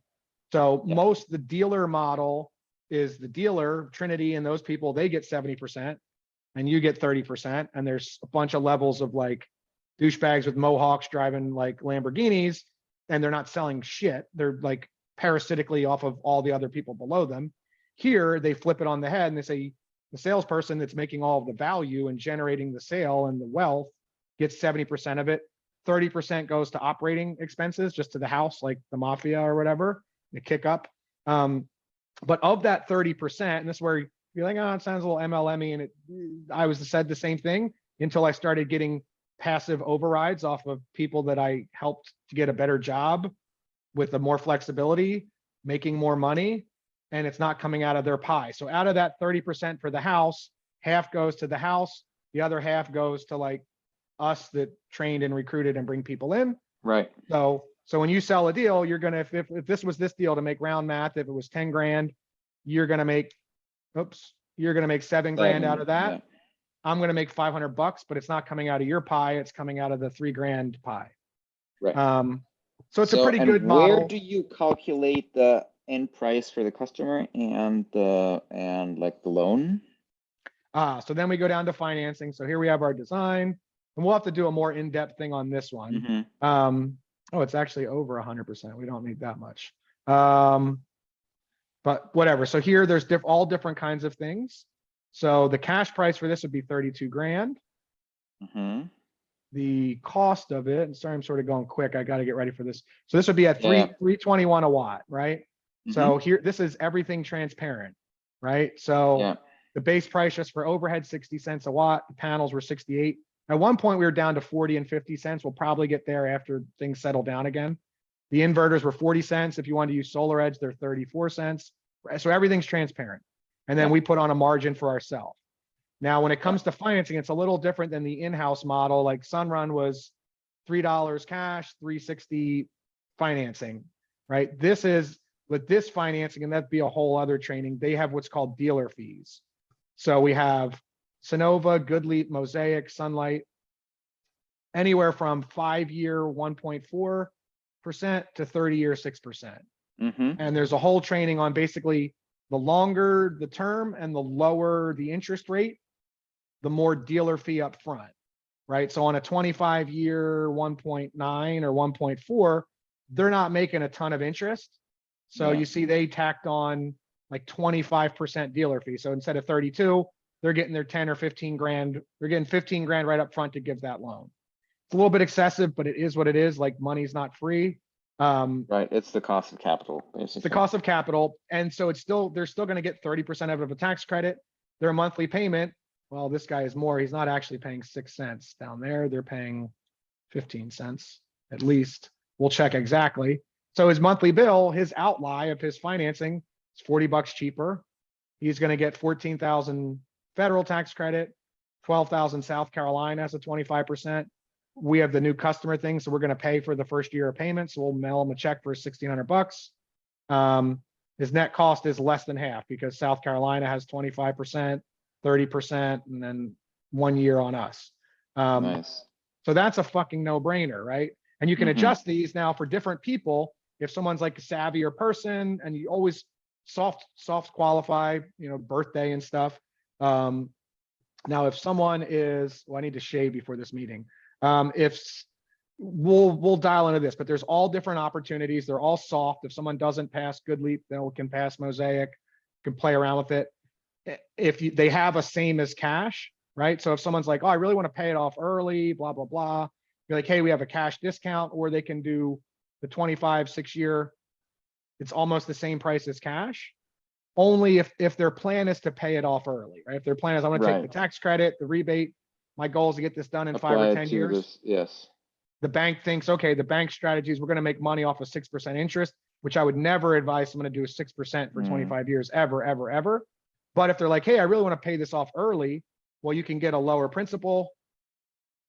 So Yeah. most the dealer model is the dealer, Trinity and those people, they get 70% and you get 30%. And there's a bunch of levels of like douchebags with mohawks driving like Lamborghinis, and they're not selling shit. They're like parasitically off of all the other people below them. Here, they flip it on the head and they say the salesperson that's making all of the value and generating the sale and the wealth gets 70% of it. 30% goes to operating expenses, just to the house, like the mafia or whatever, the kick up. But of that 30%, and this is where you're like, oh, it sounds a little MLM-y, and I was said the same thing until I started getting passive overrides off of people that I helped to get a better job with the more flexibility, making more money, and it's not coming out of their pie. So out of that 30% for the house, half goes to the house, the other half goes to like us that trained and recruited and bring people in. Right. So when you sell a deal, you're gonna, if this was this deal, to make round math, if it was 10 grand, you're gonna make, you're gonna make 7 grand out of that. Yeah. I'm gonna make $500, but it's not coming out of your pie, it's coming out of the 3 grand pie. Right. So it's a pretty and good where model. do you calculate the end price for the customer and like the loan? So then we go down to financing. So here we have our design, and we'll have to do a more in-depth thing on this one. Mhm. Oh, it's actually over 100%. We don't need that much. But whatever. So here there's all different kinds of things. So the cash price for this would be 32 grand. Mhm. The cost of it, and sorry, I'm sort of going quick. I got to get ready for this. So this would be at Yeah. 321 a watt, right? So here, this is everything transparent, right? So Yeah. the base price just for overhead, 60 cents a watt. The panels were 68. At one point, we were down to 40 and 50 cents. We'll probably get there after things settle down again. The inverters were 40 cents. If you want to use Solar Edge, they're 34 cents. So everything's transparent. And then Yeah. we put on a margin for ourselves. Now, when it comes to financing, it's a little different than the in-house model. Like Sunrun was $3 cash, $360 financing, right? This is with this financing, and that'd be a whole other training. They have what's called dealer fees. So we have Sonova, Goodleap, Mosaic, Sunlight, anywhere from 5-year 1.4% to 30-year 6%. Mhm. And there's a whole training on basically the longer the term and the lower the interest rate, the more dealer fee up front, right? So on a 25-year 1.9 or 1.4, they're not making a ton of interest. So Yeah. you see they tacked on like 25% dealer fee. So instead of 32, they're getting their 10 or 15 grand. They're getting 15 grand right up front to give that loan. It's a little bit excessive, but it is what it is. Like money's not free. Right. It's the cost of capital, basically. The cost of capital. And so they're still going to get 30% of a tax credit. Their monthly payment, well, this guy is more. He's not actually paying 6 cents down there. They're paying 15 cents at least. We'll check exactly. So his monthly bill, his outlay of his financing is $40 cheaper. He's going to get 14,000 federal tax credit, 12,000 South Carolina has a 25%. We have the new customer thing, so we're going to pay for the first year of payments. So we'll mail him a check for $1,600. His net cost is less than half because South Carolina has 25%, 30%, and then 1 year on us. Nice. So that's a fucking no-brainer, right? And you can adjust these now for different people. If someone's like a savvier person, and you always soft qualify, birthday and stuff. Now, if someone is, well, I need to shave before this meeting. If we'll dial into this, but there's all different opportunities. They're all soft. If someone doesn't pass Goodleap, they can pass Mosaic, can play around with it. If they have a same as cash, right? So if someone's like, oh, I really want to pay it off early, blah, blah, blah. You're like, hey, we have a cash discount, or they can do the 25, 6-year. It's almost the same price as cash. Only if their plan is to pay it off early, right? If their plan is, I'm going to take the tax credit, the rebate. My goal is to get this done in 5 or 10 years. Yes. The bank thinks, okay, the bank strategy is we're going to make money off of 6% interest, which I would never advise someone to do 6% for 25 years, ever, ever, ever. But if they're like, hey, I really want to pay this off early, well, you can get a lower principal.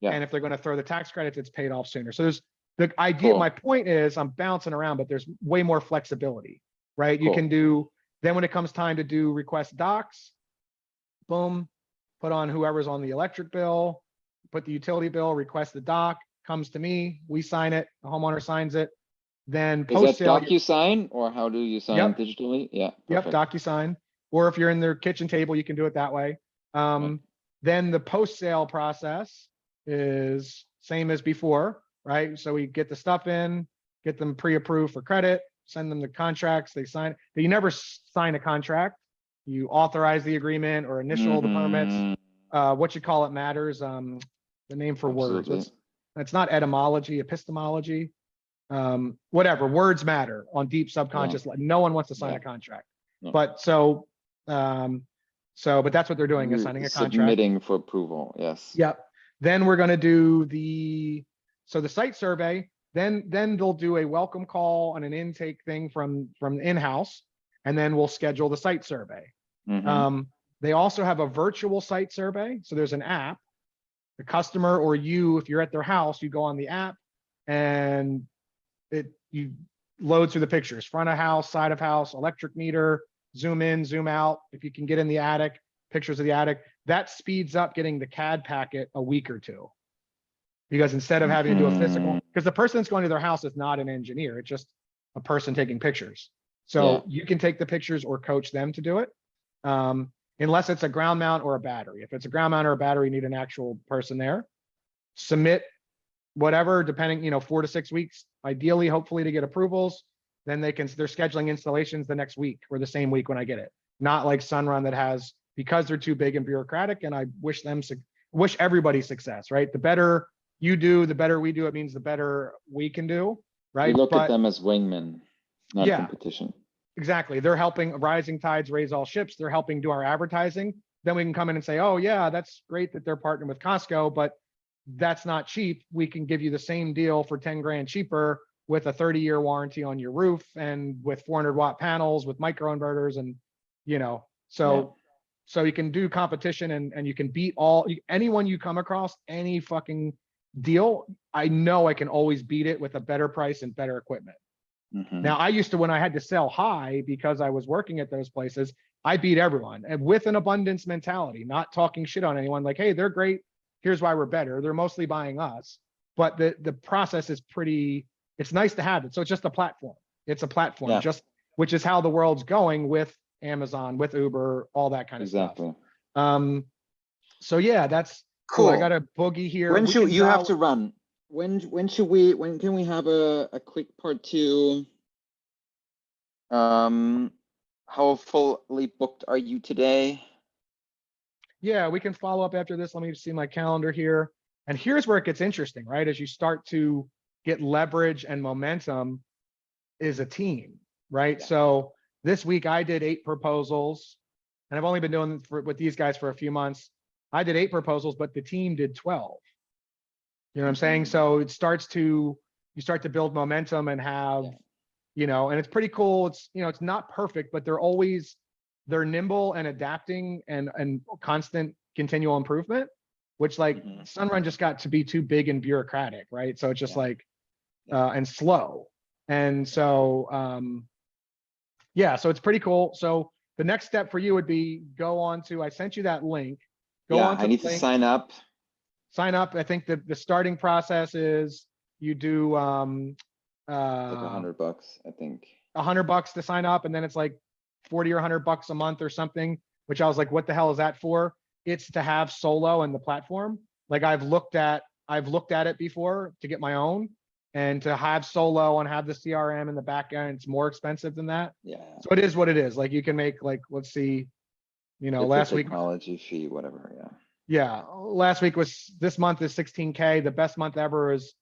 Yeah. And if they're going to throw the tax credits, it's paid off sooner. So there's the idea. Cool. My point is I'm bouncing around, but there's way more flexibility, right? Cool. You can do, then when it comes time to do request docs, boom, put on whoever's on the electric bill, put the utility bill, request the doc, comes to me, we sign it, the homeowner signs it. Then Is that post-sale, DocuSign or how do you sign Yep. digitally? Yeah. yep, Perfect. DocuSign, or if you're in their kitchen table, you can do it that way. Then the post-sale process is same as before, right? So we get the stuff in, get them pre-approved for credit, send them the contracts, they sign, but you never sign a contract. You authorize the agreement or initial the permits. Mhm. What you call it matters. The name for words. Absolutely. It's not etymology, epistemology. Whatever, words matter on deep subconscious. No one wants to sign Yeah. a contract. No. But but that's what they're doing, is signing a contract. Submitting for approval, yes. Yep. Then we're gonna do the site survey, then they'll do a welcome call and an intake thing from in-house, and then we'll schedule the site survey. Mhm. They also have a virtual site survey. So there's an app. The customer or you, if you're at their house, you go on the app and you load through the pictures, front of house, side of house, electric meter, zoom in, zoom out. If you can get in the attic, pictures of the attic, that speeds up getting the CAD packet a week or two. Because instead of having to do a physical, because the person that's going to their house is not an engineer, it's just a person taking pictures. So you can take the pictures or coach them to do it. Unless it's a ground mount or a battery. If it's a ground mount or a battery, you need an actual person there. Submit whatever, depending, 4 to 6 weeks, ideally, hopefully to get approvals. Then they're scheduling installations the next week or the same week when I get it. Not like Sunrun that has, because they're too big and bureaucratic, and I wish everybody success, right? The better you do, the better we do. It means the better we can do, right? You look at them as wingmen, not Yeah. competition. Exactly. They're helping rising tides raise all ships. They're helping do our advertising. Then we can come in and say, oh yeah, that's great that they're partnering with Costco, but that's not cheap. We can give you the same deal for 10 grand cheaper with a 30-year warranty on your roof and with 400-watt panels with microinverters and, so you can do competition and you can beat anyone you come across, any fucking deal. I know I can always beat it with a better price and better equipment. Mhm. Now, I used to, when I had to sell high because I was working at those places, I beat everyone, and with an abundance mentality, not talking shit on anyone like, hey, they're great. Here's why we're better. They're mostly buying us, but the process is it's nice to have it. So it's just a platform. It's a platform, which is how the world's going with Amazon, with Uber, all that kind of stuff. So yeah, that's cool. I got a boogie here. When should you have to run? When can we have a quick part two? How fully booked are you today? Yeah, we can follow up after this. Let me see my calendar here. And here's where it gets interesting, right? As you start to get leverage and momentum is a team, right? Yeah. So this week I did 8 proposals, and I've only been doing with these guys for a few months. I did 8 proposals, but the team did 12. You know what I'm saying? So you start to build momentum and have, and it's pretty cool. It's, it's not perfect, but they're nimble and adapting and constant continual improvement, which Sunrun just got to be too big and bureaucratic, right? So it's just and slow. And so, so it's pretty cool. So the next step for you would be I sent you that link. I need to sign up. Sign up. I think the starting process is you do like $100, I think. $100 to sign up, and then it's like 40 or $100 a month or something, which I was like, what the hell is that for? It's to have solo in the platform. Like I've looked at it before to get my own, and to have solo and have the CRM in the back end, it's more expensive than that. Yeah. So it is what it is. Like you can make let's see, It's last a week. Technology fee, whatever. Yeah. Yeah, this month is 16K. The best month ever is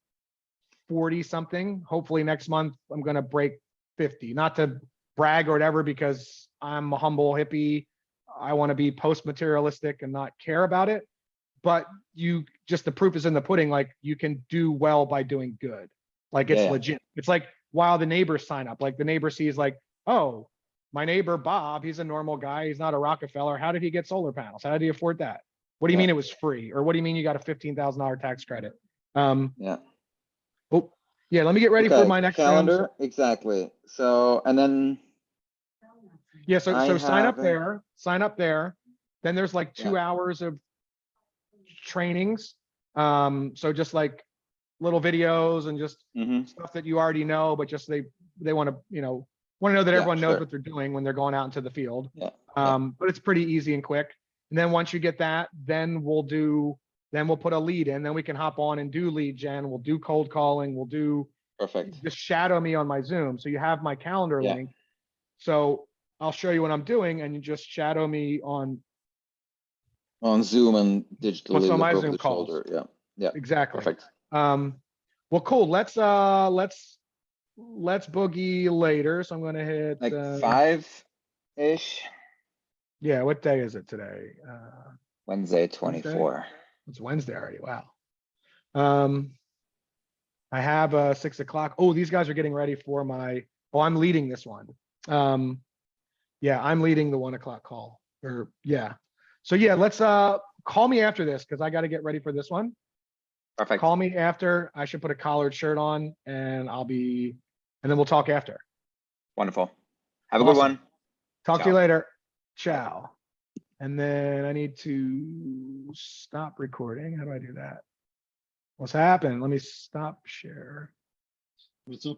40 something. Hopefully next month I'm going to break 50, not to brag or whatever, because I'm a humble hippie. I want to be post materialistic and not care about it. But the proof is in the pudding. Like you can do well by doing good. Like it's legit. It's like while the neighbors sign up, like the neighbor sees like, oh, my neighbor Bob, he's a normal guy. He's not a Rockefeller. How did he get solar panels? How did he afford that? What do you mean it was free? Or what do you mean you got a $15,000 tax credit? Let me get ready for my next calendar. Exactly. So, and then. So sign up there. Then there's like 2 hours of trainings. So just like little videos and just Mm-hmm. stuff that you already know, but just they want to, want to know that Yeah, everyone knows sure. what they're doing when they're going out into the field. Yeah. But it's pretty easy and quick. And then once you get that, then we'll put a lead in, then we can hop on and do lead gen. We'll do cold calling. We'll do, Perfect. just shadow me on my Zoom. So you have my calendar Yeah. link. So I'll show you what I'm doing and you just shadow me on On Zoom and digitally what's on look my over Zoom the calls. shoulder. Yeah. Yeah. Exactly. Perfect. Well, cool. Let's boogie later. So I'm going to hit, Like 5-ish. yeah. What day is it today? Wednesday, Wednesday? 24. It's Wednesday already. Wow. I have 6 o'clock. Oh, these guys are getting ready for I'm leading this one. Yeah, I'm leading the 1 o'clock call yeah. So yeah, let's call me after this because I got to get ready for this one. Perfect. Call me after. I should put a collared shirt on and and then we'll talk after. Wonderful. Have a good Awesome. one. Talk to you Ciao. later. Ciao. And then I need to stop recording. How do I do that? What's happened? Let me stop share. What's up?